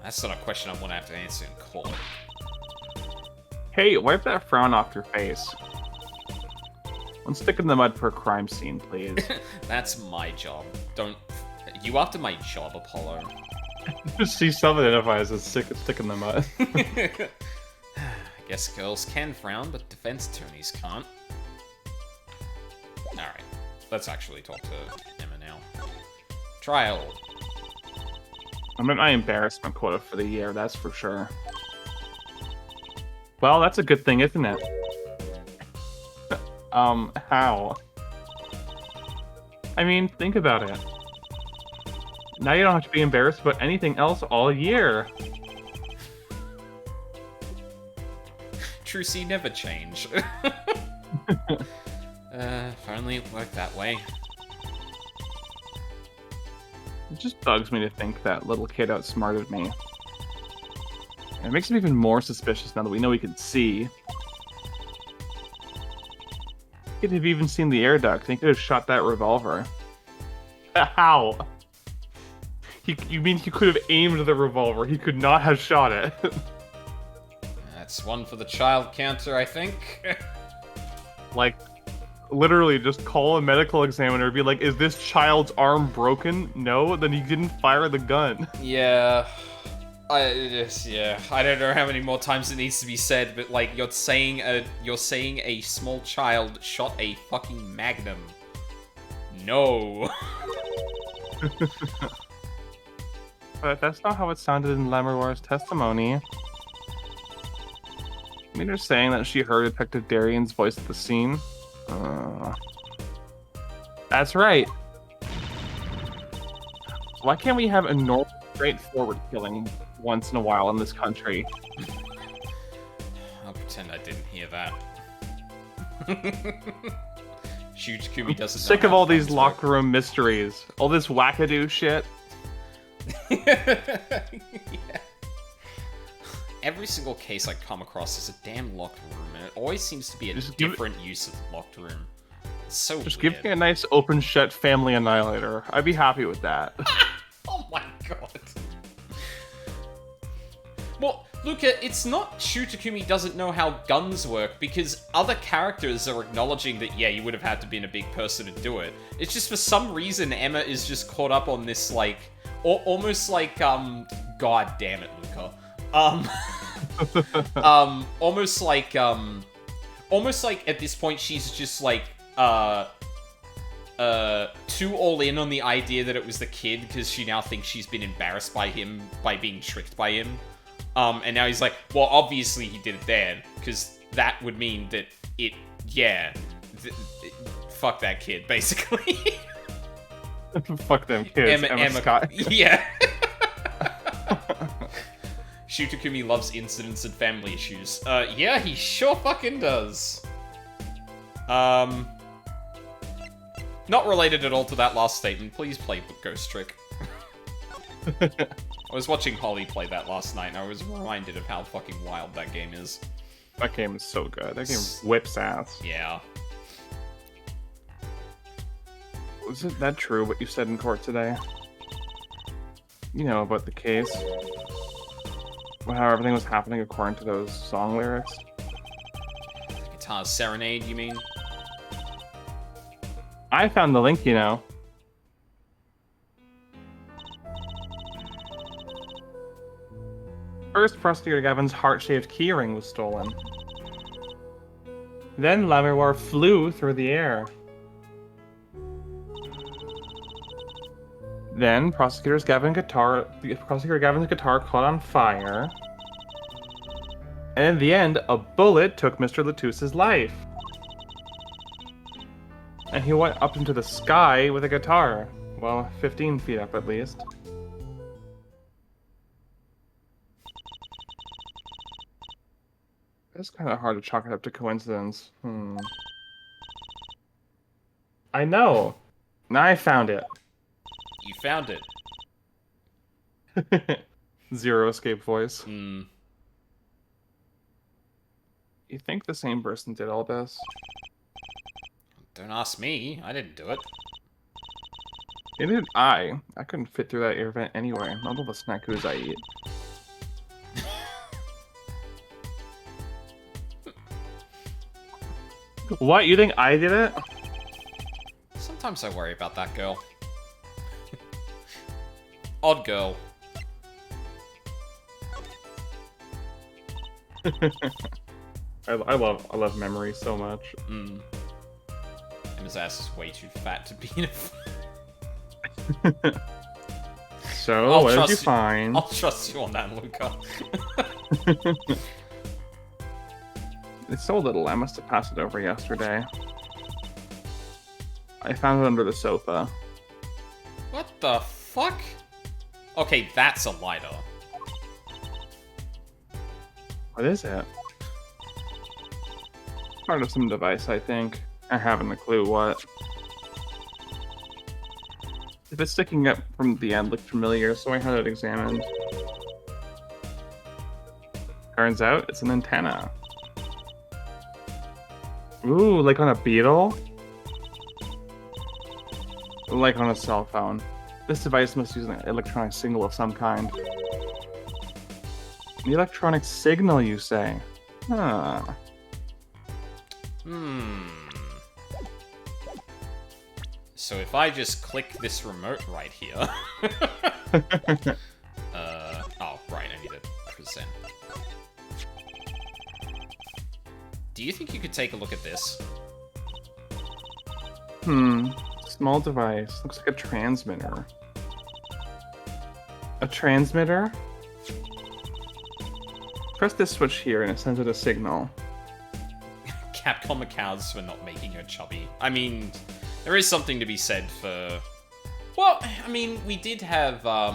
That's not a question I'm gonna have to answer in court. Hey, wipe that frown off your face. One stick in the mud per crime scene, please. That's my job. Don't... You after my job, Apollo. She self-identifies as stick in the mud. I guess girls can frown, but defense attorneys can't. Alright, let's actually talk to Emma now. Trial. I'm at my embarrassment quota for the year, that's for sure. Well, that's a good thing, isn't it? How? I mean, think about it. Now you don't have to be embarrassed about anything else all year. Trucy never change. If only it worked that way. It just bugs me to think that little kid outsmarted me. And it makes me even more suspicious now that we know he can see. He could have even seen the air duct. He could have shot that revolver. How? You mean he could have aimed the revolver? He could not have shot it. That's one for the child counter, I think. Like, literally, just call a medical examiner and be like, is this child's arm broken? No? Then he didn't fire the gun. Yeah. I don't know how many more times it needs to be said, but like, you're saying a small child shot a fucking magnum. No. But that's not how it sounded in Lammerwar's testimony. I mean, they're saying that she heard Detective Darian's voice at the scene. That's right. Why can't we have a normal, straightforward killing once in a while in this country? I'll pretend I didn't hear that. Shutakumi doesn't know Sick of how all these guns locker room mysteries. All this wackadoo shit. Yeah. Every single case I come across is a damn locked room, and it always seems to be a different use of the locked room. It's so Just weird. give me a nice open shut family annihilator. I'd be happy with that. Oh my god. Well, Luca, it's not Shutakumi doesn't know how guns work, because other characters are acknowledging that, yeah, you would have had to be a big person to do it. It's just for some reason Emma is just caught up on this, like, almost like, god damn it, Luca. Almost like at this point she's just like, too all in on the idea that it was the kid, because she now thinks she's been embarrassed by him, by being tricked by him. And now he's like, well, obviously he did it then, because that would mean that fuck that kid, basically. Fuck them kids, Emma Scott. Yeah. Shutakumi loves incidents and family issues. Yeah, he sure fucking does. Not related at all to that last statement. Please play Ghost Trick. I was watching Holly play that last night, and I was reminded of how fucking wild that game is. That game is so good. That game whips ass. Yeah. Was it that true, what you said in court today? You know, about the case. How everything was happening according to those song lyrics. The Guitar Serenade, you mean? I found the link, you know. First, Prosecutor Gavin's heart-shaped keyring was stolen. Then Lammerwar flew through the air. Then Prosecutor Gavin's guitar caught on fire. And in the end, a bullet took Mr. Latusse's life. And he went up into the sky with a guitar. Well, 15 feet up at least. It's kind of hard to chalk it up to coincidence. I know. Now I found it. You found it. Zero escape voice. Hmm. You think the same person did all this? Don't ask me. I didn't do it. Neither did I. I couldn't fit through that air vent anyway. Not all the snackoos I eat. What? You think I did it? Sometimes I worry about that girl. Odd girl. I love memory so much. And his ass is way too fat to be in a... So, what did you find? I'll trust you on that, Luca. It's so little, I must have passed it over yesterday. I found it under the sofa. What the fuck? Okay, that's a lighter. What is it? Part of some device, I think. I haven't a clue what. If it's sticking up from the end, looked familiar, so I had it examined. Turns out it's an antenna. Ooh, like on a beetle? Like on a cell phone. This device must use an electronic signal of some kind. An electronic signal, you say? Huh. So if I just click this remote right here... oh, right, I need to present. Do you think you could take a look at this? Small device. Looks like a transmitter. A transmitter? Press this switch here and it sends it a signal. Capcom accounts for not making her chubby. I mean, there is something to be said for... Well, I mean, we did have, Oh,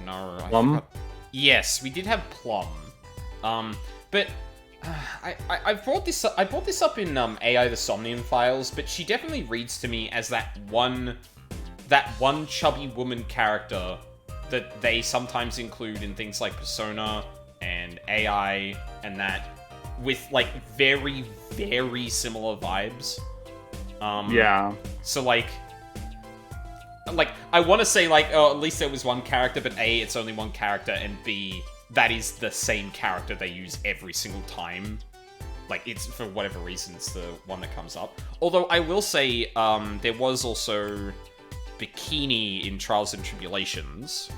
no. Plum? Yes, we did have Plum. But... I brought this up in AI the Somnian Files, but she definitely reads to me as that one chubby woman character that they sometimes include in things like Persona and AI and that, with like very, very similar vibes. Yeah. So like I want to say like, oh, at least there was one character, but A, it's only one character, and B, that is the same character they use every single time. Like, it's, for whatever reason, it's the one that comes up. Although, I will say, there was also Bikini in Trials and Tribulations.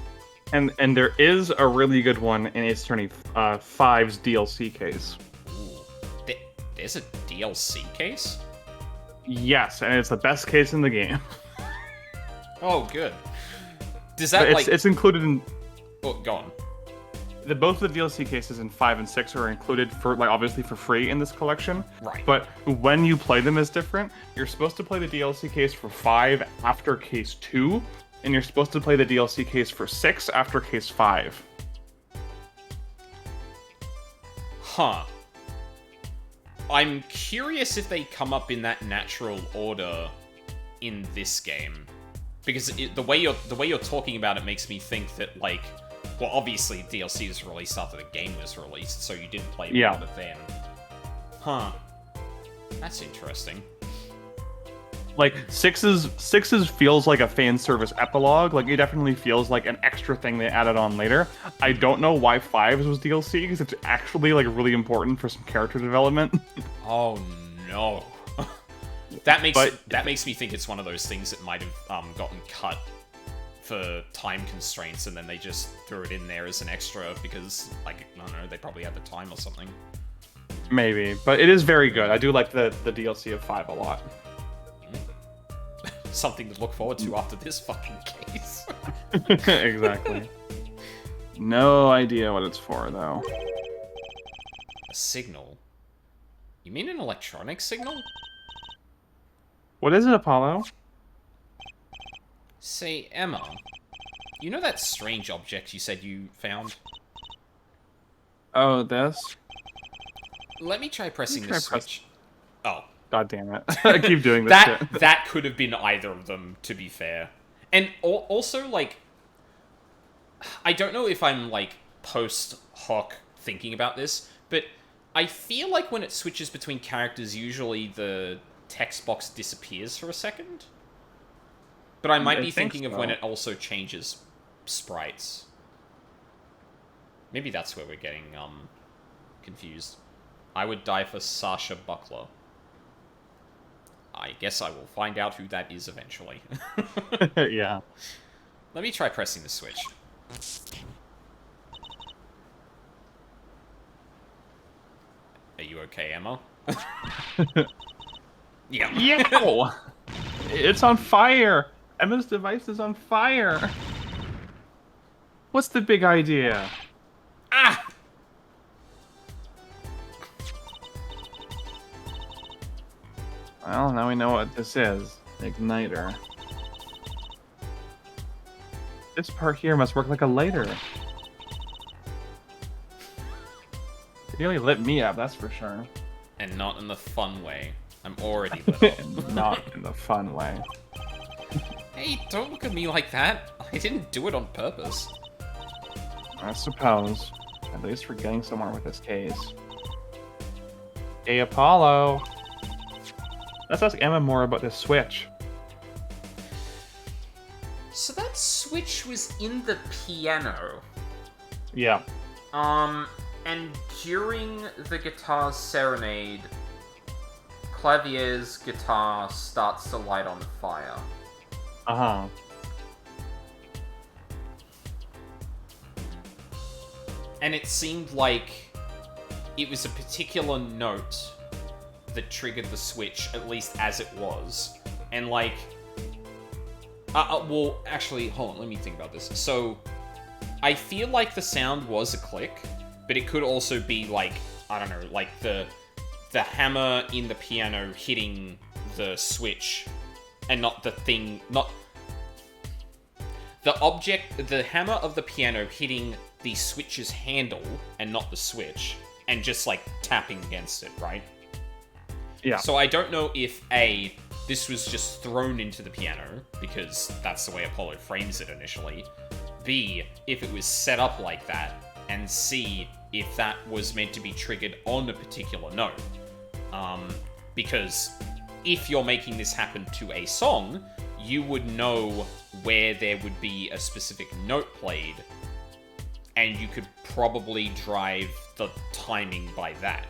And there is a really good one in Ace Attorney 5's DLC case. Ooh. There's a DLC case? Yes, and it's the best case in the game. Oh, good. Does that, it's included in... Oh, go on. Both of the DLC cases in 5 and 6 are included for, like, obviously for free in this collection. Right. But when you play them is different. You're supposed to play the DLC case for 5 after case 2, and you're supposed to play the DLC case for 6 after case 5. Huh. I'm curious if they come up in that natural order in this game. Because the way you're talking about it makes me think that, like... Well, obviously, DLC was released after the game was released, so you didn't play part of it then. Huh. That's interesting. Like, Six's feels like a fan service epilogue. Like, it definitely feels like an extra thing they added on later. I don't know why 5's was DLC, because it's actually, like, really important for some character development. Oh, no. That makes me think it's one of those things that might have gotten cut for time constraints, and then they just threw it in there as an extra because, like, I don't know, they probably had the time or something. Maybe, but it is very good. I do like the DLC of 5 a lot. something to look forward to after this fucking case. Exactly. No idea what it's for, though. A signal? You mean an electronic signal? What is it, Apollo? Say, Emma, you know that strange object you said you found? Oh, this? Let me try pressing the switch. Oh. God damn it. I keep doing this shit. That could have been either of them, to be fair. And also, like, I don't know if I'm, like, post-hoc thinking about this, but I feel like when it switches between characters, usually the text box disappears for a second. But I might be thinking of when it also changes sprites. Maybe that's where we're getting, confused. I would die for Sasha Buckler. I guess I will find out who that is eventually. Yeah. Let me try pressing the switch. Are you okay, Emma? Yeah. Yow! It's on fire! Emma's device is on fire! What's the big idea? Ah! Well, now we know what this is. Igniter. This part here must work like a lighter. It really lit me up, that's for sure. And not in the fun way. I'm already lit up. Not in the fun way. Hey, don't look at me like that. I didn't do it on purpose. I suppose. At least we're getting somewhere with this case. Hey, Apollo! Let's ask Emma more about this switch. So that switch was in the piano. Yeah. And during the guitar's serenade, Clavier's guitar starts to light on fire. Uh-huh. And it seemed like it was a particular note that triggered the switch, at least as it was. And, like... well, actually, hold on, let me think about this. So, I feel like the sound was a click, but it could also be, like, I don't know, like the hammer in the piano hitting the switch, and not the thing, not... The object, the hammer of the piano hitting the switch's handle, and not the switch, and just, like, tapping against it, right? Yeah. So I don't know if, A, this was just thrown into the piano, because that's the way Apollo frames it initially. B, if it was set up like that. And C, if that was meant to be triggered on a particular note. Because if you're making this happen to a song, you would know where there would be a specific note played, and you could probably drive the timing by that.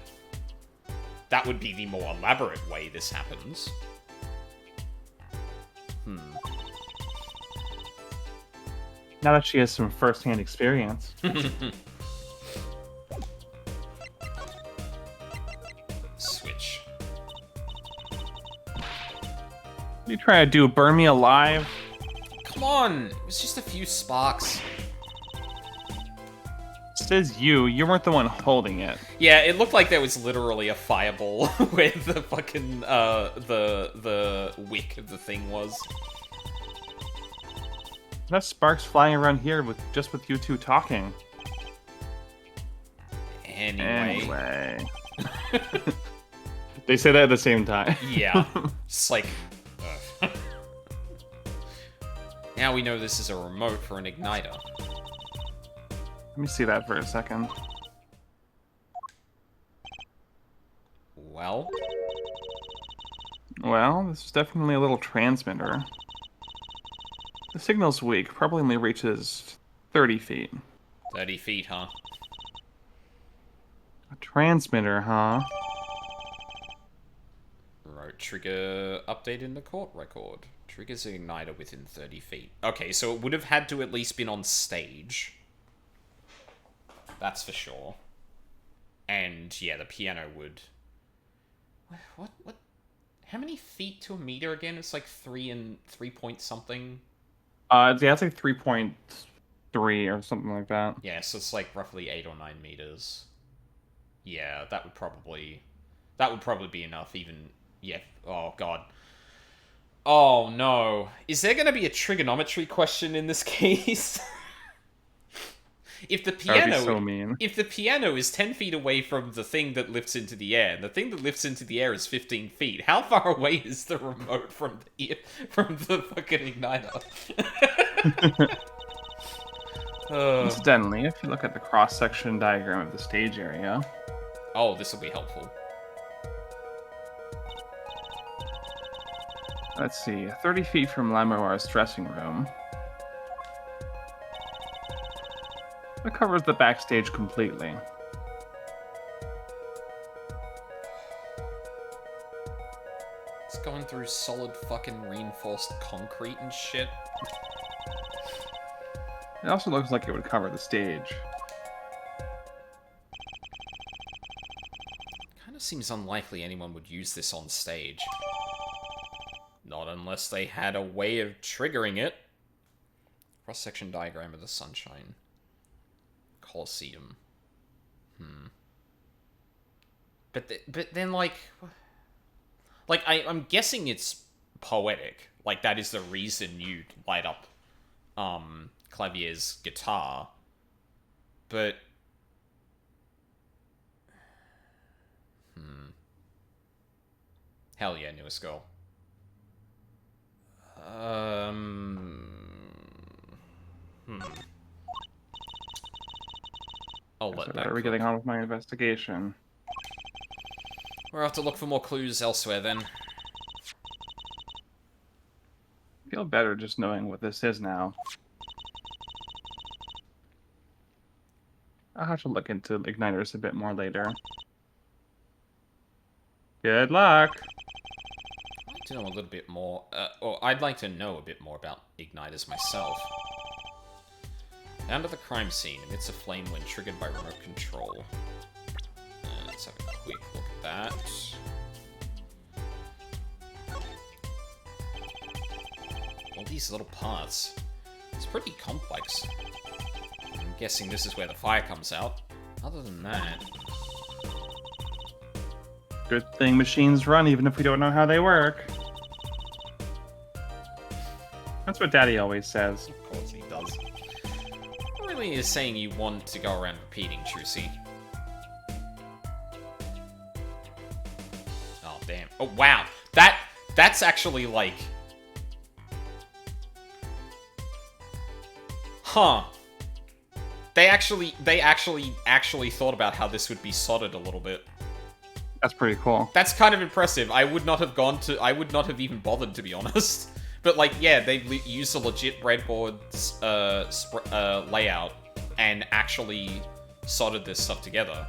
That would be the more elaborate way this happens. Now that she has some first-hand experience. Switch. You try to do burn me alive? Come on! It was just a few sparks. Says you. You weren't the one holding it. Yeah, it looked like there was literally a fireball where the fucking, the wick of the thing was. Enough sparks flying around here with you two talking. Anyway. They say that at the same time. Yeah. It's like... Now we know this is a remote for an igniter. Let me see that for a second. Well? Well, this is definitely a little transmitter. The signal's weak. Probably only reaches 30 feet. 30 feet, huh? A transmitter, huh? Right, trigger update in the court record. Triggers an igniter within 30 feet. Okay, so it would have had to at least been on stage. That's for sure. And, yeah, the piano would... What? how many feet to a meter again? It's like 3 point something. Yeah, it's like 3.3 or something like that. Yeah, so it's like roughly 8 or 9 meters. Yeah, that would probably be enough. Even yeah. Oh god. Oh no. Is there going to be a trigonometry question in this case? If the That would be piano, so mean. if the piano is 10 feet away from the thing that lifts into the air, and the thing that lifts into the air is 15 feet, how far away is the remote from the fucking igniter? Incidentally, if you look at the cross-section diagram of the stage area... Oh, this will be helpful. Let's see, 30 feet from Lamoir's dressing room. It covers the backstage completely. It's going through solid fucking reinforced concrete and shit. It also looks like it would cover the stage. Kinda seems unlikely anyone would use this on stage. Not unless they had a way of triggering it. Cross-section diagram of the Sunshine Coliseum. But then, like I'm guessing it's poetic. Like, that is the reason you light up Clavier's guitar. But hell yeah, newest girl. I'll let that. Are we getting on with my investigation? We'll have to look for more clues elsewhere then. I feel better just knowing what this is now. I'll have to look into igniters a bit more later. Good luck! I'd like to know a little bit more, or I'd like to know a bit more about igniters myself. Down to the crime scene, emits a flame when triggered by remote control. Let's have a quick look at that. All these little parts. It's pretty complex. I'm guessing this is where the fire comes out. Other than that... Good thing machines run even if we don't know how they work. That's what Daddy always says. Of course he does. What really is saying you want to go around repeating, Trucy? Oh, damn. Oh, wow. That's actually, like... Huh. They actually thought about how this would be soldered a little bit. That's pretty cool. That's kind of impressive. I would not have even bothered, to be honest. But, like, yeah, they used a legit breadboard's layout and actually soldered this stuff together.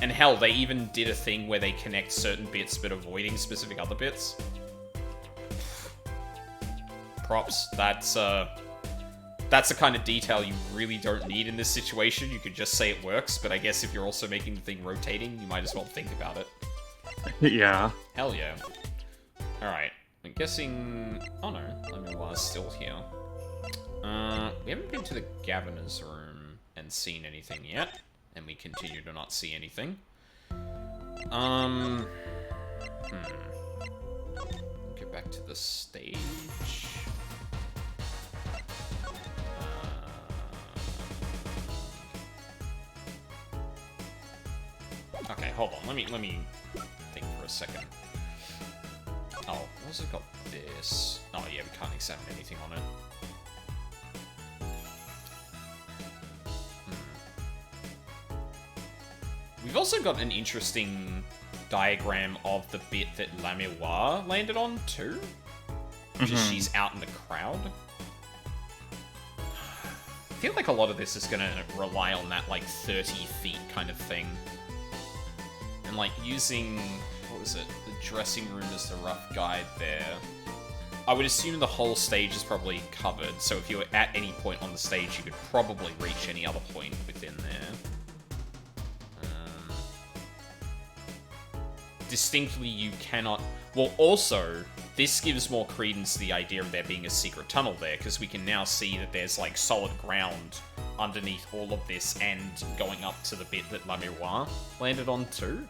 And hell, they even did a thing where they connect certain bits but avoiding specific other bits. Props. That's the kind of detail you really don't need in this situation. You could just say it works, but I guess if you're also making the thing rotating, you might as well think about it. Yeah. Hell yeah. Alright. I'm guessing... Oh no, Lemuel's still here. We haven't been to the Governor's room and seen anything yet. And we continue to not see anything. Get back to the stage. Okay, hold on. Let me think for a second. Oh, we also got this. Oh yeah, we can't examine anything on it. We've also got an interesting diagram of the bit that Lamiroir landed on too. Which is she's out in the crowd. I feel like a lot of this is gonna rely on that like 30 feet kind of thing. And like using, what was it, the dressing room as the rough guide there. I would assume the whole stage is probably covered, so if you were at any point on the stage, you could probably reach any other point within there. Distinctly, you cannot... Well, also, this gives more credence to the idea of there being a secret tunnel there, because we can now see that there's, like, solid ground underneath all of this and going up to the bit that La Miroir landed on too.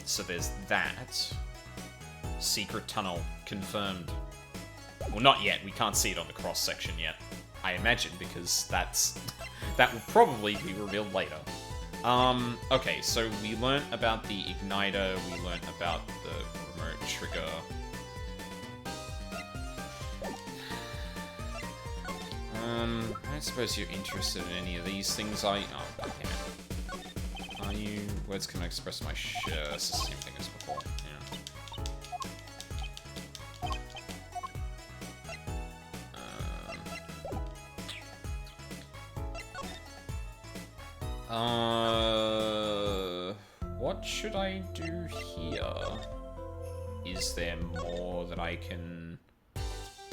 So there's that. Secret tunnel confirmed. Well, not yet. We can't see it on the cross section yet. I imagine, because that will probably be revealed later. Okay, so we learnt about the igniter, we learnt about the remote trigger. I suppose you're interested in any of these things, are you? Oh, god damn it. Are you? Words can express my shit. It's the same thing as before. What should I do here? Is there more that I can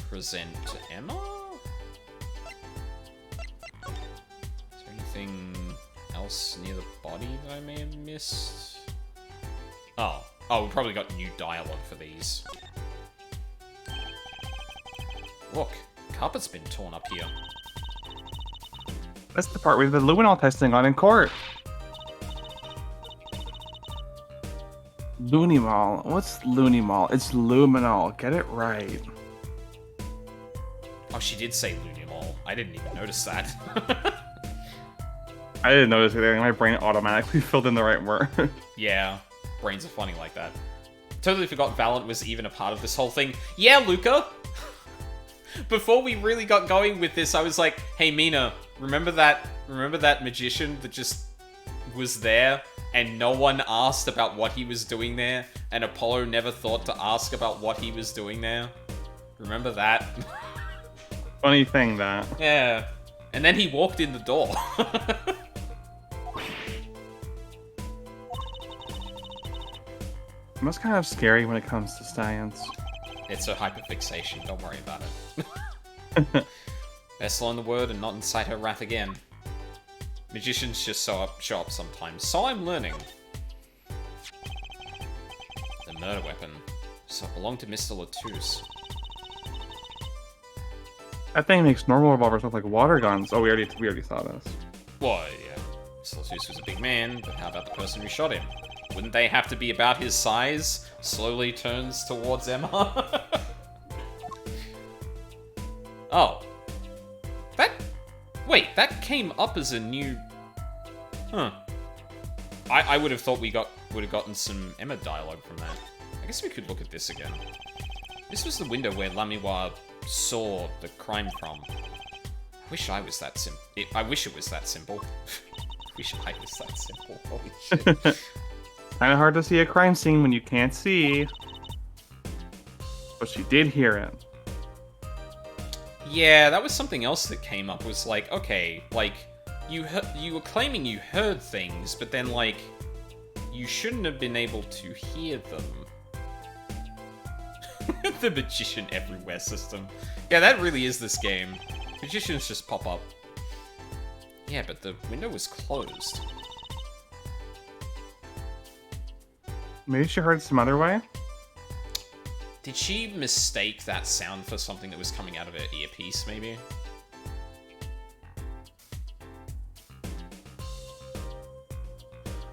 present to Emma? Is there anything else near the body that I may have missed? Oh, we probably got new dialogue for these. Look, carpet's been torn up here. That's the part with the luminol testing on in court. Lunimol. What's Lunimol? It's luminol. Get it right. Oh, she did say Lunimol. I didn't even notice that. I didn't notice anything. My brain automatically filled in the right word. Yeah, brains are funny like that. Totally forgot Valent was even a part of this whole thing. Yeah, Luca! Before we really got going with this, I was like, hey, Mina, remember that magician that just was there and no one asked about what he was doing there, and Apollo never thought to ask about what he was doing there? Remember that? Funny thing, that. Yeah. And then he walked in the door. That's kind of scary when it comes to science. It's a hyperfixation, don't worry about it. Best learn the word and not incite her wrath again. Magicians just show up sometimes, so I'm learning. The murder weapon. So it belonged to Mr. Latouche. That thing makes normal revolvers look like water guns. Oh, we already saw this. Well, yeah. Mr. Latouche was a big man, but how about the person who shot him? Wouldn't they have to be about his size? Slowly turns towards Emma. Oh. Wait, that came up as a new... Huh. I would have thought we would have gotten some Emma dialogue from that. I guess we could look at this again. This was the window where La Miroir saw the crime from. I wish I was that simple. I wish it was that simple. Wish I was that simple. Holy shit. Kinda hard to see a crime scene when you can't see. But she did hear it. Yeah, that was something else that came up, was like, okay, like, you were claiming you heard things, but then, like, you shouldn't have been able to hear them. The magician everywhere system. Yeah, that really is this game. Magicians just pop up. Yeah, but the window was closed. Maybe she heard some other way? Did she mistake that sound for something that was coming out of her earpiece, maybe?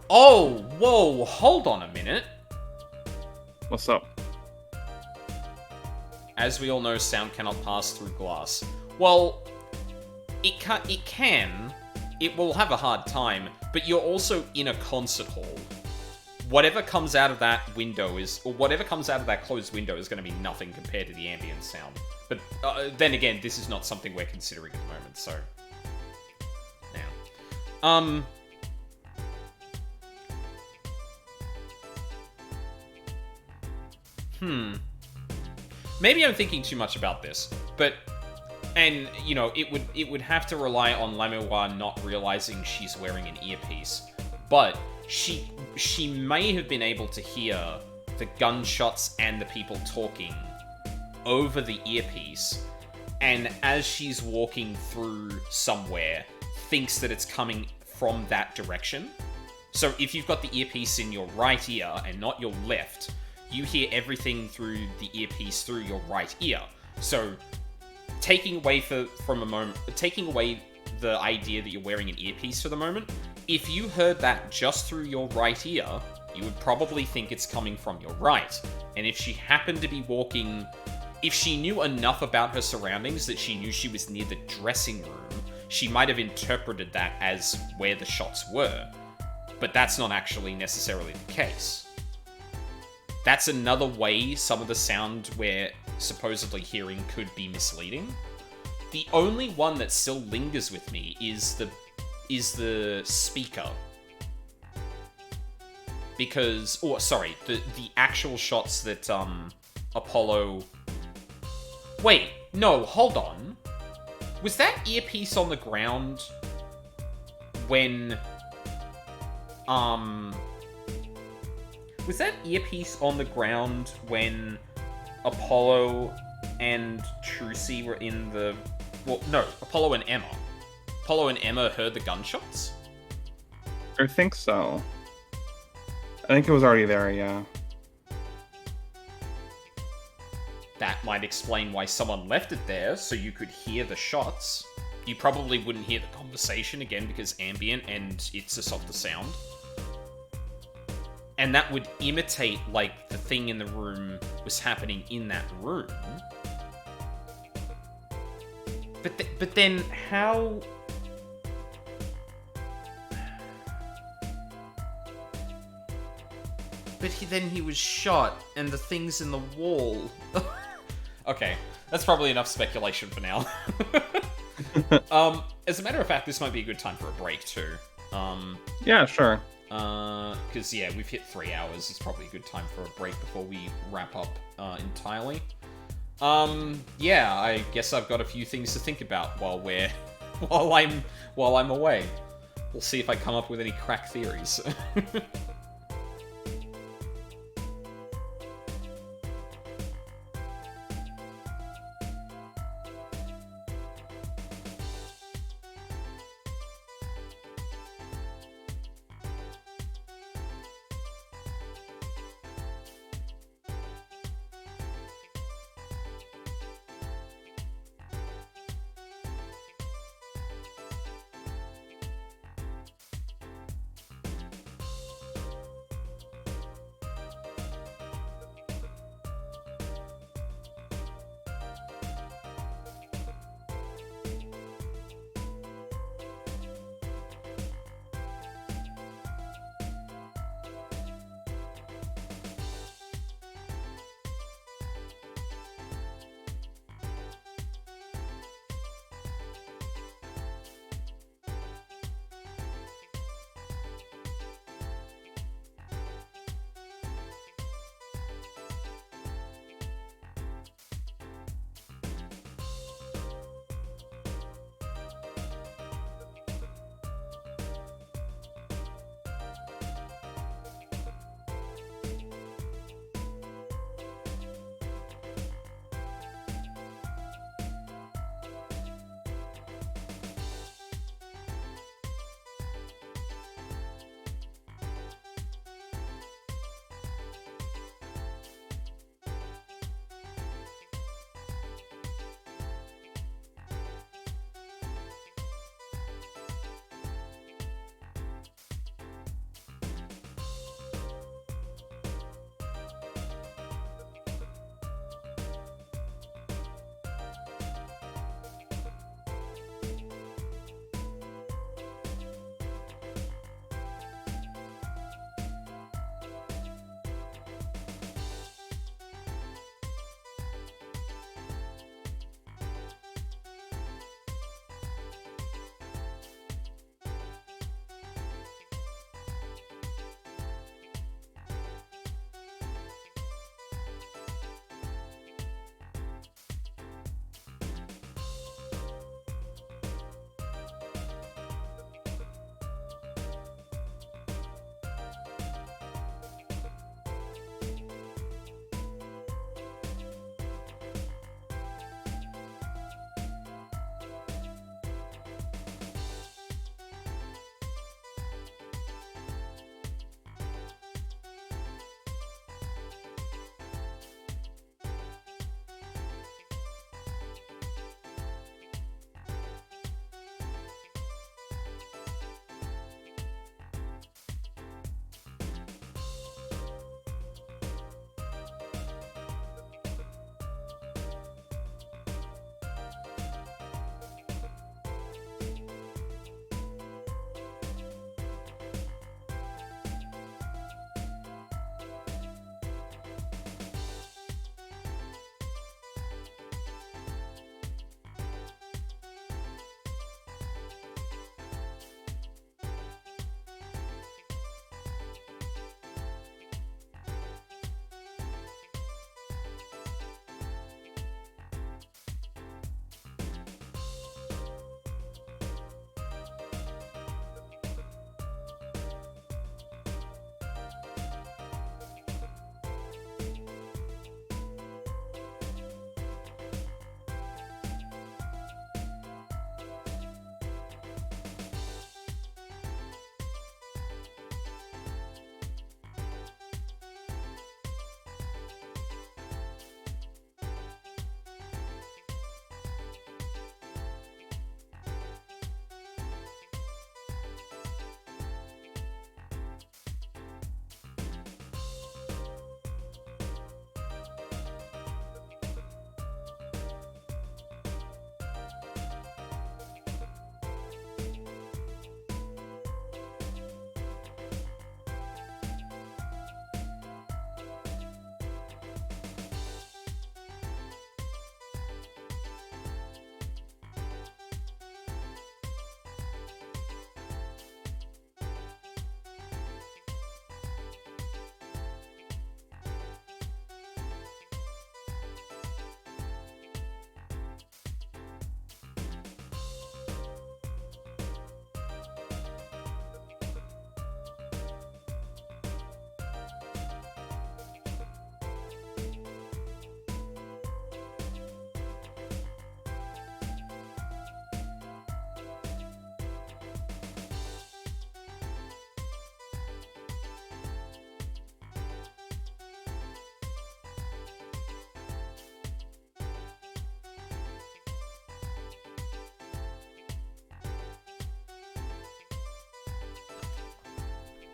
Oh, whoa, hold on a minute. What's up? As we all know, sound cannot pass through glass. Well, it can. It will have a hard time, but you're also in a concert hall. Whatever comes out of that window or whatever comes out of that closed window is going to be nothing compared to the ambient sound. But then again, this is not something we're considering at the moment, so... Now. Maybe I'm thinking too much about this, but... And, you know, it would have to rely on La Miroir not realizing she's wearing an earpiece. But she may have been able to hear the gunshots and the people talking over the earpiece, and as she's walking through somewhere, thinks that it's coming from that direction. So if you've got the earpiece in your right ear and not your left, you hear everything through the earpiece through your right ear. So taking away the idea that you're wearing an earpiece for the moment, if you heard that just through your right ear, you would probably think it's coming from your right. And if she happened to be walking, if she knew enough about her surroundings that she knew she was near the dressing room, she might have interpreted that as where the shots were. But that's not actually necessarily the case. That's another way some of the sound we're supposedly hearing could be misleading. The only one that still lingers with me is the speaker. Because, the actual shots that Apollo... Wait, no, hold on. Was that earpiece on the ground when... Was that earpiece on the ground when Apollo and Trucy were in the... Well, no, Apollo and Emma. Apollo and Emma heard the gunshots? I think so. I think it was already there, yeah. That might explain why someone left it there, so you could hear the shots. You probably wouldn't hear the conversation, again, because ambient and it's a softer sound. And that would imitate, like, the thing in the room was happening in that room. But then, how... But then he was shot, and the thing's in the wall. Okay, that's probably enough speculation for now. As a matter of fact, this might be a good time for a break, too. Yeah, sure. Because, yeah, we've hit 3 hours. It's probably a good time for a break before we wrap up entirely. Yeah, I guess I've got a few things to think about while I'm away. We'll see if I come up with any crack theories.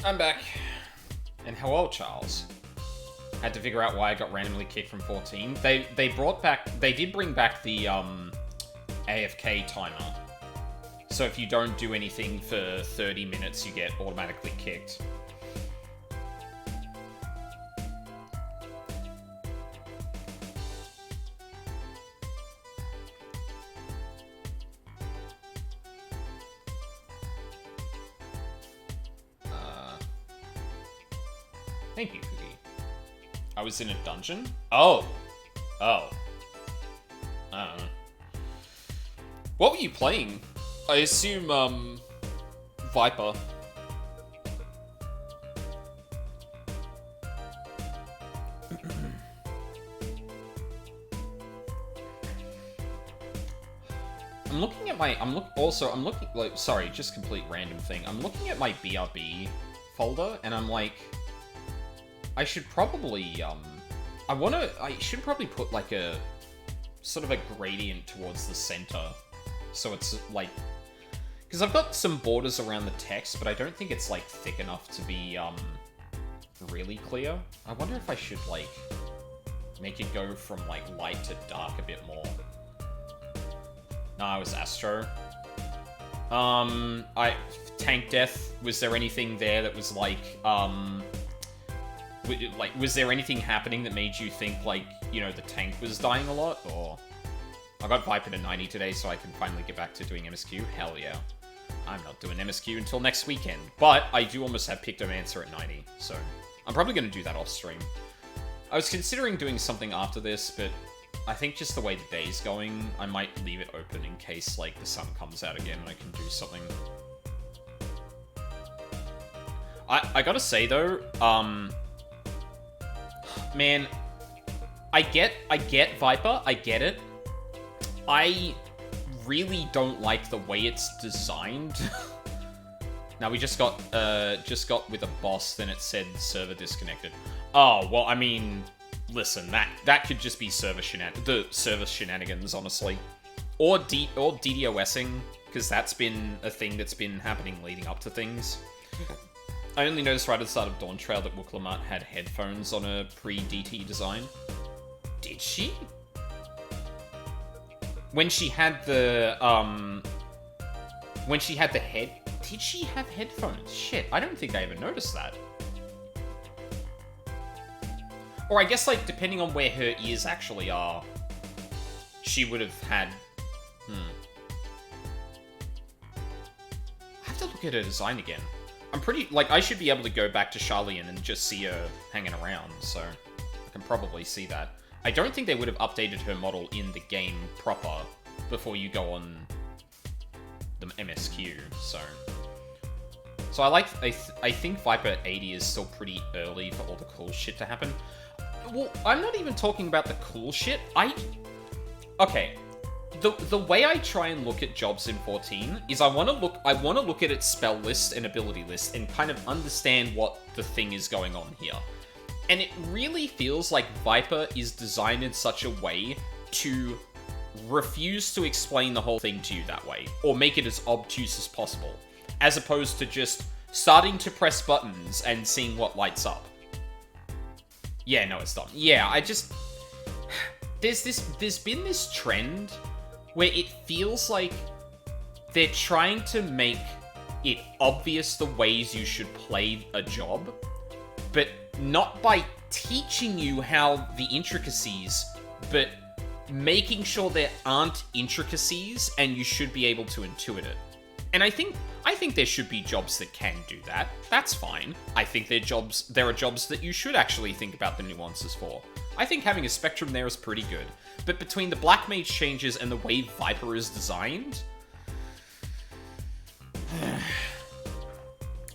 I'm back. And hello, Charles. Had to figure out why I got randomly kicked from 14. They did bring back the AFK timer. So if you don't do anything for 30 minutes, you get automatically kicked. Thank you, Cookie. I was in a dungeon? Oh. Oh. What were you playing? I assume, Viper. I'm looking at my, sorry, just complete random thing. I'm looking at my BRB folder, and I'm like, I should probably, I should probably put, like, a, sort of a gradient towards the center. So it's, like, because I've got some borders around the text, but I don't think it's, like, thick enough to be, really clear. I wonder if I should, like, make it go from, like, light to dark a bit more. Nah, it was Astro. Tank Death, was there anything there that was, like, was there anything happening that made you think, like, you know, the tank was dying a lot, or... I got Viper to 90 today, so I can finally get back to doing MSQ. Hell yeah. I'm not doing MSQ until next weekend, but I do almost have Pictomancer at 90, so I'm probably going to do that off stream. I was considering doing something after this, but I think just the way the day's going, I might leave it open in case, like, the sun comes out again and I can do something. I gotta say, though, man, I get Viper, I get it. I really don't like the way it's designed. Now, we just got with a boss, then it said server disconnected. Oh, well, I mean, listen, that could just be server shenanigans, honestly. Or DDoSing, because that's been a thing that's been happening leading up to things. I only noticed right at the start of Dawn Trail that Wooklamart had headphones on a pre-DT design. Did she? When she had the, head... Did she have headphones? Shit, I don't think I ever noticed that. Or I guess, like, depending on where her ears actually are, she would have had... I have to look at her design again. I'm pretty... Like, I should be able to go back to Charlian and just see her hanging around, so I can probably see that. I don't think they would have updated her model in the game proper before you go on the MSQ, so... So I think Viper at 80 is still pretty early for all the cool shit to happen. Well, I'm not even talking about the cool shit. Okay. The way I try and look at jobs in 14 is I want to look at its spell list and ability list and kind of understand what the thing is going on here. And it really feels like Viper is designed in such a way to refuse to explain the whole thing to you that way, or make it as obtuse as possible, as opposed to just starting to press buttons and seeing what lights up. Yeah, no, it's done. Yeah, there's been this trend where it feels like they're trying to make it obvious the ways you should play a job, but not by teaching you how the intricacies, but making sure there aren't intricacies and you should be able to intuit it. And I think there should be jobs that can do that. That's fine. I think there are jobs that you should actually think about the nuances for. I think having a spectrum there is pretty good. But between the Black Mage changes and the way Viper is designed,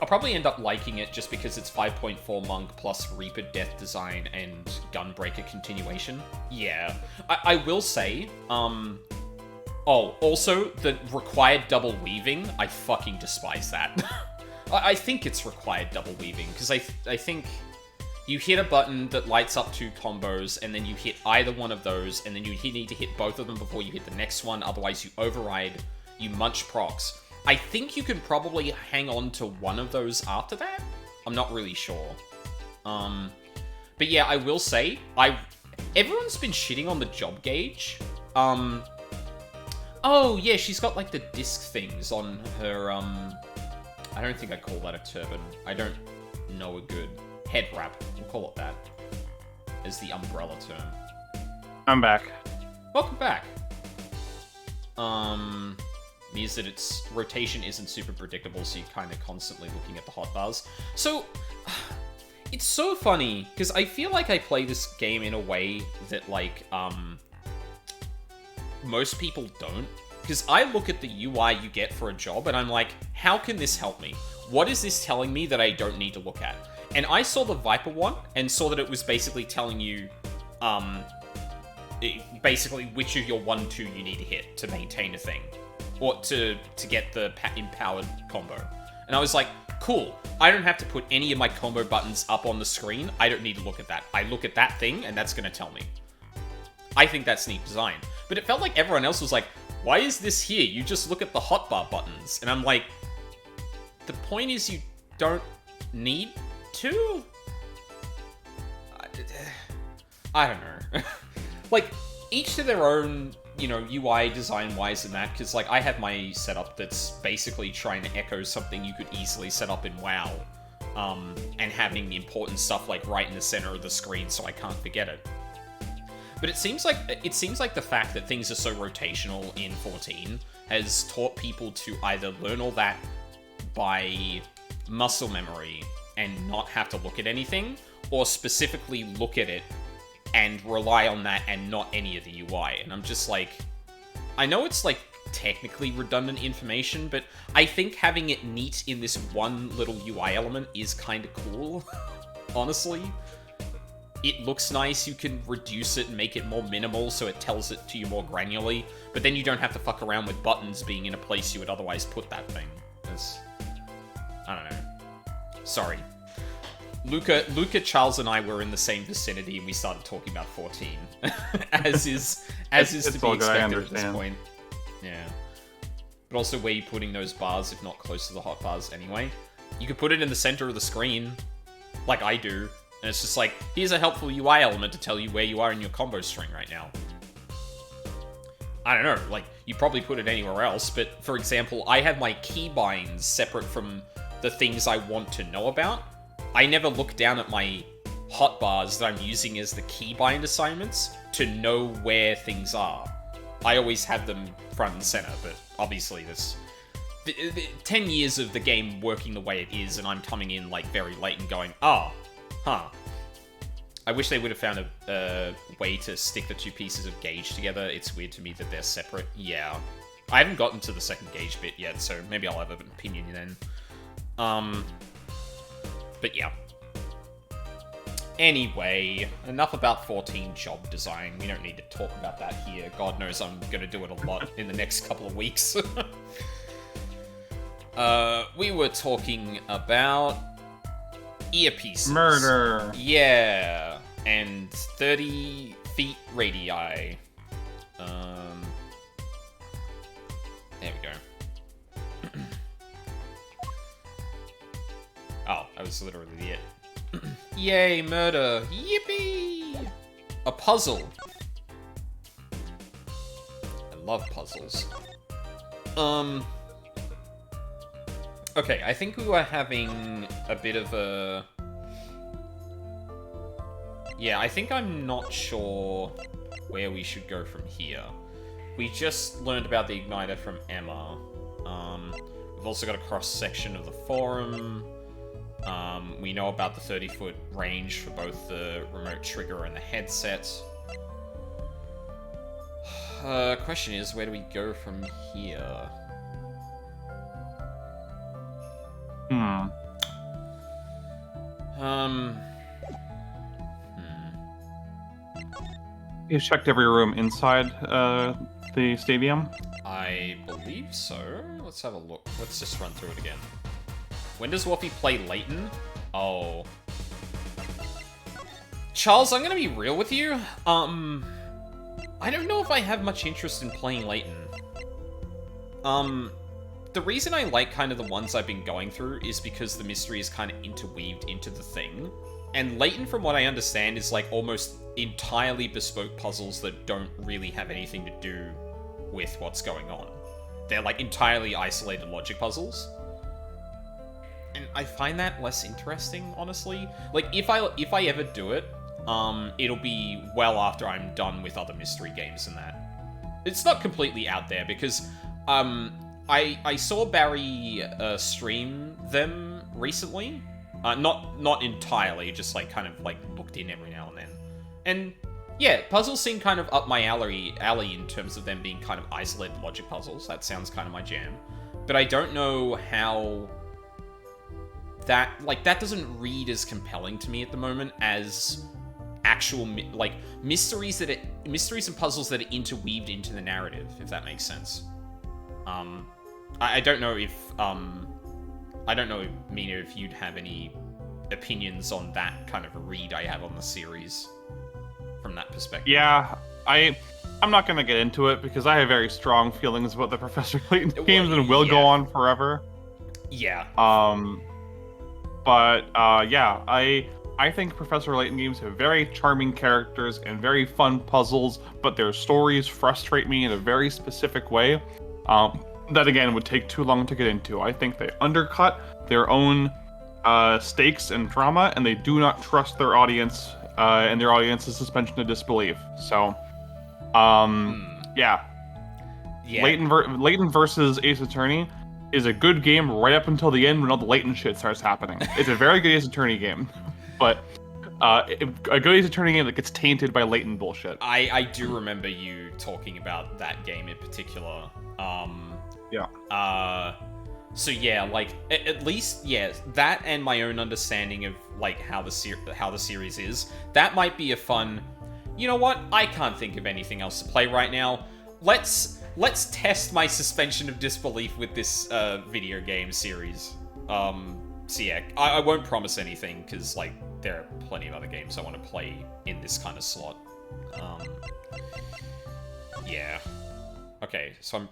I'll probably end up liking it just because it's 5.4 Monk plus Reaper Death design and Gunbreaker continuation. Yeah. I will say, oh, also, the required double weaving, I fucking despise that. I think it's required double weaving, because I think you hit a button that lights up 2 combos, and then you hit either one of those, and then you need to hit both of them before you hit the next one, otherwise you override, you munch procs. I think you can probably hang on to one of those after that, I'm not really sure. But yeah, I will say, everyone's been shitting on the job gauge. Oh yeah, she's got like the disc things on her, I don't think I'd call that a turban. I don't know a good head wrap. We'll call it that. As the umbrella term. I'm back. Welcome back. Means that its rotation isn't super predictable, so you're kind of constantly looking at the hotbars. So, it's so funny, because I feel like I play this game in a way that, like, most people don't. Because I look at the UI you get for a job, and I'm like, how can this help me? What is this telling me that I don't need to look at? And I saw the Viper one, and saw that it was basically telling you, basically which of your 1-2 you need to hit to maintain a thing. Or to get the empowered combo. And I was like, cool. I don't have to put any of my combo buttons up on the screen. I don't need to look at that. I look at that thing, and that's going to tell me. I think that's neat design. But it felt like everyone else was like, why is this here? You just look at the hotbar buttons. And I'm like, the point is you don't need to? I don't know. Like, each to their own, you know, UI design-wise and that, because, like, I have my setup that's basically trying to echo something you could easily set up in WoW, and having important stuff, like, right in the center of the screen so I can't forget it. But it seems like the fact that things are so rotational in 14 has taught people to either learn all that by muscle memory and not have to look at anything, or specifically look at it and rely on that and not any of the UI. And I'm just like, I know it's like technically redundant information, but I think having it neat in this one little UI element is kind of cool, honestly. It looks nice, you can reduce it and make it more minimal so it tells it to you more granularly, but then you don't have to fuck around with buttons being in a place you would otherwise put that thing. I don't know. Sorry. Luca, Charles, and I were in the same vicinity, and we started talking about 14, as is to be expected at this point. Yeah. But also, where are you putting those bars if not close to the hotbars anyway? You could put it in the center of the screen, like I do, and it's just like, here's a helpful UI element to tell you where you are in your combo string right now. I don't know, like, you probably put it anywhere else, but for example, I have my keybinds separate from the things I want to know about. I never look down at my hotbars that I'm using as the keybind assignments to know where things are. I always have them front and center, but obviously this... 10 years of the game working the way it is, and I'm coming in, like, very late and going, huh. I wish they would have found a way to stick the two pieces of gauge together. It's weird to me that they're separate. Yeah. I haven't gotten to the second gauge bit yet, so maybe I'll have an opinion then. But yeah. Anyway, enough about 14 job design. We don't need to talk about that here. God knows I'm gonna do it a lot in the next couple of weeks. We were talking about earpieces. Murder. Yeah. And 30 feet radii. There we go. Oh, that was literally it. Yay, murder! Yippee! A puzzle. I love puzzles. Okay, I think we were having a bit of a... Yeah, I think I'm not sure where we should go from here. We just learned about the igniter from Emma. We've also got a cross-section of the forum. We know about the 30-foot range for both the remote trigger and the headset. Question is, where do we go from here? You checked every room inside the stadium? I believe so. Let's have a look. Let's just run through it again. When does Waffy play Layton? Oh. Charles, I'm gonna be real with you. I don't know if I have much interest in playing Layton. the reason I like kind of the ones I've been going through is because the mystery is kind of interweaved into the thing. And Layton, from what I understand, is like almost entirely bespoke puzzles that don't really have anything to do with what's going on. They're like entirely isolated logic puzzles. And I find that less interesting, honestly. Like, if I ever do it, it'll be well after I'm done with other mystery games and that. It's not completely out there, because, I saw Barry, stream them recently. Not entirely, just, like, kind of, like, looked in every now and then. And, yeah, puzzles seem kind of up my alley in terms of them being kind of isolated logic puzzles. That sounds kind of my jam. But I don't know how... that doesn't read as compelling to me at the moment as actual, like, mysteries and puzzles that are interweaved into the narrative, if that makes sense. I don't know if, Mina, if you'd have any opinions on that kind of a read I have on the series from that perspective. Yeah, I'm not gonna get into it because I have very strong feelings about the Professor Layton games and will go on forever. Yeah. Yeah, I think Professor Layton games have very charming characters and very fun puzzles, but their stories frustrate me in a very specific way. That again would take too long to get into. I think they undercut their own stakes and drama, and they do not trust their audience and their audience's suspension of disbelief. So, yeah. Layton versus Ace Attorney is a good game right up until the end when all the Layton shit starts happening. It's a very good Ace Attorney game, but a good Ace Attorney game that gets tainted by Layton bullshit. I do remember you talking about that game in particular. Yeah. So yeah, like at least that and my own understanding of like how the series is. That might be a fun. You know what? I can't think of anything else to play right now. Let's test my suspension of disbelief with this video game series. So yeah, I won't promise anything because like there are plenty of other games I want to play in this kind of slot. Yeah. Okay, so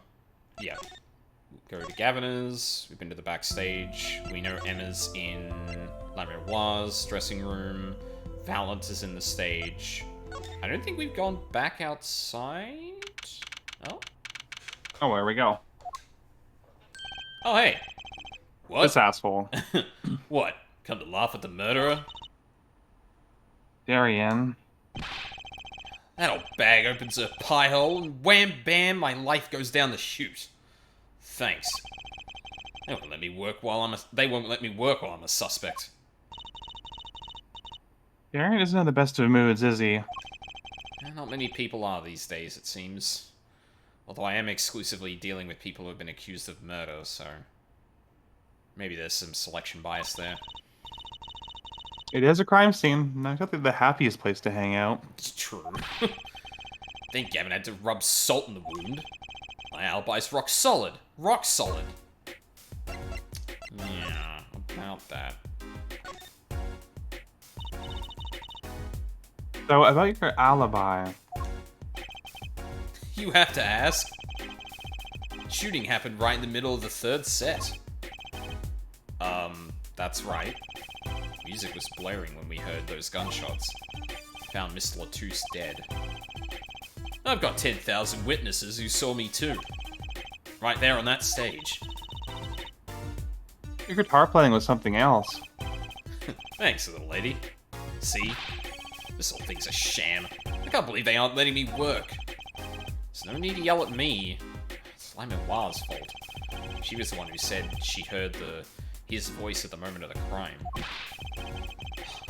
go to Gaviner's. We've been to the backstage. We know Emma's in La Miroir's dressing room. Valent is in the stage. I don't think we've gone back outside. Oh, there we go. Oh, hey. What? This asshole. What? Come to laugh at the murderer? Darien. That old bag opens a pie hole, and wham bam, my life goes down the chute. Thanks. They won't let me work while I'm a suspect. Darien isn't in the best of moods, is he? Not many people are these days, it seems. Although I am exclusively dealing with people who have been accused of murder, so... maybe there's some selection bias there. It is a crime scene. Not exactly the happiest place to hang out. It's true. I think Gavin had to rub salt in the wound. My alibi's rock solid. Rock solid. Yeah, about that. So, about your alibi... You have to ask. Shooting happened right in the middle of the third set. That's right. Music was blaring when we heard those gunshots. Found Mr. Latouche dead. I've got 10,000 witnesses who saw me too. Right there on that stage. Your guitar playing was something else. Thanks, little lady. See? This whole thing's a sham. I can't believe they aren't letting me work. There's no need to yell at me. It's La Miroir's fault. She was the one who said she heard his voice at the moment of the crime.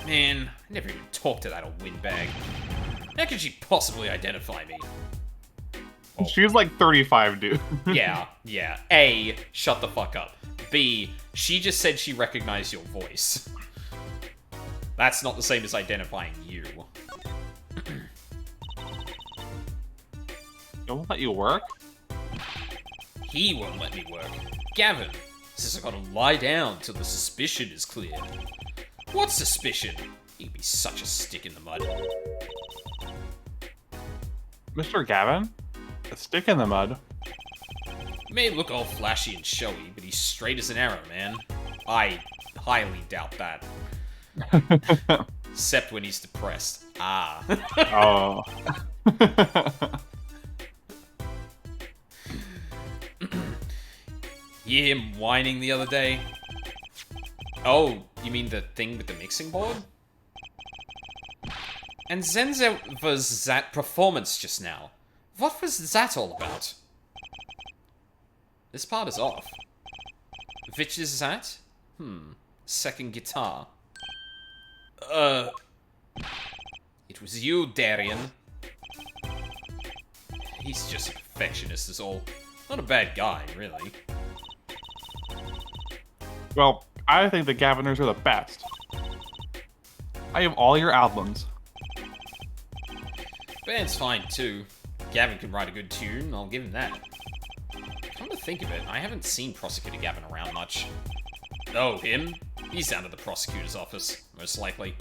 Man, I never even talked to that old windbag. How could she possibly identify me? Oh. She's like 35, dude. Yeah. A, shut the fuck up. B, she just said she recognized your voice. That's not the same as identifying you. They won't let you work? He won't let me work. Gavin says I gotta lie down till the suspicion is cleared. What suspicion? He'd be such a stick in the mud. Mr. Gavin? A stick in the mud? He may look all flashy and showy, but he's straight as an arrow, man. I highly doubt that. Except when he's depressed. Ah. Oh. You hear him whining the other day? Oh, you mean the thing with the mixing board? And Zenza was that performance just now. What was that all about? This part is off. Which is that? Second guitar. It was you, Darian. He's just a perfectionist is all. Not a bad guy, really. Well, I think the Gaviners are the best. I have all your albums. Band's fine, too. Gavin can write a good tune, I'll give him that. Come to think of it, I haven't seen Prosecutor Gavin around much. Oh, him? He's down at the prosecutor's office, most likely.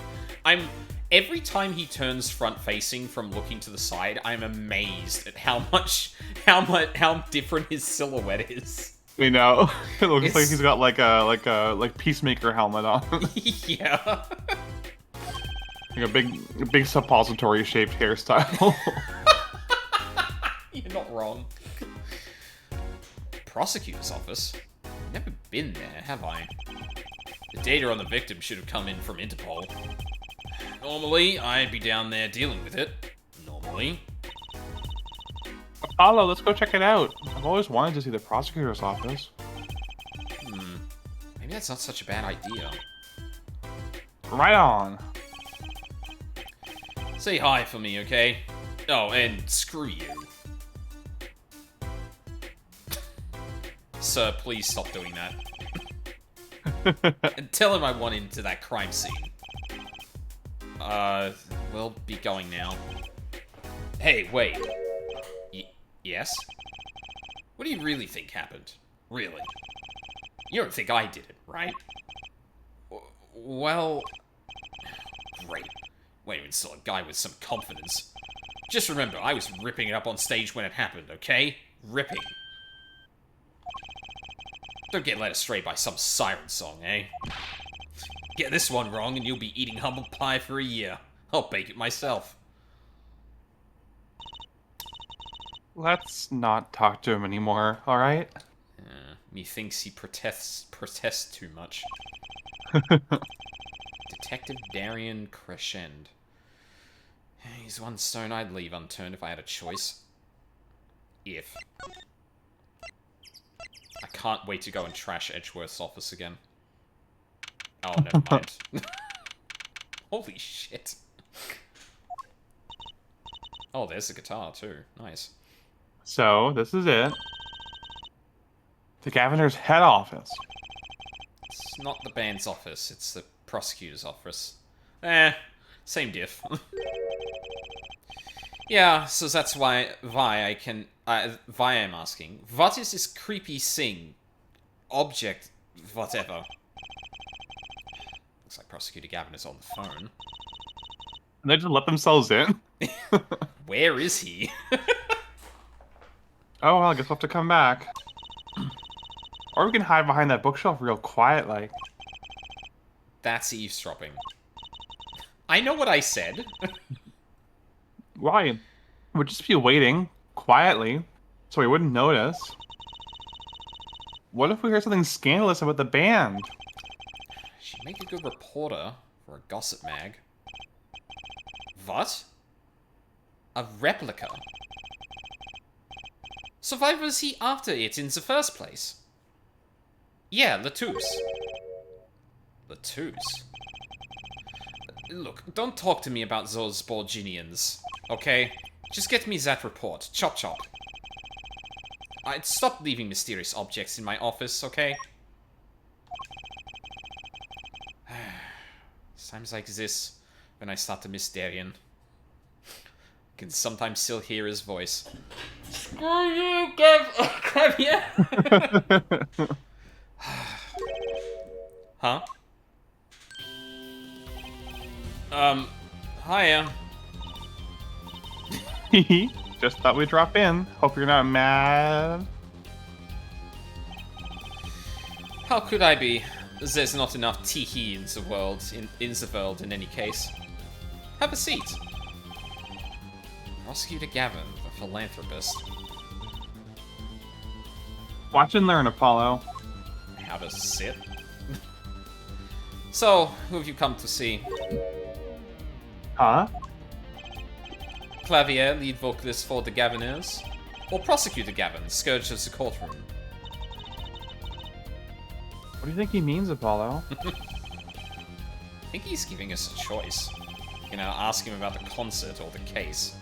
Every time he turns front-facing from looking to the side, I'm amazed at how different his silhouette is. We know. It looks like he's got like a Peacemaker helmet on. Yeah. Like a big suppository shaped hairstyle. You're not wrong. Prosecutor's office? Never been there, have I? The data on the victim should have come in from Interpol. Normally, I'd be down there dealing with it. Normally. Apollo, let's go check it out. I've always wanted to see the prosecutor's office. Maybe that's not such a bad idea. Right on. Say hi for me, okay? Oh, and screw you. Sir, please stop doing that. And tell him I want into that crime scene. We'll be going now. Hey, wait. Yes? What do you really think happened? Really? You don't think I did it, right? Well... Great. Wait, even still a guy with some confidence. Just remember, I was ripping it up on stage when it happened, okay? Ripping. Don't get led astray by some siren song, eh? Get this one wrong and you'll be eating humble pie for a year. I'll bake it myself. Let's not talk to him anymore, alright? Methinks he protests too much. Detective Darian Crescend. He's one stone I'd leave unturned if I had a choice. If. I can't wait to go and trash Edgeworth's office again. Oh, never mind. Holy shit. Oh, there's the guitar, too. Nice. So, this is it. The Gaviner's head office. It's not the band's office, it's the prosecutor's office. Same diff. Yeah, so that's why I'm asking. What is this creepy thing? Object, whatever. Looks like Prosecutor Gavin is on the phone. And they just let themselves in. Where is he? Oh, well, I guess we'll have to come back. Or we can hide behind that bookshelf real quiet, like. That's eavesdropping. I know what I said. Why? We'd just be waiting, quietly, so we wouldn't notice. What if we hear something scandalous about the band? She'd make a good reporter for a gossip mag. What? A replica? So why was he after it in the first place? Yeah, Latouche. Latouche? Look, don't talk to me about those Borginians, okay? Just get me that report. Chop chop. I'd stop leaving mysterious objects in my office, okay? Times like this, when I start to miss Darian. I can sometimes still hear his voice. Screw you, come here! Huh? Hiya. Just thought we'd drop in. Hope you're not mad. How could I be? There's not enough teehee in the world in any case. Have a seat. Prosecutor Gavin, the philanthropist. Watch and learn, Apollo. How to sit? So, who have you come to see? Huh? Clavier, lead vocalist for the Gaviners? Or Prosecutor Gavin, scourge of the courtroom? What do you think he means, Apollo? I think he's giving us a choice. You know, ask him about the concert or the case.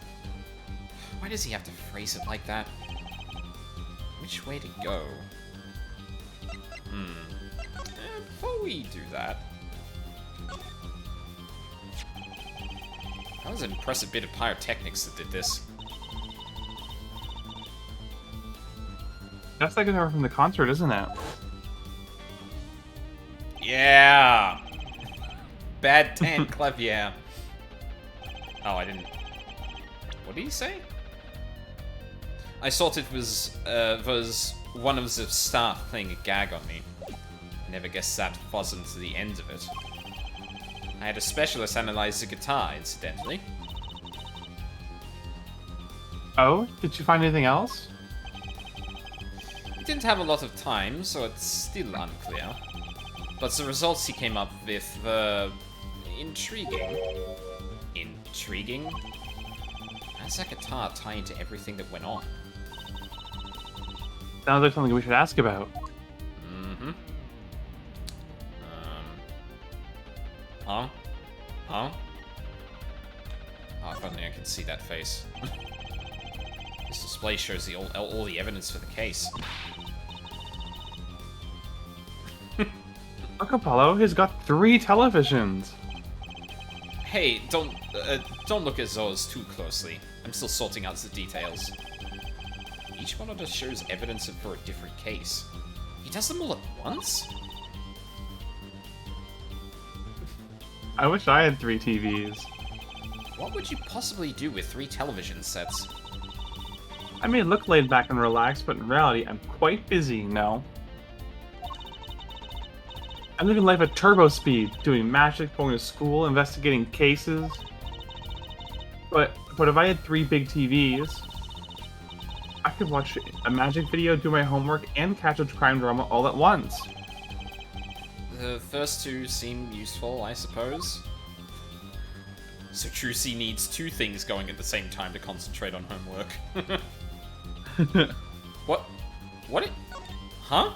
Why does he have to phrase it like that? Which way to go? Before we do that... That was an impressive bit of pyrotechnics that did this. That's the guitar from the concert, isn't it? Yeah! Bad tan clavier. Oh, I didn't... What did he say? I thought it was one of the staff playing a gag on me. I never guessed that wasn't the end of it. I had a specialist analyze the guitar, incidentally. Oh? Did you find anything else? He didn't have a lot of time, so it's still unclear. But the results he came up with were... intriguing. Intriguing? How does that guitar tie into everything that went on? Sounds like something we should ask about. Mm-hmm. Huh? Huh? Oh, if only I could see that face. This display shows all the evidence for the case. Look, Apollo, he's got 3 televisions. Hey, don't look at those too closely. I'm still sorting out the details. Each one of us shows evidence for a different case. He does them all at once? I wish I had 3 TVs. What would you possibly do with 3 television sets? I may look laid back and relaxed, but in reality, I'm quite busy, no? I'm living life at turbo speed, doing magic, going to school, investigating cases. But if I had 3 big TVs, I could watch a magic video, do my homework, and catch a crime drama all at once. The first 2 seem useful, I suppose. So Trucy needs 2 things going at the same time to concentrate on homework. What? What? Huh?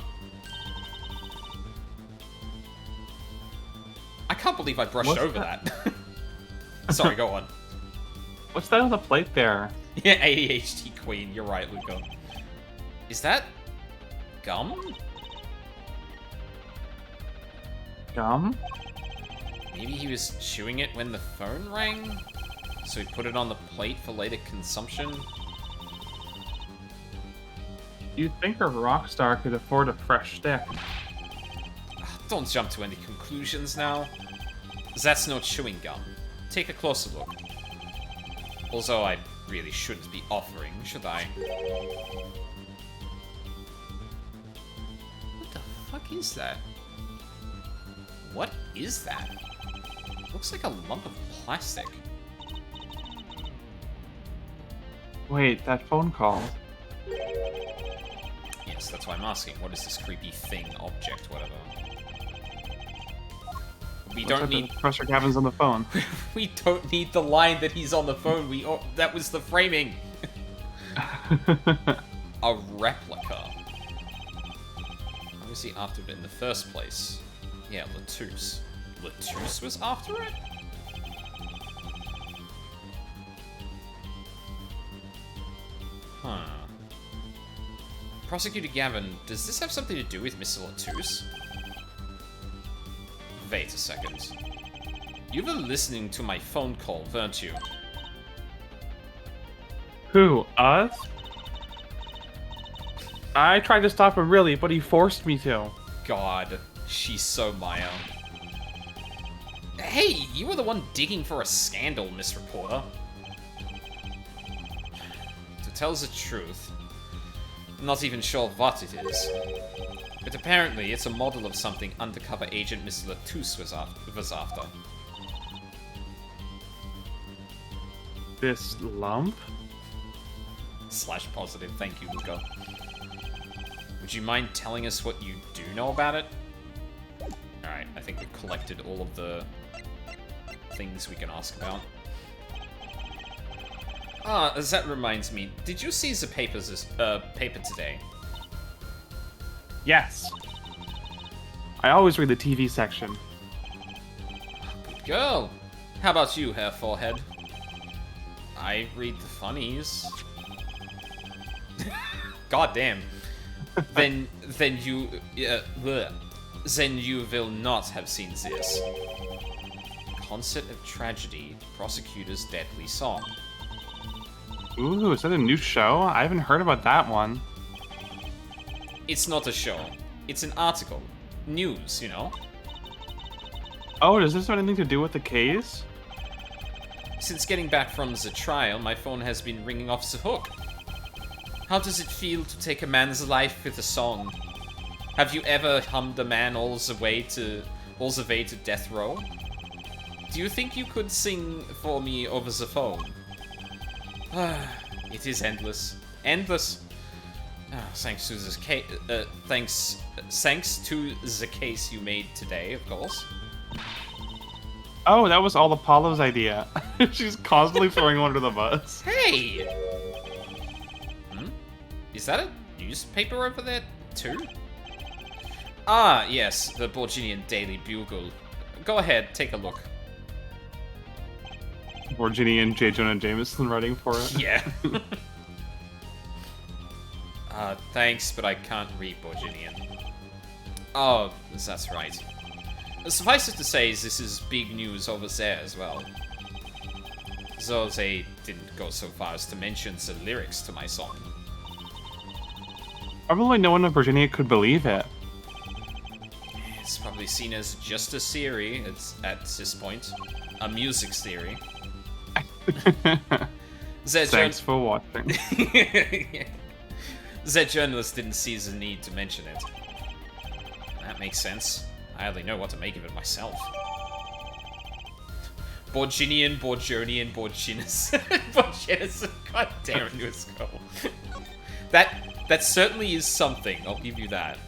I can't believe I brushed over that. Sorry, go on. What's that on the plate there? Yeah, ADHD queen, you're right, Luca. Is that... gum? Gum? Maybe he was chewing it when the phone rang? So he put it on the plate for later consumption? You'd think a rock star could afford a fresh stick. Don't jump to any conclusions now. That's no chewing gum. Take a closer look. Although I really shouldn't be offering, should I? What the fuck is that? What is that? Looks like a lump of plastic. Wait, that phone call. Yes, that's why I'm asking. What is this creepy thing, object, whatever? We Looks don't like need... Professor Gavin's on the phone. We don't need the line that he's on the phone. That was the framing. A replica. Why was he after it in the first place? Yeah, Latouche. Latouche was after it? Huh. Prosecutor Gavin, does this have something to do with Mr. Latouche? Wait a second. You were listening to my phone call, weren't you? Who? Us? I tried to stop him, really, but he forced me to. God, she's so Maya. Hey, you were the one digging for a scandal, Miss Reporter. To tell the truth, I'm not even sure what it is. But apparently it's a model of something undercover agent Mr. Latouche was after. This lump? / positive, thank you, Luca. Would you mind telling us what you do know about it? Alright, I think we've collected all of the things we can ask about. Ah, that reminds me. Did you see the paper today? Yes. I always read the TV section. Good girl. How about you, Hair Forehead? I read the funnies. God damn. Then you will not have seen this. Concert of Tragedy, Prosecutor's Deadly Song. Ooh, is that a new show? I haven't heard about that one. It's not a show. It's an article. News, you know? Oh, does this have anything to do with the case? Since getting back from the trial, my phone has been ringing off the hook. How does it feel to take a man's life with a song? Have you ever hummed a man all the way to death row? Do you think you could sing for me over the phone? It is endless. Endless. Thanks to this case. Thanks to the case you made today, of course. Oh, that was all Apollo's idea. She's constantly throwing him under the bus. Hey! Is that a newspaper over there, too? Ah, yes, the Borginian Daily Bugle. Go ahead, take a look. Borginian J. Jonah Jameson writing for it. Yeah. Thanks, but I can't read Borginian. Oh, that's right. Suffice it to say, this is big news over there as well. Though they didn't go so far as to mention the lyrics to my song. Probably no one in Virginia could believe it. It's probably seen as just a theory at this point. A music theory. Thanks for watching. That journalist didn't see the need to mention it. That makes sense. I hardly know what to make of it myself. Borginian, Borginian, Borginus. Borginus, god damn it, new skull. That certainly is something, I'll give you that.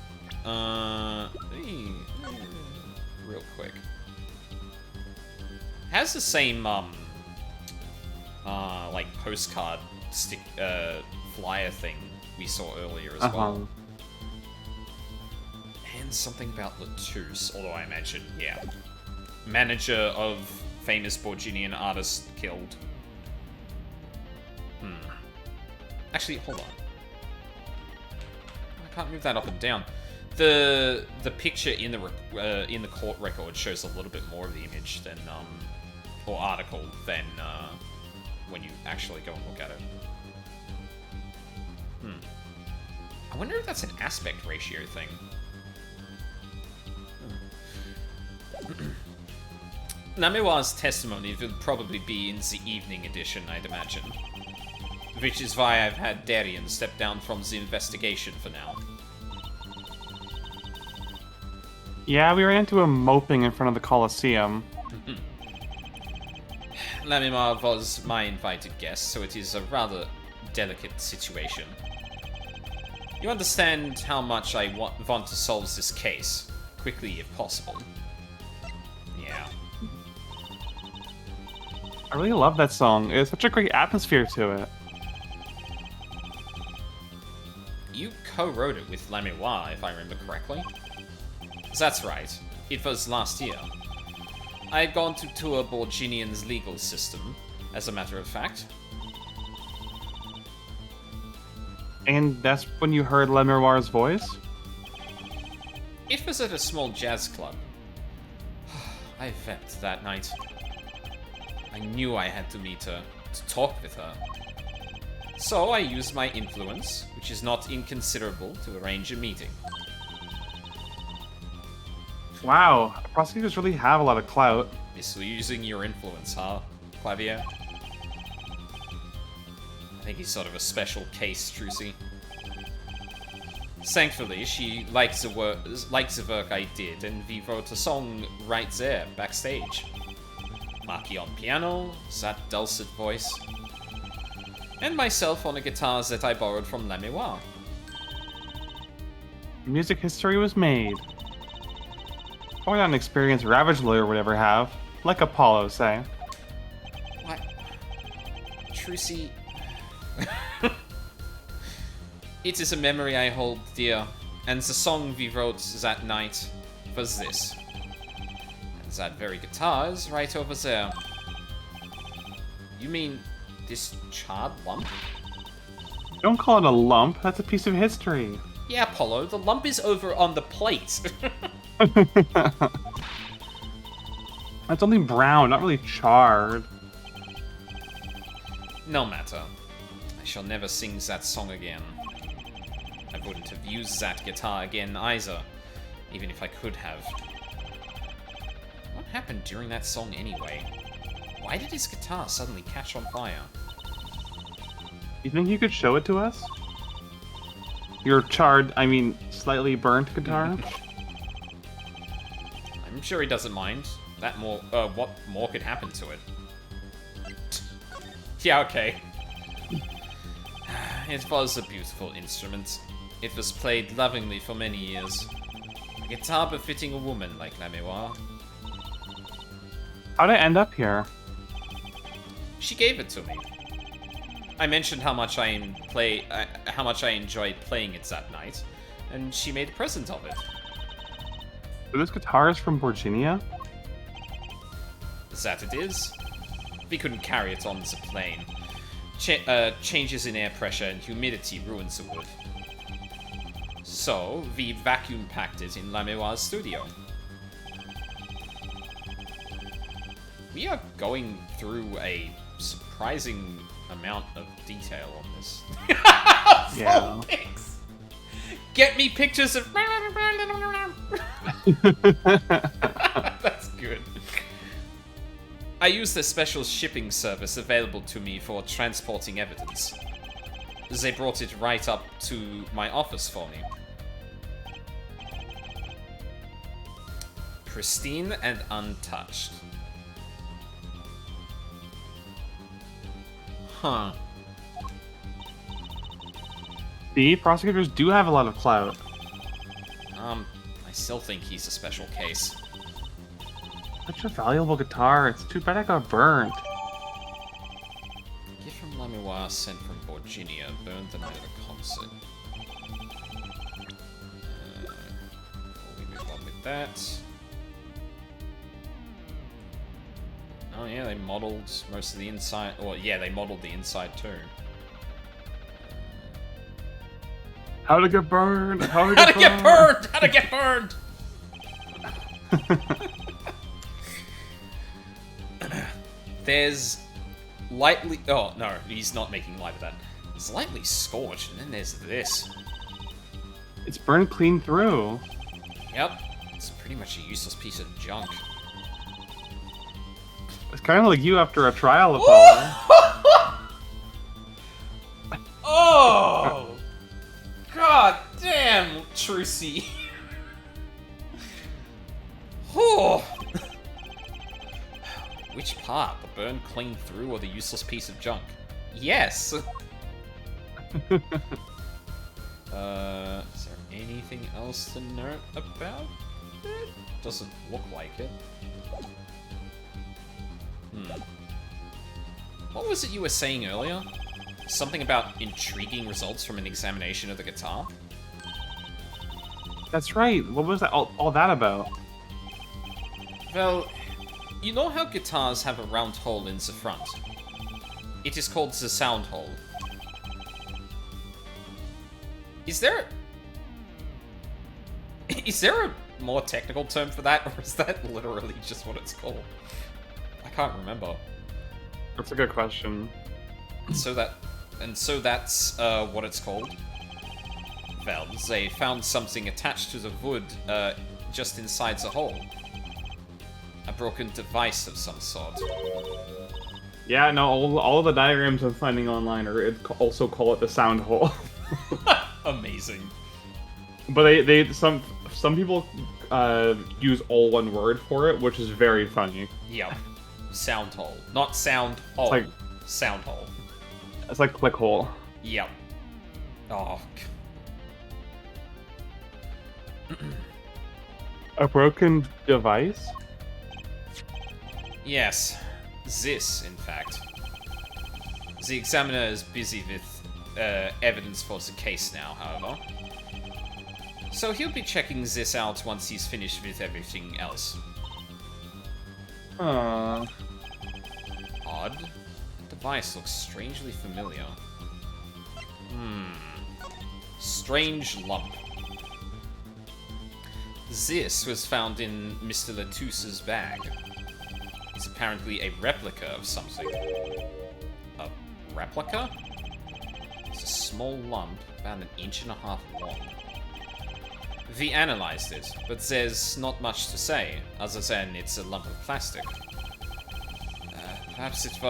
Real quick. Has the same, like, postcard stick, flyer thing we saw earlier as well. And something about Latouche, although I imagine, yeah. Manager of famous Borginian artist killed. Actually, hold on. I can't move that up and down. The picture in the court record shows a little bit more of the image than or article than when you actually go and look at it. I wonder if that's an aspect ratio thing. Namiwa's testimony will probably be in the evening edition, I'd imagine. Which is why I've had Darien step down from the investigation for now. Yeah, we ran into him moping in front of the Coliseum. Lamimar was my invited guest, so it is a rather delicate situation. You understand how much I want to solve this case, quickly if possible. Yeah. I really love that song. It's such a great atmosphere to it. You co-wrote it with Lamimar, if I remember correctly. That's right. It was last year. I had gone to tour Borginian's legal system, as a matter of fact. And that's when you heard Lemiroir's voice? It was at a small jazz club. I wept that night. I knew I had to meet her, to talk with her. So I used my influence, which is not inconsiderable, to arrange a meeting. Wow, prosecutors really have a lot of clout. Misusing your influence, huh, Clavier? I think he's sort of a special case, Trucy. Thankfully, she likes the work I did, and we wrote a song right there, backstage. Maki on piano, that dulcet voice, and myself on a guitar that I borrowed from La Mémoire. Music history was made. Probably not an experience Ravage Lawyer would ever have. Like Apollo, say. What? Trucy... It is a memory I hold dear, and the song we wrote that night was this. And that very guitar is right over there. You mean this charred lump? Don't call it a lump, that's a piece of history. Yeah, Apollo, the lump is over on the plate. That's only brown, not really charred. No matter. I shall never sing that song again. I wouldn't have used that guitar again either, even if I could have. What happened during that song anyway? Why did his guitar suddenly catch on fire? You think you could show it to us? Your charred, I mean, slightly burnt guitar? I'm sure he doesn't mind. What more could happen to it? Yeah, okay. It was a beautiful instrument. It was played lovingly for many years. A guitar befitting a woman like La Mémoire. How'd I end up here? She gave it to me. I mentioned how much I enjoyed playing it that night, and she made a present of it. So this guitar is from Virginia? That it is. We couldn't carry it on the plane. Changes in air pressure and humidity ruins the wood. So, we vacuum packed it in La Mémoire's studio. We are going through a surprising amount of detail on this. Yeah. Thanks. Get me pictures of... That's good. I used a special shipping service available to me for transporting evidence. They brought it right up to my office for me. Pristine and untouched. Huh. See, prosecutors do have a lot of clout. I still think he's a special case. Such a valuable guitar, it's too bad I got burned. Gift from La Mémoire sent from Virginia, burned the night of a concert. Before we move on with that. Oh yeah, they modeled most of the inside. Well, yeah, they modeled the inside too. How to get burned? How to get burned? How to get burned? There's lightly... Oh, no, he's not making light of that. It's lightly scorched, and then there's this. It's burned clean through. Yep. It's pretty much a useless piece of junk. It's kind of like you after a trial, Apollo. Oh! God damn, Trucy. Oh! Which part? The burned clean through or the useless piece of junk? Yes! Is there anything else to note about it? Doesn't look like it. What was it you were saying earlier? Something about intriguing results from an examination of the guitar? That's right. What was that all that about? Well, you know how guitars have a round hole in the front? It is called the sound hole. Is there a more technical term for that, or is that literally just what it's called? I can't remember. That's a good question. So that's what it's called. Well, they found something attached to the wood just inside the hole. A broken device of some sort. Yeah, no, all of the diagrams I'm finding online also call it the sound hole. Amazing. But some people use all one word for it, which is very funny. Yep. Sound hole. Not sound hole. like- Sound hole. It's like click hole. Yep. Oh. A broken device? Yes. This, in fact. The examiner is busy with evidence for the case now, however. So he'll be checking this out once he's finished with everything else. Aww. Odd. The device looks strangely familiar. Strange lump. This was found in Mr. Latusse's bag. It's apparently a replica of something. A replica? It's a small lump, about 1.5 inches long. We analyzed it, but there's not much to say, other than it's a lump of plastic. Perhaps it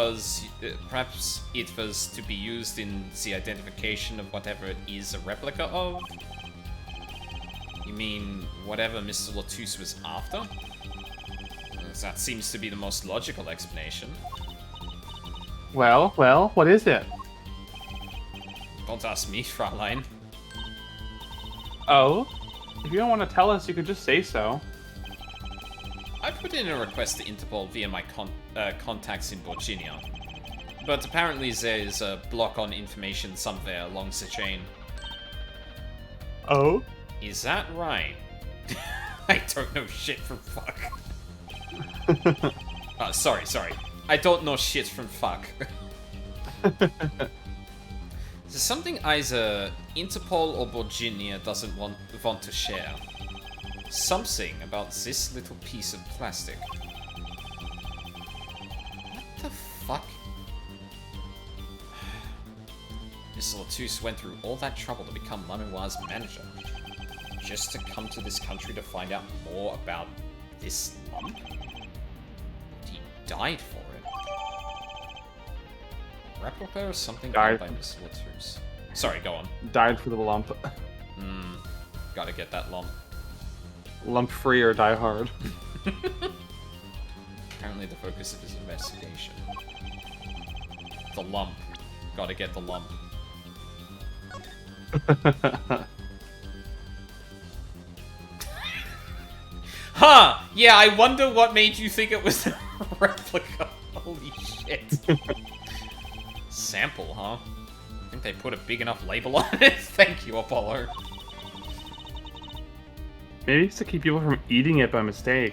was to be used in the identification of whatever it is a replica of? You mean whatever Mr. Latusse was after? That seems to be the most logical explanation. Well, what is it? Don't ask me, Fraulein. Oh? If you don't want to tell us, you could just say so. I put in a request to Interpol via my contacts in Virginia. But apparently there's a block on information somewhere along the chain. Oh? Is that right? I don't know shit from fuck. Sorry. I don't know shit from fuck. There's something either Interpol or Virginia doesn't want to share. Something about this little piece of plastic. What the fuck? Mr. Latusse went through all that trouble to become Manoir's manager. Just to come to this country to find out more about this lump? He died for it. Replica or something Died. by Mr. Latusse. Sorry, go on. Died for the lump. Gotta get that lump. Lump free or die hard. Apparently the focus of his investigation. The lump. Gotta get the lump. Huh! Yeah, I wonder what made you think it was a replica. Holy shit. Sample, huh? I think they put a big enough label on it. Thank you, Apollo. Maybe it's to keep people from eating it by mistake.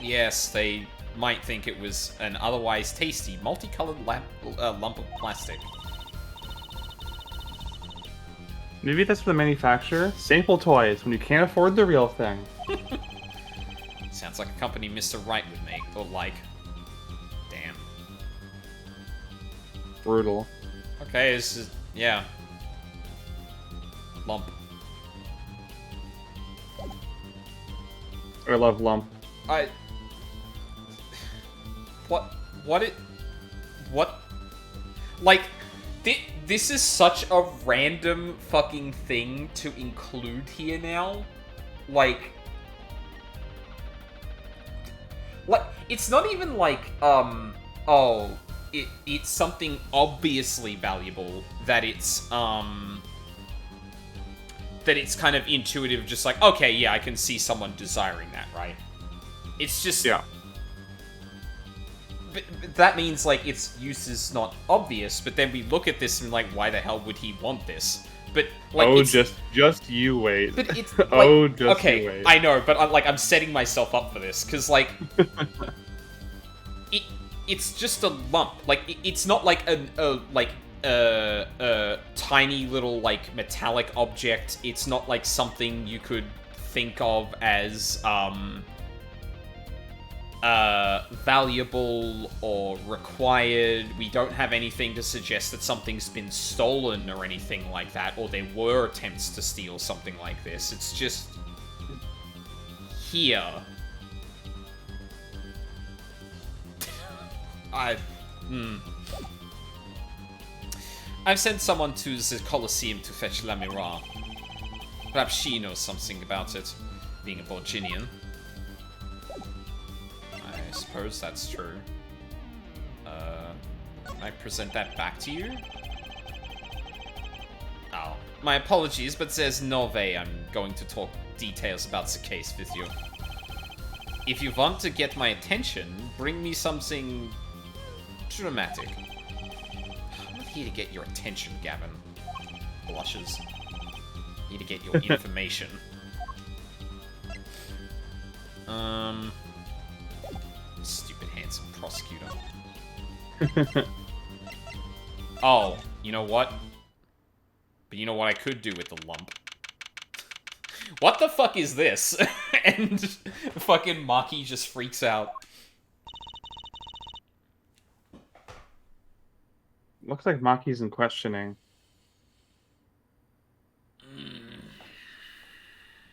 Yes, they might think it was an otherwise tasty, multicolored lump of plastic. Maybe that's for the manufacturer. Sample toys when you can't afford the real thing. Sounds like a company Mr. Wright would make, or like. Damn. Brutal. Okay, this is... yeah. Lump. I love lump. What? Like, this is such a random fucking thing to include here now. Like, it's not even like, it's something obviously valuable that it's kind of intuitive, just like, okay, yeah, I can see someone desiring that, right? It's just... Yeah. But that means, like, its use is not obvious, but then we look at this and, like, why the hell would he want this? But, like, oh, it's... just you wait. But it's, like, oh, just okay, you wait. I know, but, I'm setting myself up for this, because, like... it's just a lump. Like, it's not like a tiny little, like, metallic object. It's not like something you could think of as, valuable or required. We don't have anything to suggest that something's been stolen or anything like that, or there were attempts to steal something like this. It's just... here. I've sent someone to the Colosseum to fetch Lamira. Perhaps she knows something about it, being a Borginian. I suppose that's true. Can I present that back to you? Oh, my apologies, but there's no way I'm going to talk details about the case with you. If you want to get my attention, bring me something dramatic. I'm not here to get your attention, Gavin. Blushes. I'm here to get your information. Stupid handsome prosecutor. Oh, you know what? But you know what I could do with the lump? What the fuck is this? And fucking Maki just freaks out. Looks like Maki's in questioning.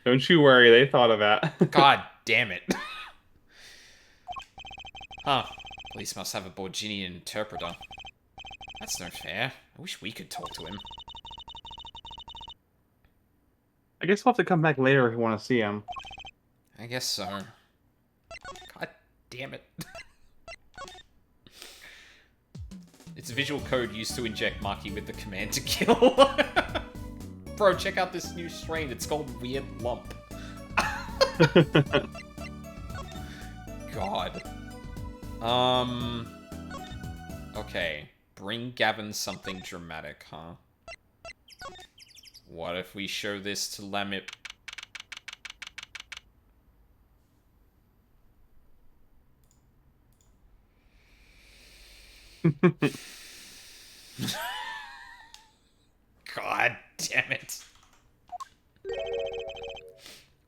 Don't you worry, they thought of that. God damn it. Huh. Police must have a Borginian interpreter. That's no fair. I wish we could talk to him. I guess we'll have to come back later if you want to see him. I guess so. God damn it. It's visual code used to inject Maki with the command to kill. Bro, check out this new strain. It's called Weird Lump. God. Okay. Bring Gavin something dramatic, huh? What if we show this to Lamip? God damn it.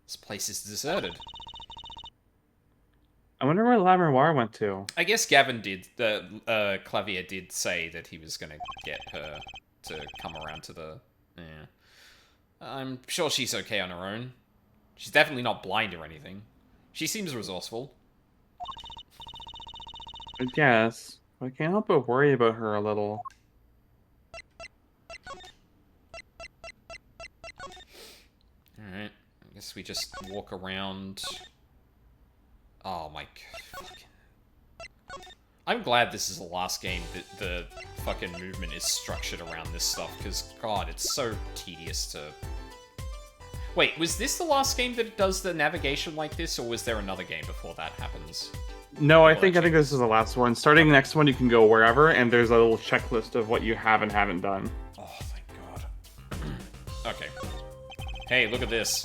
This place is deserted. I wonder where Lammerwar went to. I guess Gavin did, Clavier did say that he was gonna get her to come around to the... Yeah. I'm sure she's okay on her own. She's definitely not blind or anything. She seems resourceful. I guess. I can't help but worry about her a little. Alright. I guess we just walk around... Oh my... Fucking... I'm glad this is the last game that the fucking movement is structured around this stuff, because, God, it's so tedious to... Wait, was this the last game that does the navigation like this, or was there another game before that happens? No, I think this is the last one. Starting next one, you can go wherever, and there's a little checklist of what you have and haven't done. Oh, thank God. Okay. Hey, look at this.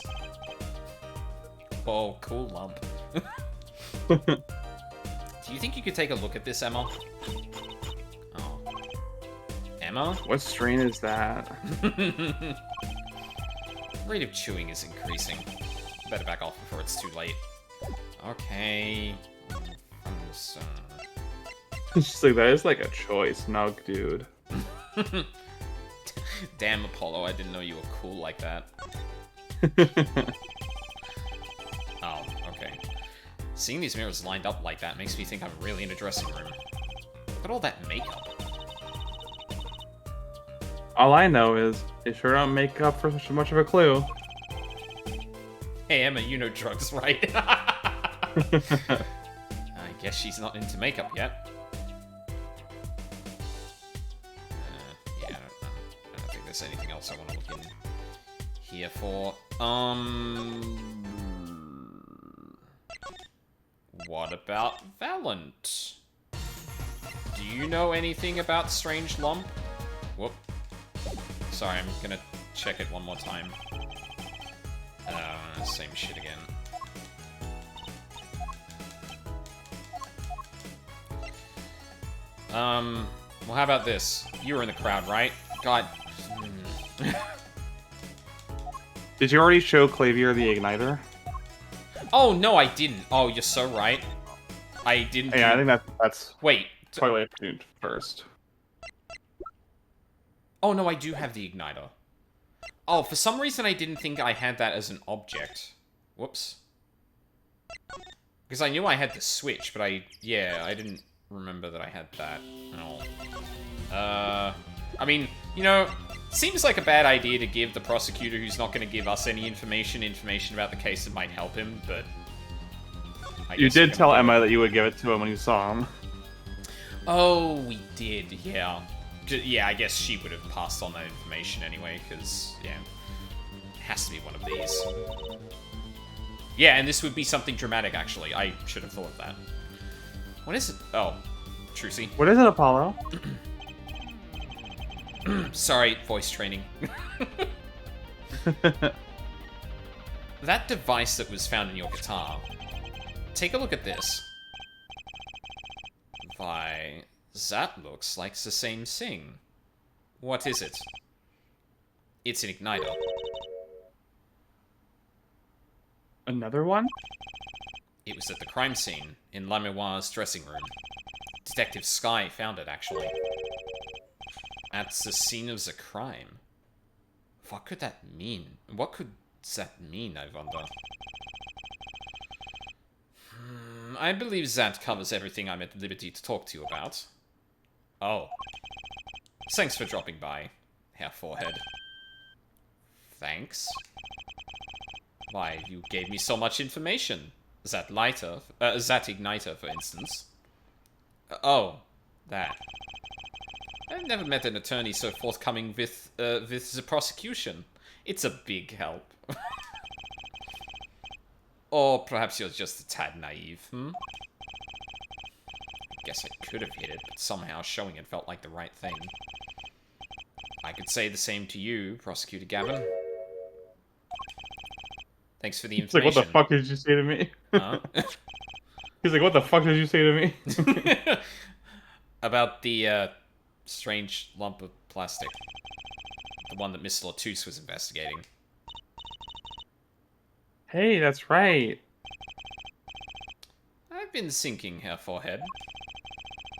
Oh, cool lump. Do you think you could take a look at this, Emma? Oh. Emma? What strain is that? Rate of chewing is increasing. Better back off before it's too late. Okay. She's like, that is like a choice, Nug, dude. Damn, Apollo, I didn't know you were cool like that. Oh, okay. Seeing these mirrors lined up like that makes me think I'm really in a dressing room. Look at all that makeup. All I know is they sure don't make up for such much of a clue. Hey, Emma, you know drugs, right? I guess she's not into makeup yet. Yeah, I don't think there's anything else I want to look in here for. What about Valent? Do you know anything about Strange Lump? Whoop. Sorry, I'm gonna check it one more time. Same shit again. Well, how about this? You were in the crowd, right? God. Did you already show Clavier the igniter? Oh, no, I didn't. Oh, you're so right. I didn't. Yeah, I think that's Wait. Twilight tuned first. Oh, no, I do have the igniter. Oh, for some reason I didn't think I had that as an object. Whoops. Because I knew I had the switch, but I didn't remember that I had that at all. I mean, You know, seems like a bad idea to give the prosecutor who's not going to give us any information about the case that might help him, but... You did tell Emma that you would give it to him when you saw him. Oh, we did, yeah. Yeah, I guess she would have passed on that information anyway, because, yeah, it has to be one of these. Yeah, and this would be something dramatic, actually. I should have thought of that. What is it? Oh, Trucy. What is it, Apollo? Sorry, voice training. That device that was found in your guitar. Take a look at this. Why, that looks like the same thing. What is it? It's an igniter. Another one? It was at the crime scene, in Lamoir's dressing room. Detective Sky found it, actually. At the scene of the crime. What could that mean? What could that mean, I wonder? I believe that covers everything I'm at liberty to talk to you about. Oh. Thanks for dropping by, Herr Forehead. Thanks? Why, you gave me so much information. That lighter, that igniter, for instance. Oh, that. I've never met an attorney so forthcoming with the prosecution. It's a big help. Or perhaps you're just a tad naive, I guess I could have hit it, but somehow showing it felt like the right thing. I could say the same to you, Prosecutor Gavin. Thanks for the information. He's like, what the fuck did you say to me? Huh? He's like, what the fuck did you say to me? About the, strange lump of plastic. The one that Miss Latouche was investigating. Hey, that's right. I've been thinking, Herr Forehead.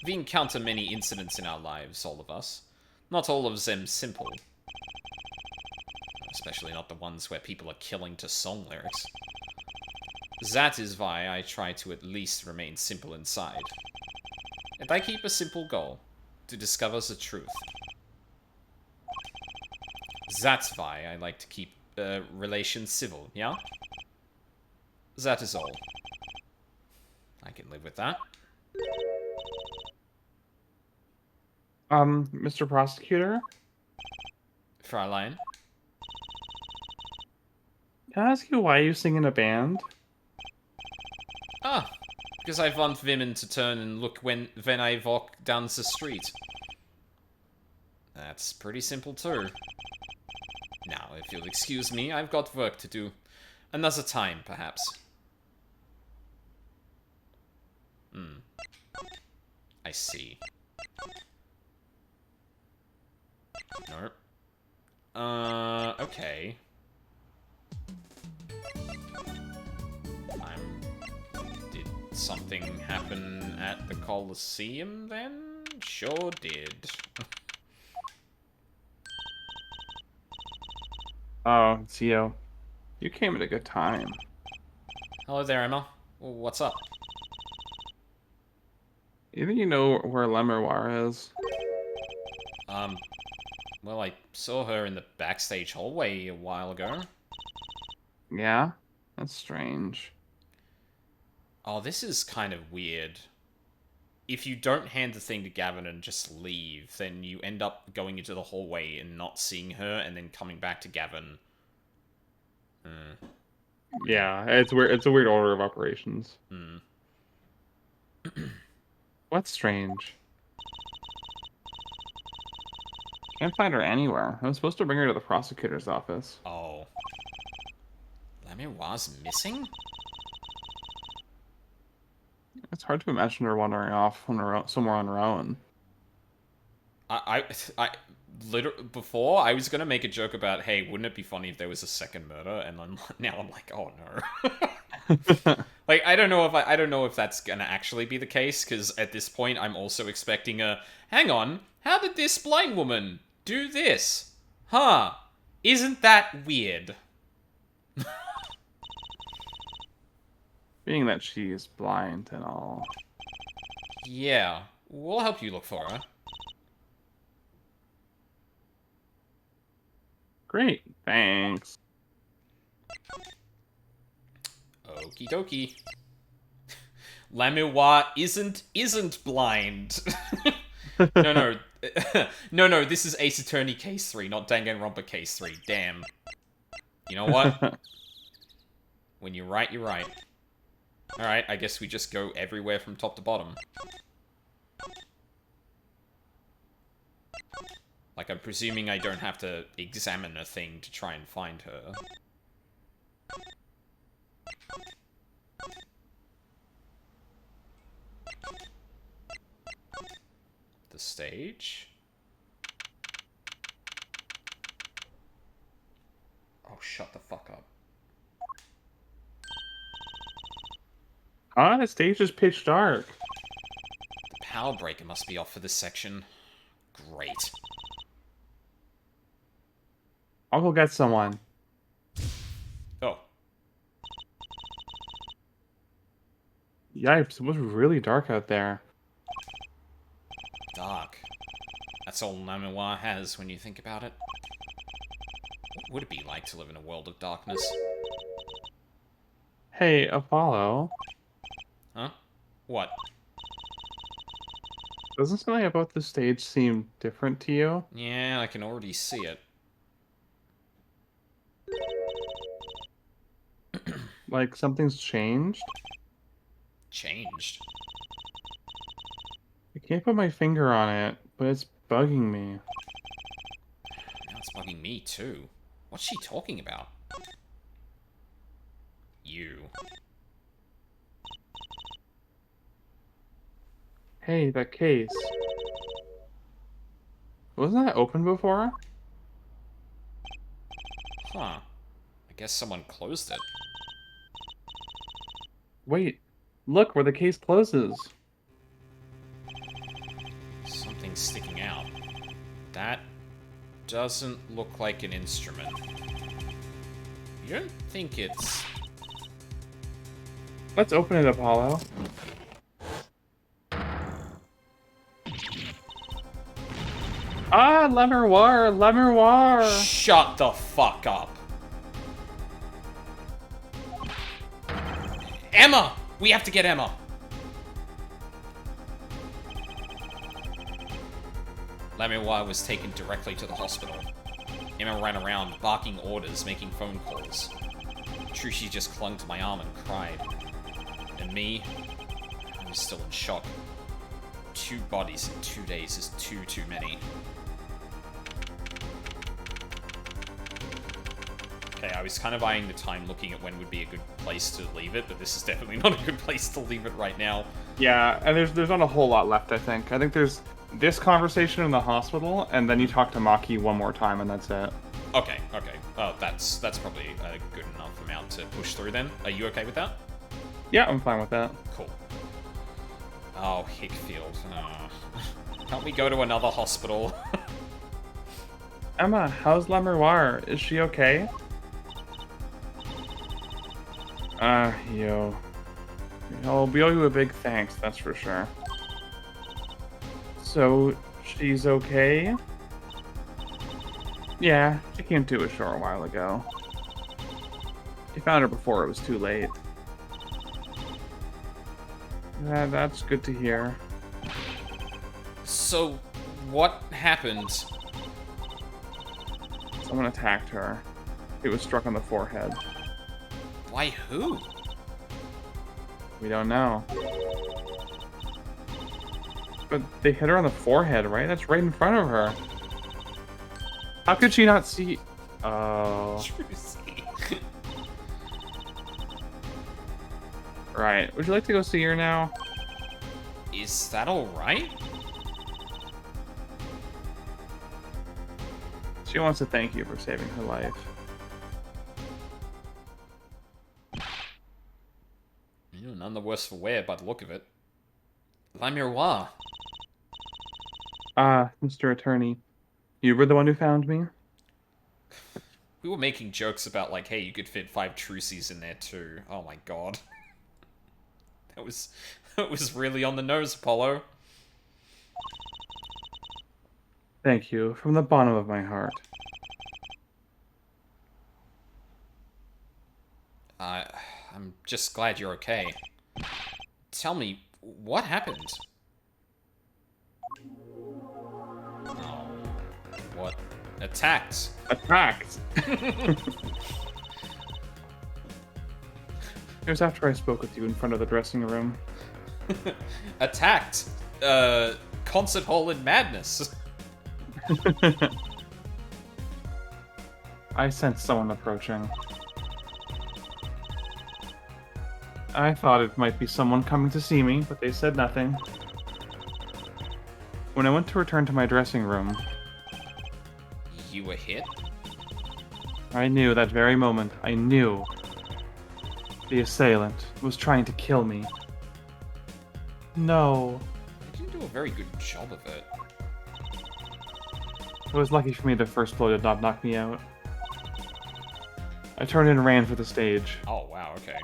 We encounter many incidents in our lives, all of us. Not all of them simple. Especially not the ones where people are killing to song lyrics. That is why I try to at least remain simple inside. And I keep a simple goal. To discover the truth. That's why I like to keep relations civil, yeah? That is all. I can live with that. Mr. Prosecutor? Fraulein? Can I ask you why you sing in a band? Ah, because I want women to turn and look when I walk down the street. That's pretty simple too. Now, if you'll excuse me, I've got work to do. Another time, perhaps. I see. Nope. Okay. Did something happen at the Coliseum then? Sure did. Oh, it's you. You came at a good time. Hello there, Emma. What's up? You think you know where Lemoir is? Well, I saw her in the backstage hallway a while ago. Yeah? That's strange. Oh, this is kind of weird. If you don't hand the thing to Gavin and just leave, then you end up going into the hallway and not seeing her, and then coming back to Gavin. Yeah, it's weird. It's a weird order of operations. What's strange? Can't find her anywhere. I was supposed to bring her to the prosecutor's office. Oh. Lemoir's missing? It's hard to imagine her wandering off on her own, somewhere on her own. Literally, before, I was gonna make a joke about, hey, wouldn't it be funny if there was a second murder? And now I'm like, oh no. Like, I don't know if that's gonna actually be the case, because at this point, I'm also expecting hang on, how did this blind woman do this? Huh, isn't that weird? Being that she is blind and all. Yeah, we'll help you look for her. Great, thanks. Okie dokie. Lamiroir isn't blind. No. No, this is Ace Attorney Case 3, not Danganronpa Case 3. Damn. You know what? When you're right, you're right. Alright, I guess we just go everywhere from top to bottom. Like, I'm presuming I don't have to examine a thing to try and find her. The stage? Oh, shut the fuck up. Ah, the stage is pitch dark. The power breaker must be off for this section. Great. I'll go get someone. Oh. Yipes, it was really dark out there. Dark. That's all Lamiroir has when you think about it. What would it be like to live in a world of darkness? Hey, Apollo. Huh? What? Doesn't something about the stage seem different to you? Yeah, I can already see it. Like something's changed? Changed. I can't put my finger on it, but it's bugging me. Now it's bugging me too. What's she talking about? You. Hey, that case. Wasn't that open before? Huh. I guess someone closed it. Wait, look where the case closes. Something's sticking out. That doesn't look like an instrument. You don't think it's... Let's open it, Apollo. Ah, Lamiroir! Lamiroir! Shut the fuck up! Emma! We have to get Emma! Lamiroir was taken directly to the hospital. Emma ran around, barking orders, making phone calls. Trushi just clung to my arm and cried. And me, I was still in shock. 2 bodies in 2 days is too many. Okay, I was kind of eyeing the time looking at when would be a good place to leave it, but this is definitely not a good place to leave it right now. Yeah, and there's not a whole lot left, I think. I think there's this conversation in the hospital, and then you talk to Maki one more time, and that's it. Okay. Oh, that's probably a good enough amount to push through then. Are you okay with that? Yeah, I'm fine with that. Cool. Oh, Hickfield. Can't we go to another hospital? Emma, how's Lamiroir? Is she okay? Yo. We owe you a big thanks, that's for sure. So, she's okay? Yeah, she came to a shore a while ago. She found her before it was too late. Yeah, that's good to hear. So, what happened? Someone attacked her. It was struck on the forehead. By who? We don't know. But they hit her on the forehead, right? That's right in front of her. How could she not see? Oh. Right. Would you like to go see her now? Is that alright? She wants to thank you for saving her life. You know, none the worse for wear by the look of it. Lamiroir. Ah, Mr. Attorney. You were the one who found me? We were making jokes about, like, hey, you could fit 5 Trucies in there too. Oh my god. That was really on the nose, Apollo. Thank you, from the bottom of my heart. I'm just glad you're okay. Tell me, what happened? Oh, what? Attacked. Attacked! It was after I spoke with you in front of the dressing room. Attacked. Concert hall in madness. I sensed someone approaching. I thought it might be someone coming to see me, but they said nothing. When I went to return to my dressing room, You were hit? I knew that very moment, I knew the assailant was trying to kill me. No. You didn't do a very good job of it. It was lucky for me the first blow did not knock me out. I turned and ran for the stage. Oh, wow, okay.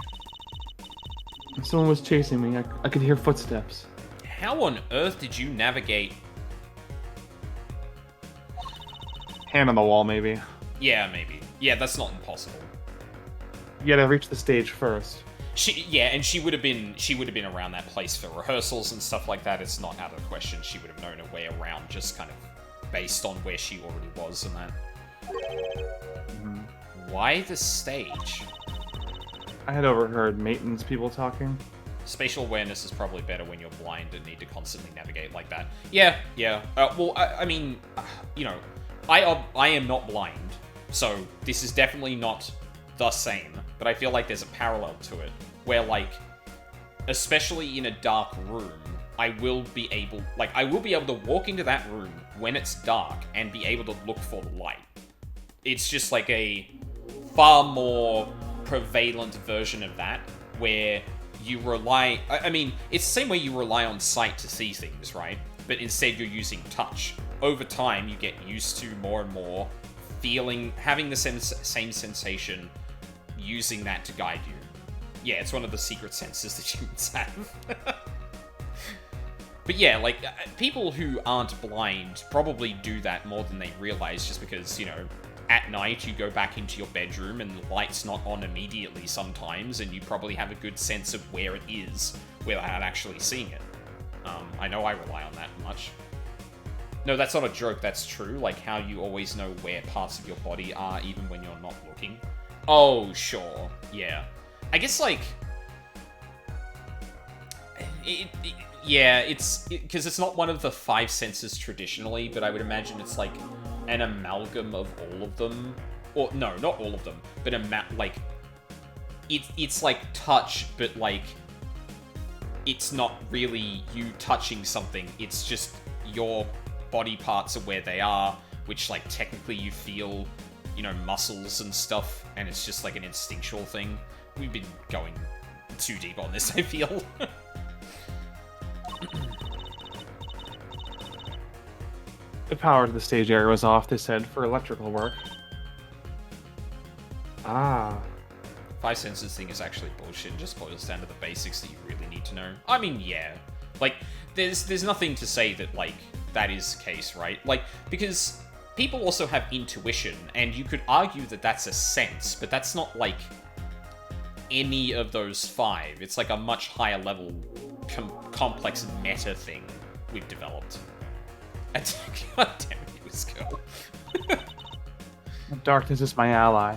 Someone was chasing me. I could hear footsteps. How on earth did you navigate? Hand on the wall, maybe. Yeah, maybe. Yeah, that's not impossible. Yet I reached the stage first. She would have been around that place for rehearsals and stuff like that. It's not out of the question. She would have known her way around, just kind of based on where she already was and that. Mm-hmm. Why the stage? I had overheard maintenance people talking. Spatial awareness is probably better when you're blind and need to constantly navigate like that. Yeah. Well, I mean, you know, I am not blind, so this is definitely not the same. But I feel like there's a parallel to it, where like, especially in a dark room, I will be able to walk into that room when it's dark and be able to look for the light. It's just like a far more prevalent version of that, where you rely... I mean, it's the same way you rely on sight to see things, right? But instead you're using touch. Over time, you get used to more and more having the same sensation, using that to guide you. Yeah, it's one of the secret senses that humans have. But yeah, like, people who aren't blind probably do that more than they realize, just because, you know, at night you go back into your bedroom and the light's not on immediately sometimes, and you probably have a good sense of where it is without actually seeing it. I know I rely on that much. No, that's not a joke, that's true. Like, how you always know where parts of your body are even when you're not looking. Oh, sure. Yeah. I guess, like... it's because it's not one of the 5 senses traditionally, but I would imagine it's like an amalgam of all of them. Or, no, not all of them, but it's like touch, but like, it's not really you touching something, it's just your body parts are where they are, which, like, technically you feel, you know, muscles and stuff, and it's just like an instinctual thing. We've been going too deep on this, I feel. The power to the stage area was off, they said, for electrical work. Ah. 5 senses thing is actually bullshit. It just boils down to the basics that you really need to know. I mean, yeah. Like, there's nothing to say that, like, that is the case, right? Like, because people also have intuition, and you could argue that that's a sense, but that's not, like, any of those 5. It's like a much higher level, complex meta thing we've developed. God damn it, Wisco. Darkness is my ally.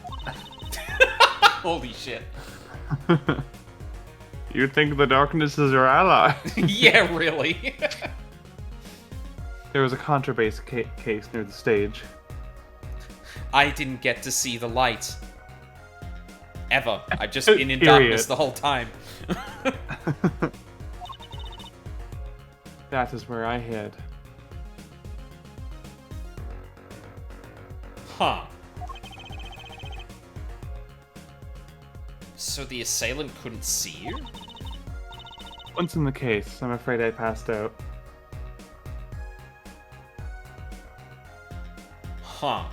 Holy shit. You think the darkness is your ally? Yeah, really. There was a contrabass case near the stage. I didn't get to see the light. Ever. I've just been in darkness the whole time. That is where I hid. Huh. So the assailant couldn't see you? Once in the case, I'm afraid I passed out. Huh.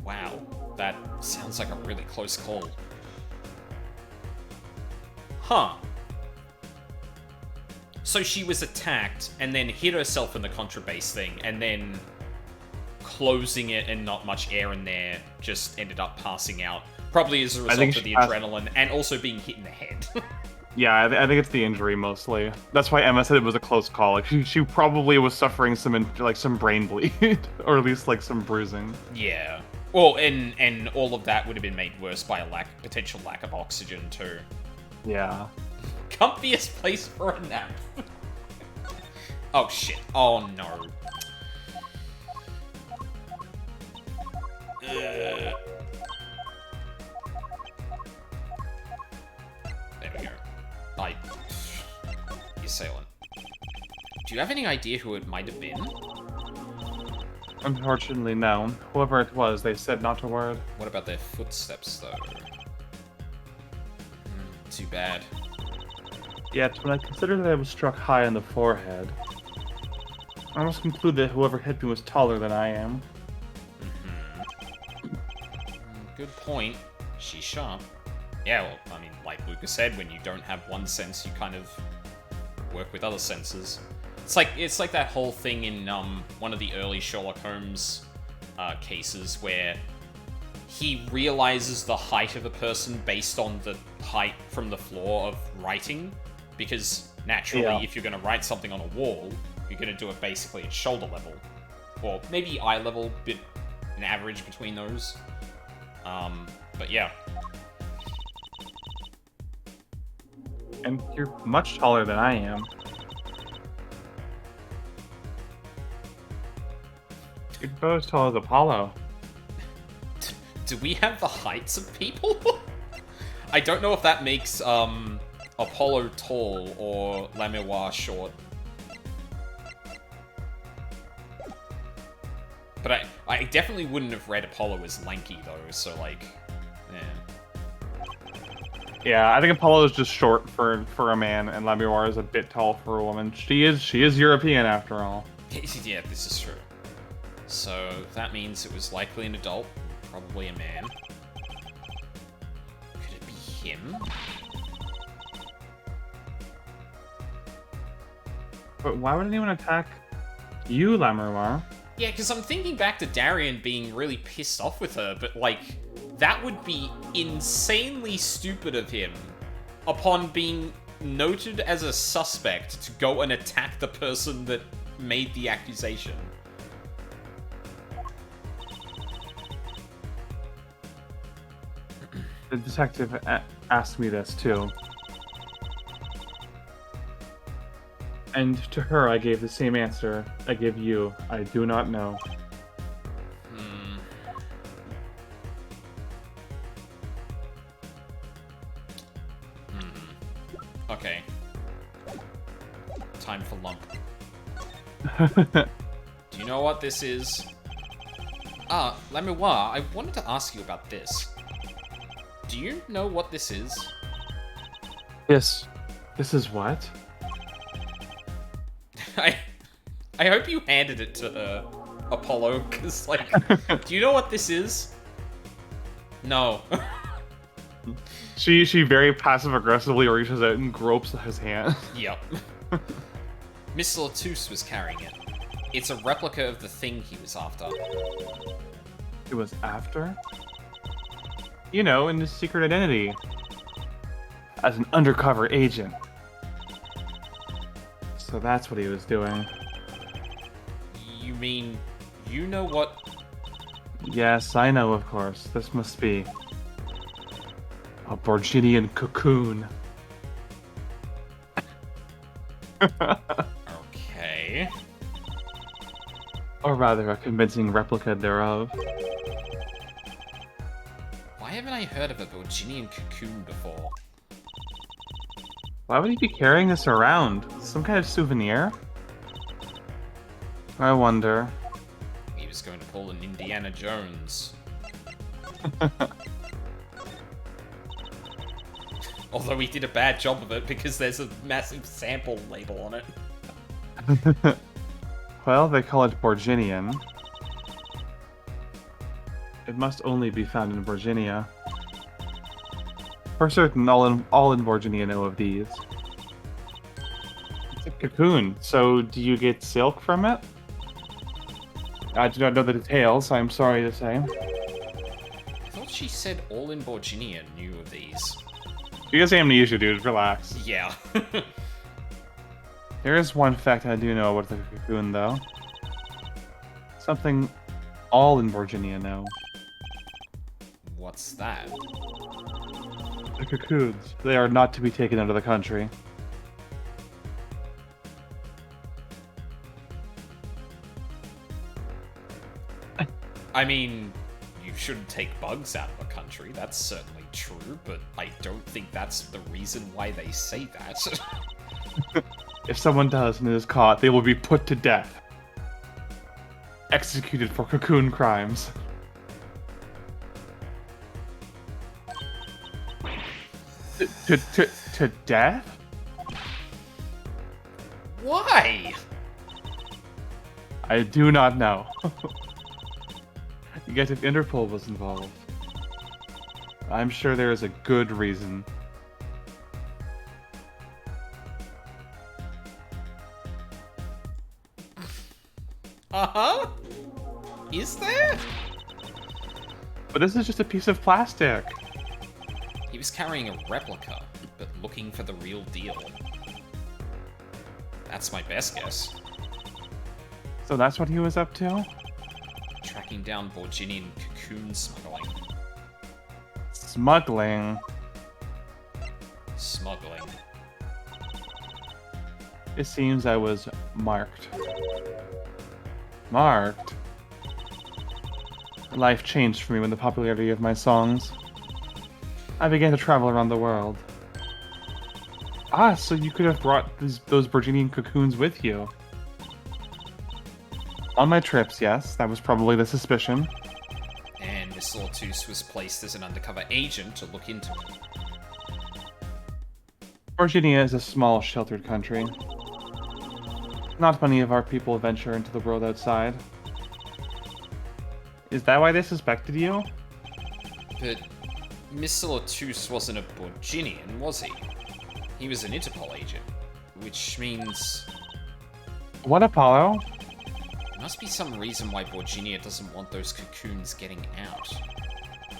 Wow. That sounds like a really close call. Huh. So she was attacked, and then hit herself in the contrabass thing, and then closing it and not much air in there, just ended up passing out Probably as a result think of the she passed- adrenaline and also being hit in the head. Yeah, I think it's the injury mostly. That's why Emma said it was a close call. Like she probably was suffering some brain bleed, or at least like some bruising. Yeah. Well, and all of that would have been made worse by a potential lack of oxygen too. Yeah. Comfiest place for a nap. Oh shit. Oh no. There we go. You're sailing. Do you have any idea who it might have been? Unfortunately, no. Whoever it was, they said not a word. What about their footsteps, though? Too bad. Yet, when I consider that I was struck high on the forehead, I must conclude that whoever hit me was taller than I am. Good point. She's sharp. Yeah, well, I mean, like Lucas said, when you don't have one sense, you kind of work with other senses. It's like that whole thing in one of the early Sherlock Holmes cases where he realizes the height of a person based on the height from the floor of writing, because naturally, if you're going to write something on a wall, you're going to do it basically at shoulder level, or maybe eye level, bit an average between those. But yeah. And you're much taller than I am. You're both as tall as Apollo. Do we have the heights of people? I don't know if that makes Apollo tall or Lamewa short. But I definitely wouldn't have read Apollo as lanky though, so like, yeah. Yeah, I think Apollo is just short for a man, and Lamuar is a bit tall for a woman. She is European after all. Yeah, this is true. So that means it was likely an adult, probably a man. Could it be him? But why would anyone attack you, Lamuar? Yeah, because I'm thinking back to Darian being really pissed off with her, but like, that would be insanely stupid of him upon being noted as a suspect to go and attack the person that made the accusation. The detective asked me this too. And to her, I gave the same answer I give you. I do not know. Okay. Time for lump. Do you know what this is? Lamuwa, I wanted to ask you about this. Do you know what this is? Yes. This is what? I hope you handed it to Apollo, because, like, do you know what this is? No. She very passive-aggressively reaches out and gropes his hand. Yep. Miss Latus was carrying it. It's a replica of the thing he was after. It was after? You know, in his secret identity. As an undercover agent. So that's what he was doing. You mean, you know what? Yes, I know, of course. This must be a Borginian cocoon. Okay. Or rather, a convincing replica thereof. Why haven't I heard of a Borginian cocoon before? Why would he be carrying this around? Some kind of souvenir? I wonder. He was going to pull an Indiana Jones. Although he did a bad job of it because there's a massive sample label on it. Well, they call it Borginian. It must only be found in Virginia. For certain, all in Borginia know of these. It's a cocoon, so do you get silk from it? I do not know the details, I'm sorry to say. I thought she said all in Borginia knew of these. You guys amnesia, dude. Relax. Yeah. There is one fact I do know about the cocoon, though. Something all in Virginia know. What's that? The cocoons. They are not to be taken out of the country. I mean, you shouldn't take bugs out of a country. That's certainly true, but I don't think that's the reason why they say that. If someone does and is caught, they will be put to death. Executed for cocoon crimes. To death? Why? I do not know. You guys, if Interpol was involved, I'm sure there is a good reason. Uh-huh. Is there? But this is just a piece of plastic. He was carrying a replica, but looking for the real deal. That's my best guess. So that's what he was up to? Tracking down Borginian cocoon smuggling. Smuggling. Smuggling. It seems I was marked. Marked? Life changed for me when the popularity of my songs. I began to travel around the world. Ah, so you could have brought those Virginian cocoons with you. On my trips, yes, that was probably the suspicion. And Miss Lortus was placed as an undercover agent to look into it. Virginia is a small, sheltered country. Not many of our people venture into the world outside. Is that why they suspected you? But Mr. Lortus wasn't a Borginian, was he? He was an Interpol agent, which means... What, Apollo? There must be some reason why Borginia doesn't want those cocoons getting out.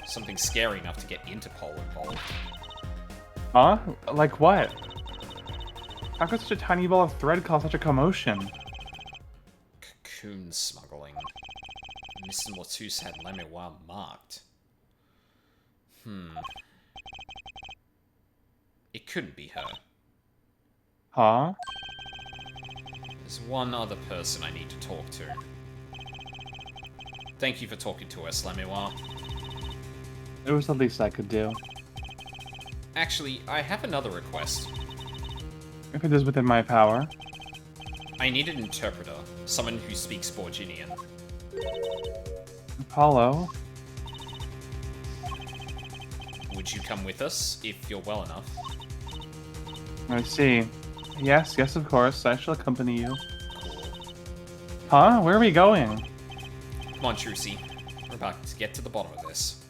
Something scary enough to get Interpol involved. Huh? Like what? How could such a tiny ball of thread cause such a commotion? Cocoon smuggling. Mr. Lortus had Lemoir marked. It couldn't be her. Huh? There's one other person I need to talk to. Thank you for talking to us, Lemoir. It was the least I could do. Actually, I have another request. If it is within my power. I need an interpreter, someone who speaks Borginian. Apollo? Would you come with us, if you're well enough? I see. Yes, yes, of course. I shall accompany you. Huh? Where are we going? Come on, Trucy. We're about to get to the bottom of this.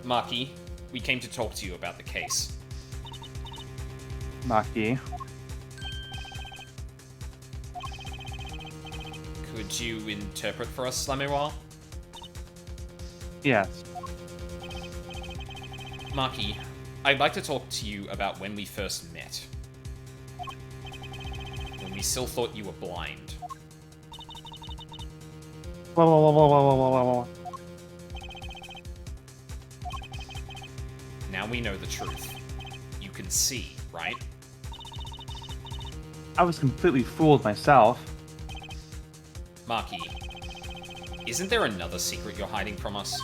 Marky, we came to talk to you about the case. Maki. Could you interpret for us, Lemoir? Yes. Marky, I'd like to talk to you about when we first met. When we still thought you were blind. Now we know the truth. You can see, right? I was completely fooled myself. Marky, isn't there another secret you're hiding from us?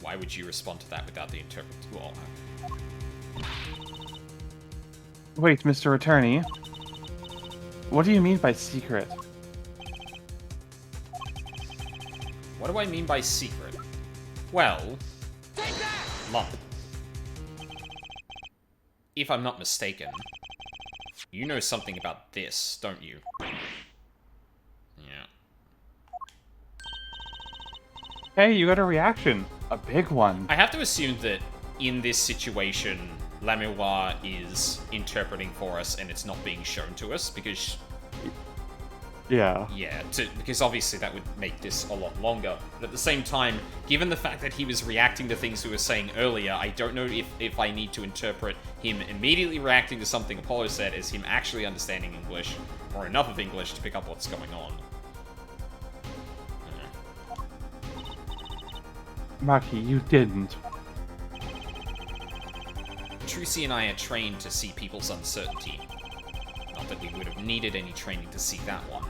Why would you respond to that without the interpreter? Well, Wait, Mr. Attorney. What do you mean by secret? what do I mean by secret? Well, lump. If I'm not mistaken, you know something about this, don't you? Yeah. Hey, you got a reaction. A big one. I have to assume that in this situation, Lamua is interpreting for us and it's not being shown to us because... Yeah. Yeah, because obviously that would make this a lot longer. But at the same time, given the fact that he was reacting to things we were saying earlier, I don't know if I need to interpret him immediately reacting to something Apollo said as him actually understanding English, or enough of English to pick up what's going on. Maki, you didn't. Trucy and I are trained to see people's uncertainty. Not that we would have needed any training to see that one.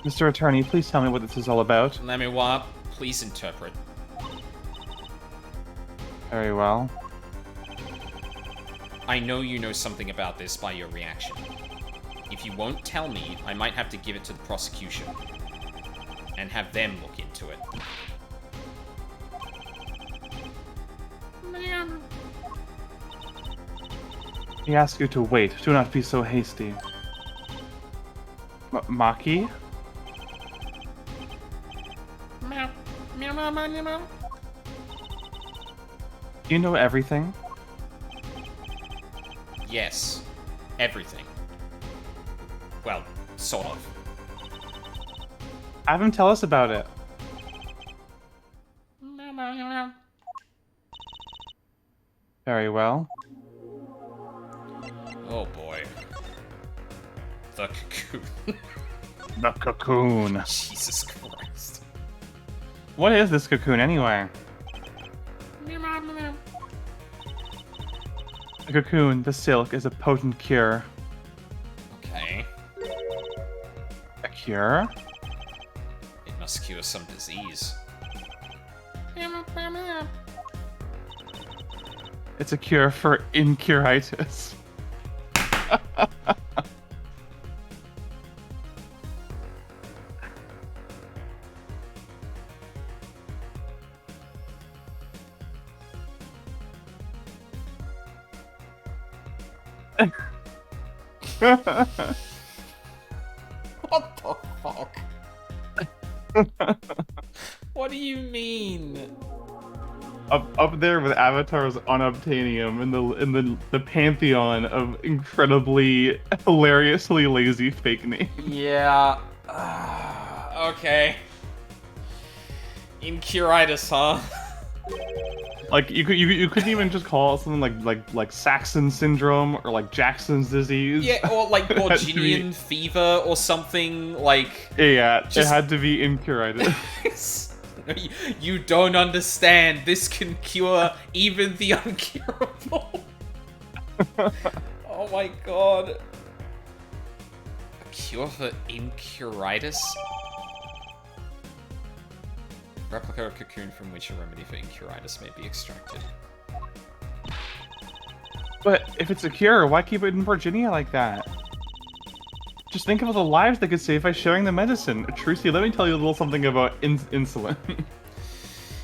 Mr. Attorney, please tell me what this is all about. Lamua, please interpret. Very well. I know you know something about this by your reaction. If you won't tell me, I might have to give it to the prosecution. And have them look into it. We ask you to wait. Do not be so hasty. Maki? You know everything? Yes. Everything. Well, sort of. Have him tell us about it. Very well. Oh boy. The cocoon. The cocoon. Jesus Christ. What is this cocoon anyway? The cocoon, the silk, is a potent cure. Okay. A cure? It must cure some disease. It's a cure for incuritis. What the fuck? What do you mean? Up there with Avatar's Unobtainium in the pantheon of incredibly hilariously lazy fake names. Yeah. Okay. Incuritis, huh? Like you couldn't even just call it something like Saxon syndrome or like Jackson's disease. Yeah, or like Borginian fever or something like. Yeah, Just- it had to be incuritis. You don't understand. This can cure even the uncurable. Oh my god. A cure for incuritis? Replica of cocoon from which a remedy for incuritis may be extracted. But if it's a cure, why keep it in Virginia like that? Just think of all the lives they could save by sharing the medicine. Trucy, let me tell you a little something about insulin.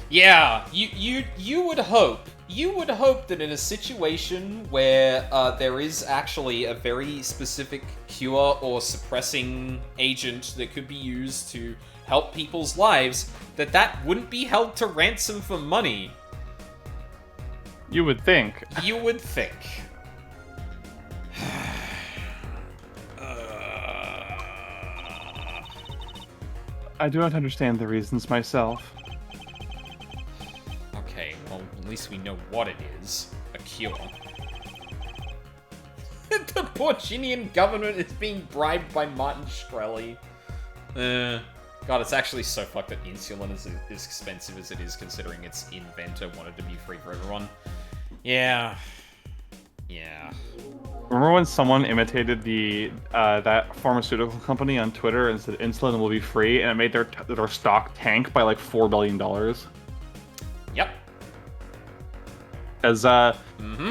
Yeah, you would hope. You would hope that in a situation where there is actually a very specific cure or suppressing agent that could be used to help people's lives, that wouldn't be held to ransom for money. You would think. You would think. I do not understand the reasons myself. Okay, well, at least we know what it is. A cure. The Borginian government is being bribed by Martin Shkreli. God, it's actually so fucked that insulin is as expensive as it is, considering its inventor wanted to be free for everyone. Yeah. Yeah. Remember when someone imitated that pharmaceutical company on Twitter and said insulin will be free, and it made their stock tank by like $4 billion? Yep. As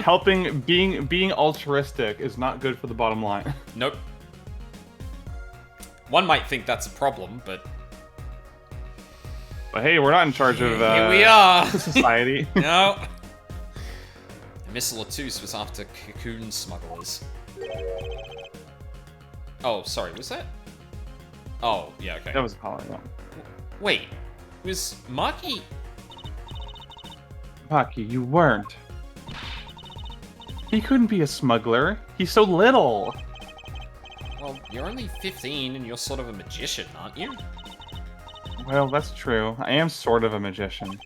helping, being altruistic is not good for the bottom line. Nope. One might think that's a problem, but hey, we're not in charge of here we are. Society. No. Missile Atus was after cocoon smugglers. Oh, sorry, was that? Oh, yeah, okay. That was Apollo, yeah. Wait, was Maki... Maki, you weren't. He couldn't be a smuggler. He's so little. Well, you're only 15 and you're sort of a magician, aren't you? Well, that's true. I am sort of a magician.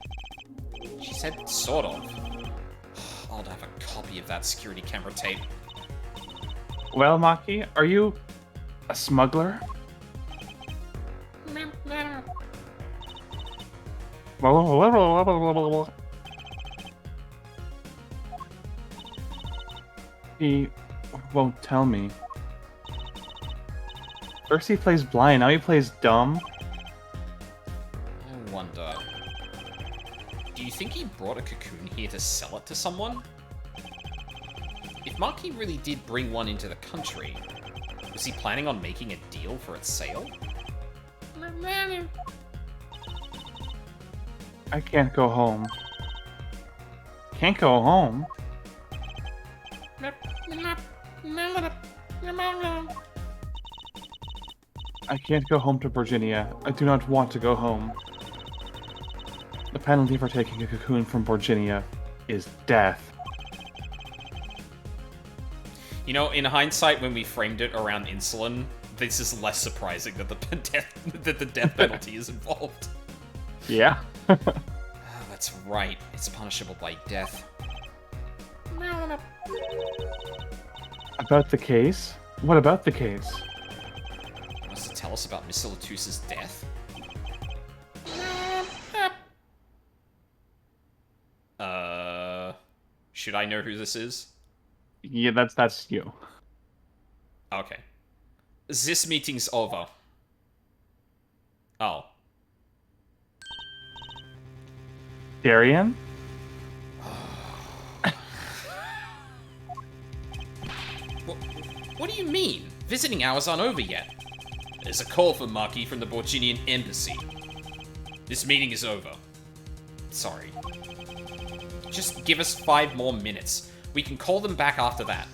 She said sort of. I'll have a copy of that security camera tape. Well, Maki, are you a smuggler? He won't tell me. First he plays blind, now he plays dumb. I wonder... Do you think he brought a cocoon here to sell it to someone? If Maki really did bring one into the country, was he planning on making a deal for its sale? I can't go home. Can't go home? I can't go home to Virginia. I do not want to go home. The penalty for taking a cocoon from Virginia is death. You know, in hindsight, when we framed it around insulin, this is less surprising that the death penalty is involved. Yeah. That's right. It's punishable by death. About the case? What about the case? Wants to tell us about Mr. Latus's death? Should I know who this is? Yeah, that's you. Okay. This meeting's over. Oh. Darian? What do you mean? Visiting hours aren't over yet. There's a call for Maki from the Borginian embassy. This meeting is over. Sorry. Just give us 5 more minutes. We can call them back after that.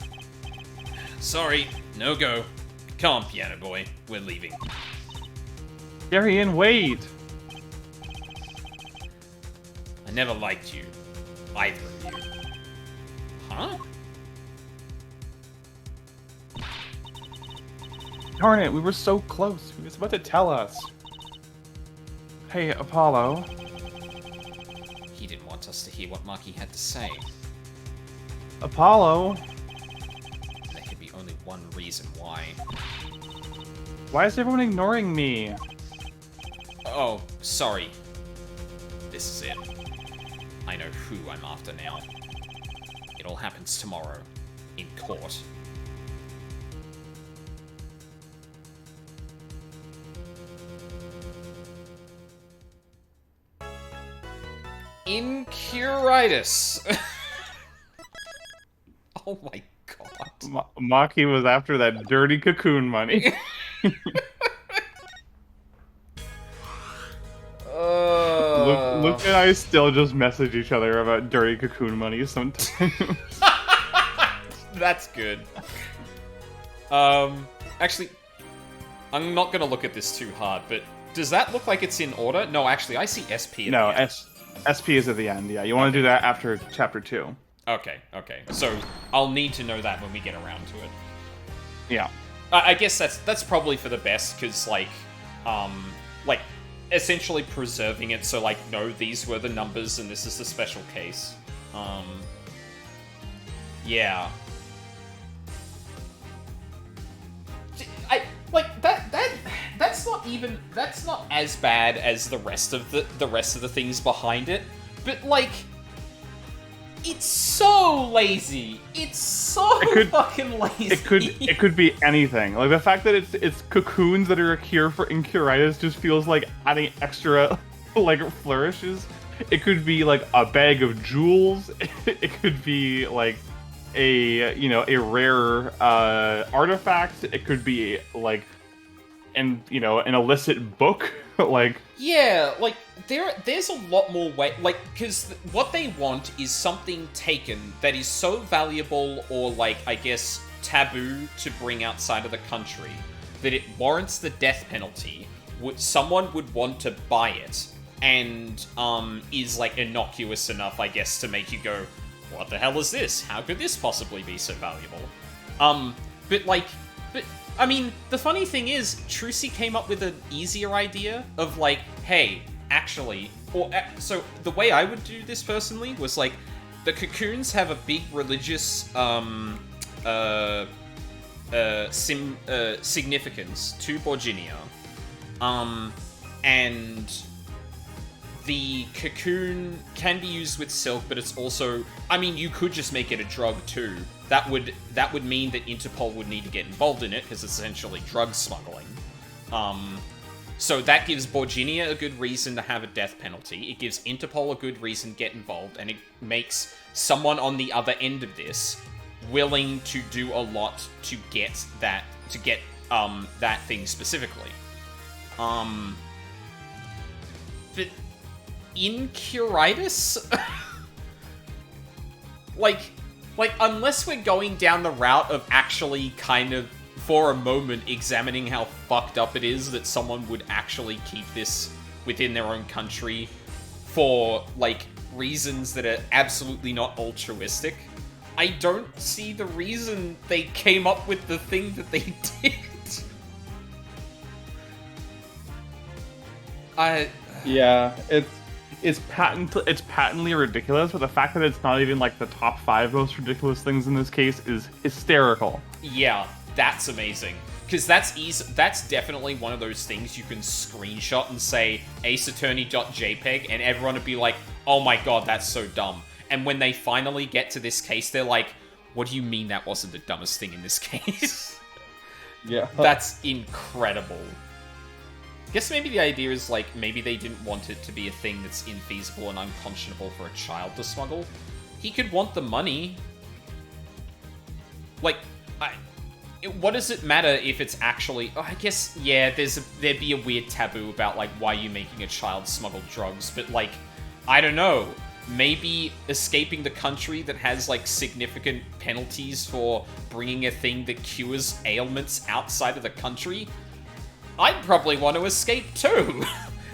Sorry, no go. Come on, piano boy. We're leaving. Darian, wait! I never liked you. Either of you. Huh? Darn it, we were so close. He was about to tell us. Hey, Apollo. He didn't want us to hear what Maki had to say. Apollo? There could be only one reason why. Why is everyone ignoring me? Oh, sorry. This is it. I know who I'm after now. It all happens tomorrow. In court. Incuritis. Oh my god. Maki was after that dirty cocoon money. Luke and I still just message each other about dirty cocoon money sometimes. That's good. Actually, I'm not gonna look at this too hard, but does that look like it's in order? No, actually, I see SP at the end. SP is at the end, yeah. You want to do that after Chapter 2. Okay. So, I'll need to know that when we get around to it. Yeah. I guess that's probably for the best, because, like, essentially preserving it so, like, no, these were the numbers and this is the special case. Yeah. That's not as bad as the rest of the things behind it, but like, it's so lazy. It's so fucking lazy. It could be anything. Like the fact that it's cocoons that are a cure for incuritis just feels like adding extra like flourishes. It could be like a bag of jewels. It could be like a rare artifact. It could be like an illicit book. Like, yeah, like there's a lot more way, like, because what they want is something taken that is so valuable or, like, I guess taboo to bring outside of the country that it warrants the death penalty. Someone would want to buy it, and is like innocuous enough, I guess, to make you go, what the hell is this? How could this possibly be so valuable? But I mean, the funny thing is, Trucy came up with an easier idea of like, hey, actually, so the way I would do this personally was like, the cocoons have a big religious significance to Borginia, and the cocoon can be used with silk, but it's also, I mean, you could just make it a drug too. That would mean that Interpol would need to get involved in it, because it's essentially drug smuggling. So that gives Borginia a good reason to have a death penalty. It gives Interpol a good reason to get involved, and it makes someone on the other end of this willing to do a lot to get that thing specifically. But in Curitis, like unless we're going down the route of actually kind of for a moment examining how fucked up it is that someone would actually keep this within their own country for like reasons that are absolutely not altruistic, I don't see the reason they came up with the thing that they did. Yeah, it's patently ridiculous, but the fact that it's not even like the top 5 most ridiculous things in this case is hysterical. Yeah, that's amazing. Because that's definitely one of those things you can screenshot and say aceattorney.jpg, and everyone would be like, oh my god, that's so dumb. And when they finally get to this case, they're like, what do you mean that wasn't the dumbest thing in this case? Yeah. That's incredible. I guess maybe the idea is, like, maybe they didn't want it to be a thing that's infeasible and unconscionable for a child to smuggle. He could want the money. Like, what does it matter if it's actually... Oh, I guess, yeah, there'd be a weird taboo about, like, why you making a child smuggle drugs, but, like, I don't know. Maybe escaping the country that has, like, significant penalties for bringing a thing that cures ailments outside of the country? I'd probably want to escape too.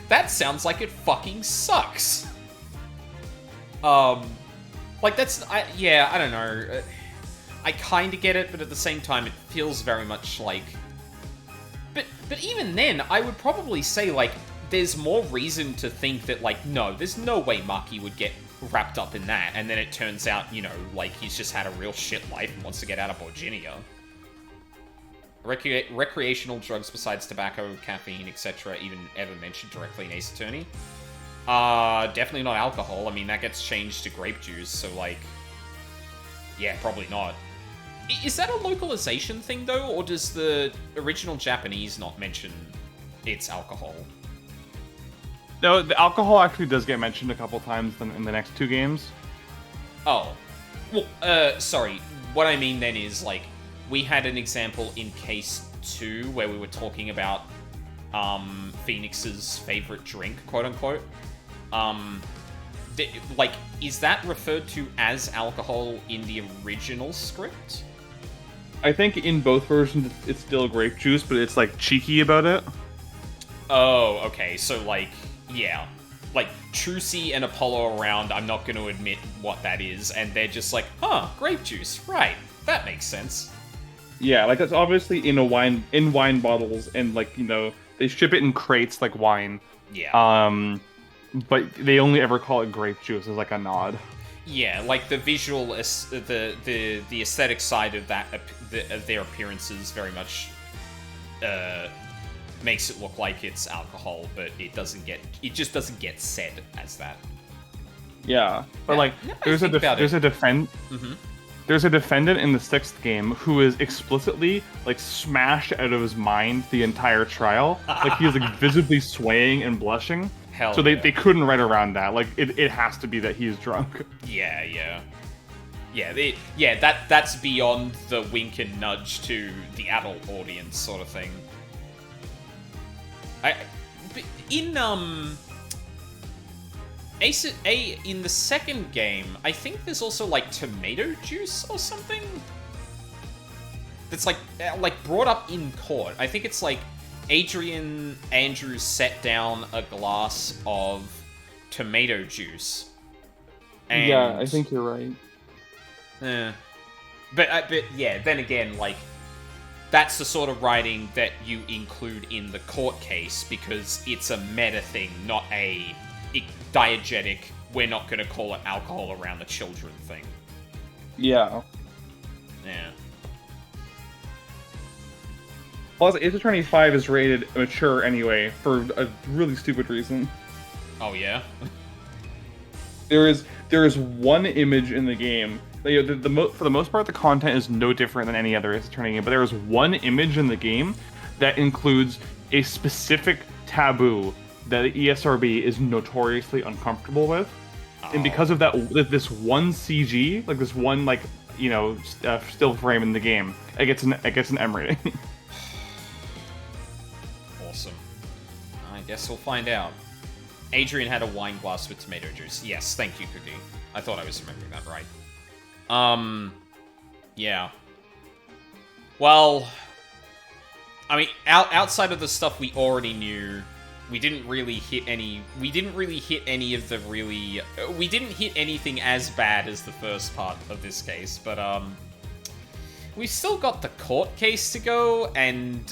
That sounds like it fucking sucks. Like I don't know. I kind of get it, but at the same time, it feels very much like. But even then, I would probably say like there's more reason to think that like no, there's no way Maki would get wrapped up in that, and then it turns out like he's just had a real shit life and wants to get out of Borginia. Recreational drugs besides tobacco, caffeine, etc. even ever mentioned directly in Ace Attorney? Definitely not alcohol. I mean, that gets changed to grape juice, so, like... Yeah, probably not. Is that a localization thing, though, or does the original Japanese not mention it's alcohol? No, the alcohol actually does get mentioned a couple times in the next 2 games. Oh. Well, sorry. What I mean, then, is, like... We had an example in Case 2 where we were talking about Phoenix's favorite drink, quote-unquote. Like, is that referred to as alcohol in the original script? I think in both versions it's still grape juice, but it's, like, cheeky about it. Oh, okay. So, like, yeah. Like, Trucy and Apollo around, I'm not going to admit what that is, and they're just like, huh, grape juice, right. That makes sense. Yeah, like that's obviously in wine bottles, and like they ship it in crates like wine. Yeah. But they only ever call it grape juice as like a nod. Yeah, like the visual, the aesthetic side of that, of their appearances very much makes it look like it's alcohol, but it just doesn't get said as that. Yeah, but yeah. like there's a defend. Mm-hmm. There's a defendant in the 6th game who is explicitly, like, smashed out of his mind the entire trial. Like, he is, like, visibly swaying and blushing. Hell so yeah. they couldn't write around that. Like, it has to be that he's drunk. Yeah. That's beyond the wink and nudge to the adult audience sort of thing. In the second game, I think there's also, like, tomato juice or something? That's, like brought up in court. I think it's, like, Adrian Andrews set down a glass of tomato juice. And, yeah, I think you're right. But yeah, then again, like, that's the sort of writing that you include in the court case because it's a meta thing, not a diegetic, we're not going to call it alcohol around the children thing. Yeah. Yeah. Plus, Ace Attorney 5 is rated mature anyway, for a really stupid reason. Oh, yeah? There is one image in the game. For the most part, the content is no different than any other Ace Attorney game, but there is one image in the game that includes a specific taboo that the ESRB is notoriously uncomfortable with. Oh. And because of that, this one CG, like this one, like, you know, still frame in the game, it gets an M rating. Awesome. I guess we'll find out. Adrian had a wine glass with tomato juice. Yes, thank you, Cookie. I thought I was remembering that right. Yeah. Well, I mean, outside of the stuff we already knew, we didn't hit anything as bad as the first part of this case, but, we've still got the court case to go, and,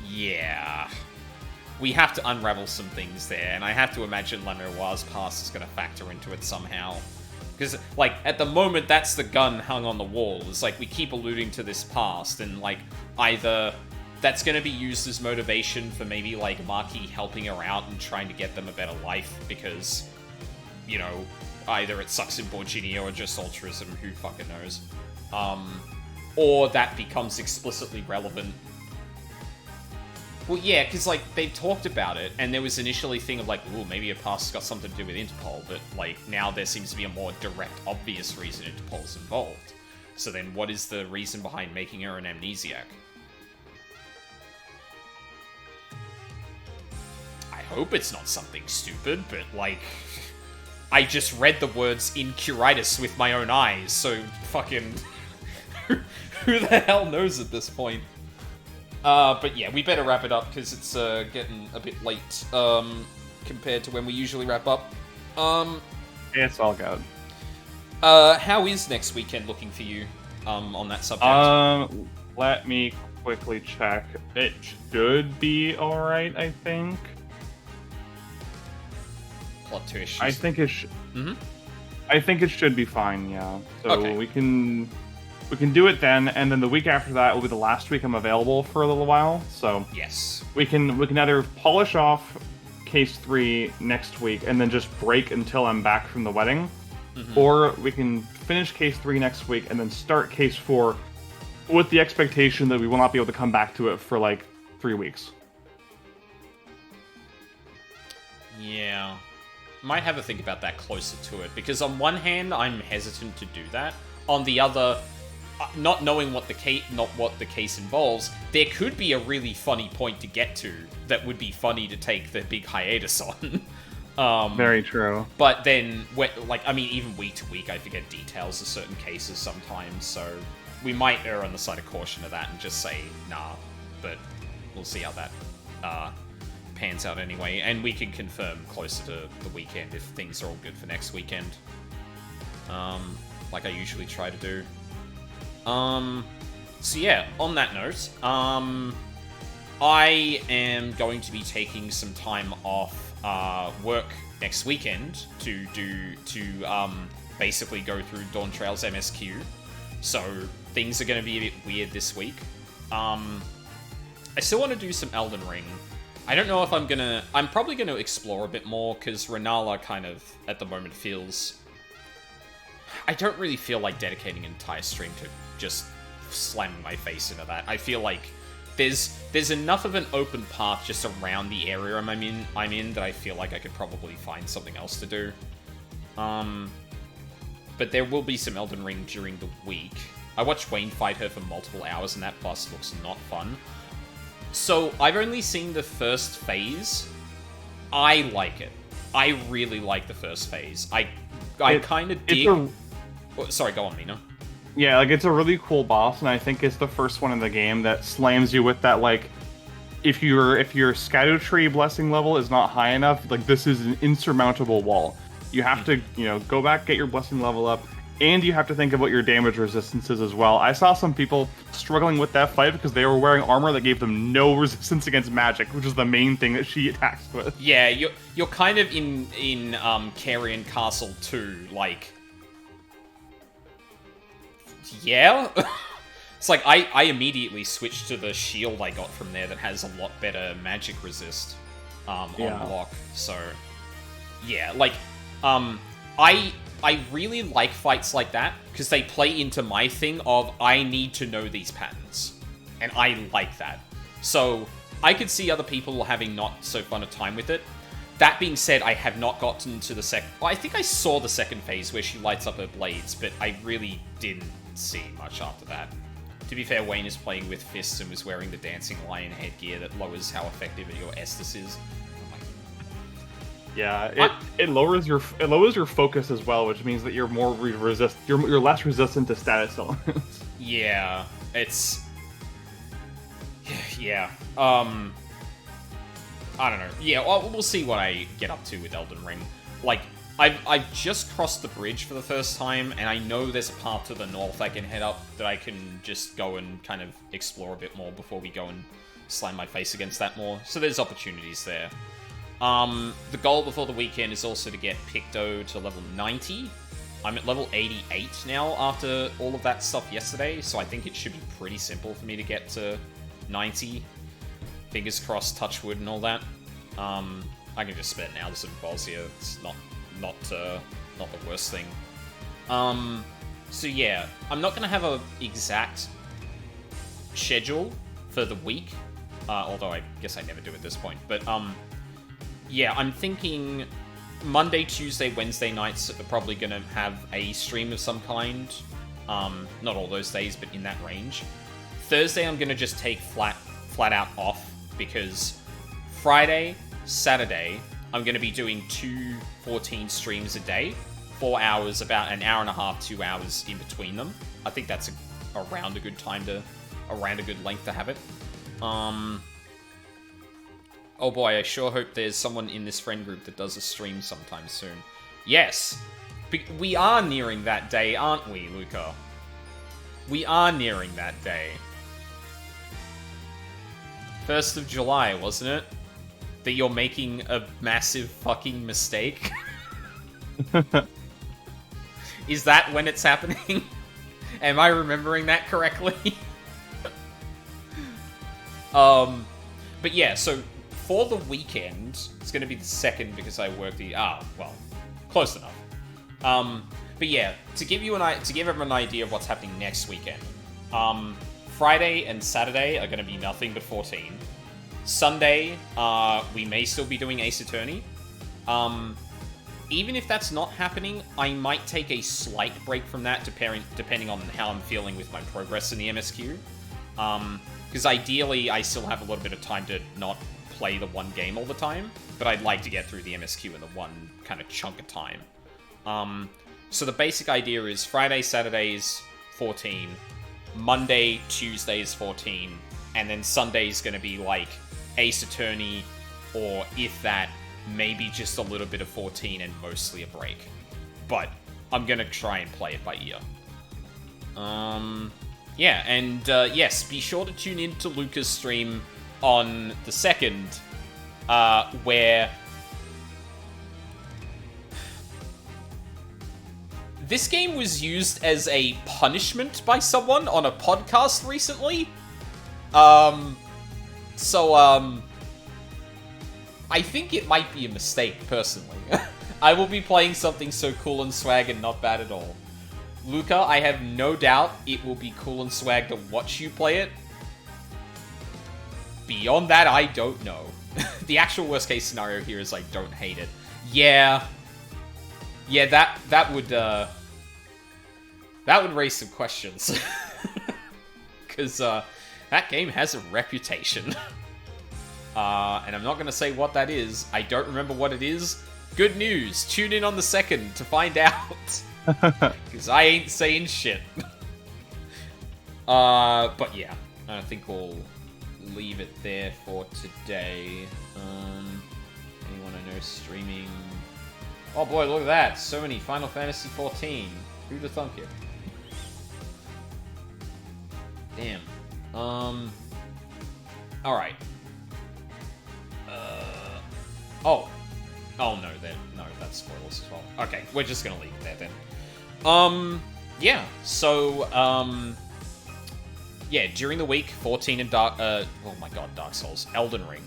yeah. We have to unravel some things there, and I have to imagine Lanoir's past is going to factor into it somehow. Because, like, at the moment, that's the gun hung on the wall. It's like, we keep alluding to this past, and, like, either that's going to be used as motivation for maybe, like, Maki helping her out and trying to get them a better life, because, you know, either it sucks in Borginia or just altruism, who fucking knows. Or that becomes explicitly relevant. Well, yeah, because, like, they've talked about it, and there was initially a thing of, like, ooh, maybe a past's got something to do with Interpol, but, like, now there seems to be a more direct, obvious reason Interpol's involved. So then what is the reason behind making her an amnesiac? I hope it's not something stupid, but, like, I just read the words incuritis with my own eyes, so fucking... who the hell knows at this point? But yeah, we better wrap it up, because it's getting a bit late, compared to when we usually wrap up. It's all good. How is next weekend looking for you, on that subject? Let me quickly check. It should be alright, I think. Plot twist. I think it should... Mm-hmm. I think it should be fine, yeah. So okay. we can do it then, and then the week after that will be the last week I'm available for a little while. So yes, we can either polish off Case 3 next week and then just break until I'm back from the wedding, or we can finish Case 3 next week and then start Case 4 with the expectation that we will not be able to come back to it for like 3 weeks. Yeah. Might have a think about that closer to it, because on one hand, I'm hesitant to do that. On the other, not knowing what the case involves, there could be a really funny point to get to that would be funny to take the big hiatus on. Very true. But then, like, I mean, even week to week, I forget details of certain cases sometimes, so we might err on the side of caution of that and just say, nah, but we'll see how that pans out anyway, and we can confirm closer to the weekend if things are all good for next weekend. Like I usually try to do. So yeah, on that note, I am going to be taking some time off work next weekend to basically go through Dawn Trail's MSQ. So things are going to be a bit weird this week. I still want to do some Elden Ring. I don't know if I'm probably gonna explore a bit more, because Renala kind of, at the moment, feels... I don't really feel like dedicating an entire stream to just slamming my face into that. I feel like there's enough of an open path just around the area I'm in that I feel like I could probably find something else to do. But there will be some Elden Ring during the week. I watched Wayne fight her for multiple hours, and that bust looks not fun. So, I've only seen the first phase. I like it. I really like the first phase. I kind of dig... sorry, go on, Mina. Yeah, like it's a really cool boss, and I think it's the first one in the game that slams you with that like, if your Scatter Tree blessing level is not high enough, like this is an insurmountable wall. You have to, go back, get your blessing level up, and you have to think about your damage resistances as well. I saw some people struggling with that fight because they were wearing armor that gave them no resistance against magic, which is the main thing that she attacks with. Yeah, you're kind of in Carrion Castle 2, like. Yeah? It's like, I immediately switched to the shield I got from there that has a lot better magic resist on block. So, yeah, like, I really like fights like that, because they play into my thing of, I need to know these patterns. And I like that. So, I could see other people having not so fun a time with it. That being said, I have not gotten to the second... Well, I think I saw the second phase where she lights up her blades, but I really didn't see much after that. To be fair, Wayne is playing with fists and was wearing the dancing lion headgear that lowers how effective your Estus is. Yeah, it lowers your focus as well, which means that you're more you're less resistant to status elements. Yeah, it's yeah. I don't know. Yeah, well, we'll see what I get up to with Elden Ring. Like, I've just crossed the bridge for the first time, and I know there's a path to the north I can head up that I can just go and kind of explore a bit more before we go and slam my face against that more. So there's opportunities there. The goal before the weekend is also to get Picto to level 90. I'm at level 88 now after all of that stuff yesterday, so I think it should be pretty simple for me to get to 90. Fingers crossed, touch wood and all that. I can just spit now, there's some balls here. It's not the worst thing. So yeah, I'm not gonna have a exact schedule for the week, although I guess I never do at this point. But yeah, I'm thinking Monday, Tuesday, Wednesday nights are probably gonna have a stream of some kind. Not all those days, but in that range. Thursday, I'm gonna just take flat out off because Friday, Saturday, I'm going to be doing 2 14 streams a day, 4 hours, about an hour and a half, 2 hours in between them. I think that's around a good length to have it. Oh boy, I sure hope there's someone in this friend group that does a stream sometime soon. Yes, we are nearing that day, aren't we, Luca? We are nearing that day. 1st of July, wasn't it? That you're making a massive fucking mistake? Is that when it's happening? Am I remembering that correctly? But yeah, so for the weekend, it's going to be the 2nd because I work the... well, close enough. But yeah, to give everyone an idea of what's happening next weekend, Friday and Saturday are going to be nothing but 14. Sunday, we may still be doing Ace Attorney. Even if that's not happening, I might take a slight break from that, depending on how I'm feeling with my progress in the MSQ. Because ideally, I still have a little bit of time to not play the one game all the time, but I'd like to get through the MSQ in the one kind of chunk of time. So the basic idea is Friday, Saturdays, 14. Monday, Tuesdays, 14. And then Sunday's going to be like Ace Attorney, or if that, maybe just a little bit of 14 and mostly a break. But I'm going to try and play it by ear. Yeah, and yes, be sure to tune in to Luca's stream on the 2nd, where this game was used as a punishment by someone on a podcast recently. I think it might be a mistake, personally. I will be playing something so cool and swag and not bad at all. Luca, I have no doubt it will be cool and swag to watch you play it. Beyond that, I don't know. The actual worst case scenario here is I don't hate it. Yeah, that would raise some questions. Because, that game has a reputation. And I'm not going to say what that is. I don't remember what it is. Good news. Tune in on the 2nd to find out. Because I ain't saying shit. But yeah, I think we'll leave it there for today. Anyone I know streaming? Oh boy, look at that! So many Final Fantasy 14. Who'd have thunk it? Damn. Alright. Oh. Oh no, then. No, that's spoilers as well. Okay, we're just gonna leave it there then. Yeah, so, yeah, during the week, 14 and oh my god, Dark Souls. Elden Ring.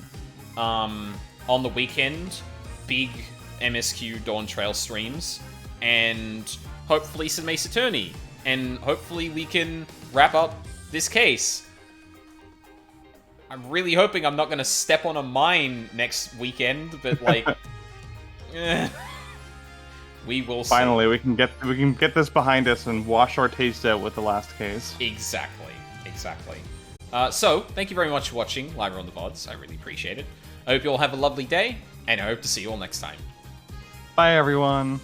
On the weekend, big MSQ Dawn Trail streams, and hopefully some Ace Attorney. And hopefully we can wrap up this case. I'm really hoping I'm not going to step on a mine next weekend, but like, we will see. Finally, we can get this behind us and wash our taste out with the last case. Exactly. So, thank you very much for watching live on the VODs. I really appreciate it. I hope you all have a lovely day, and I hope to see you all next time. Bye, everyone.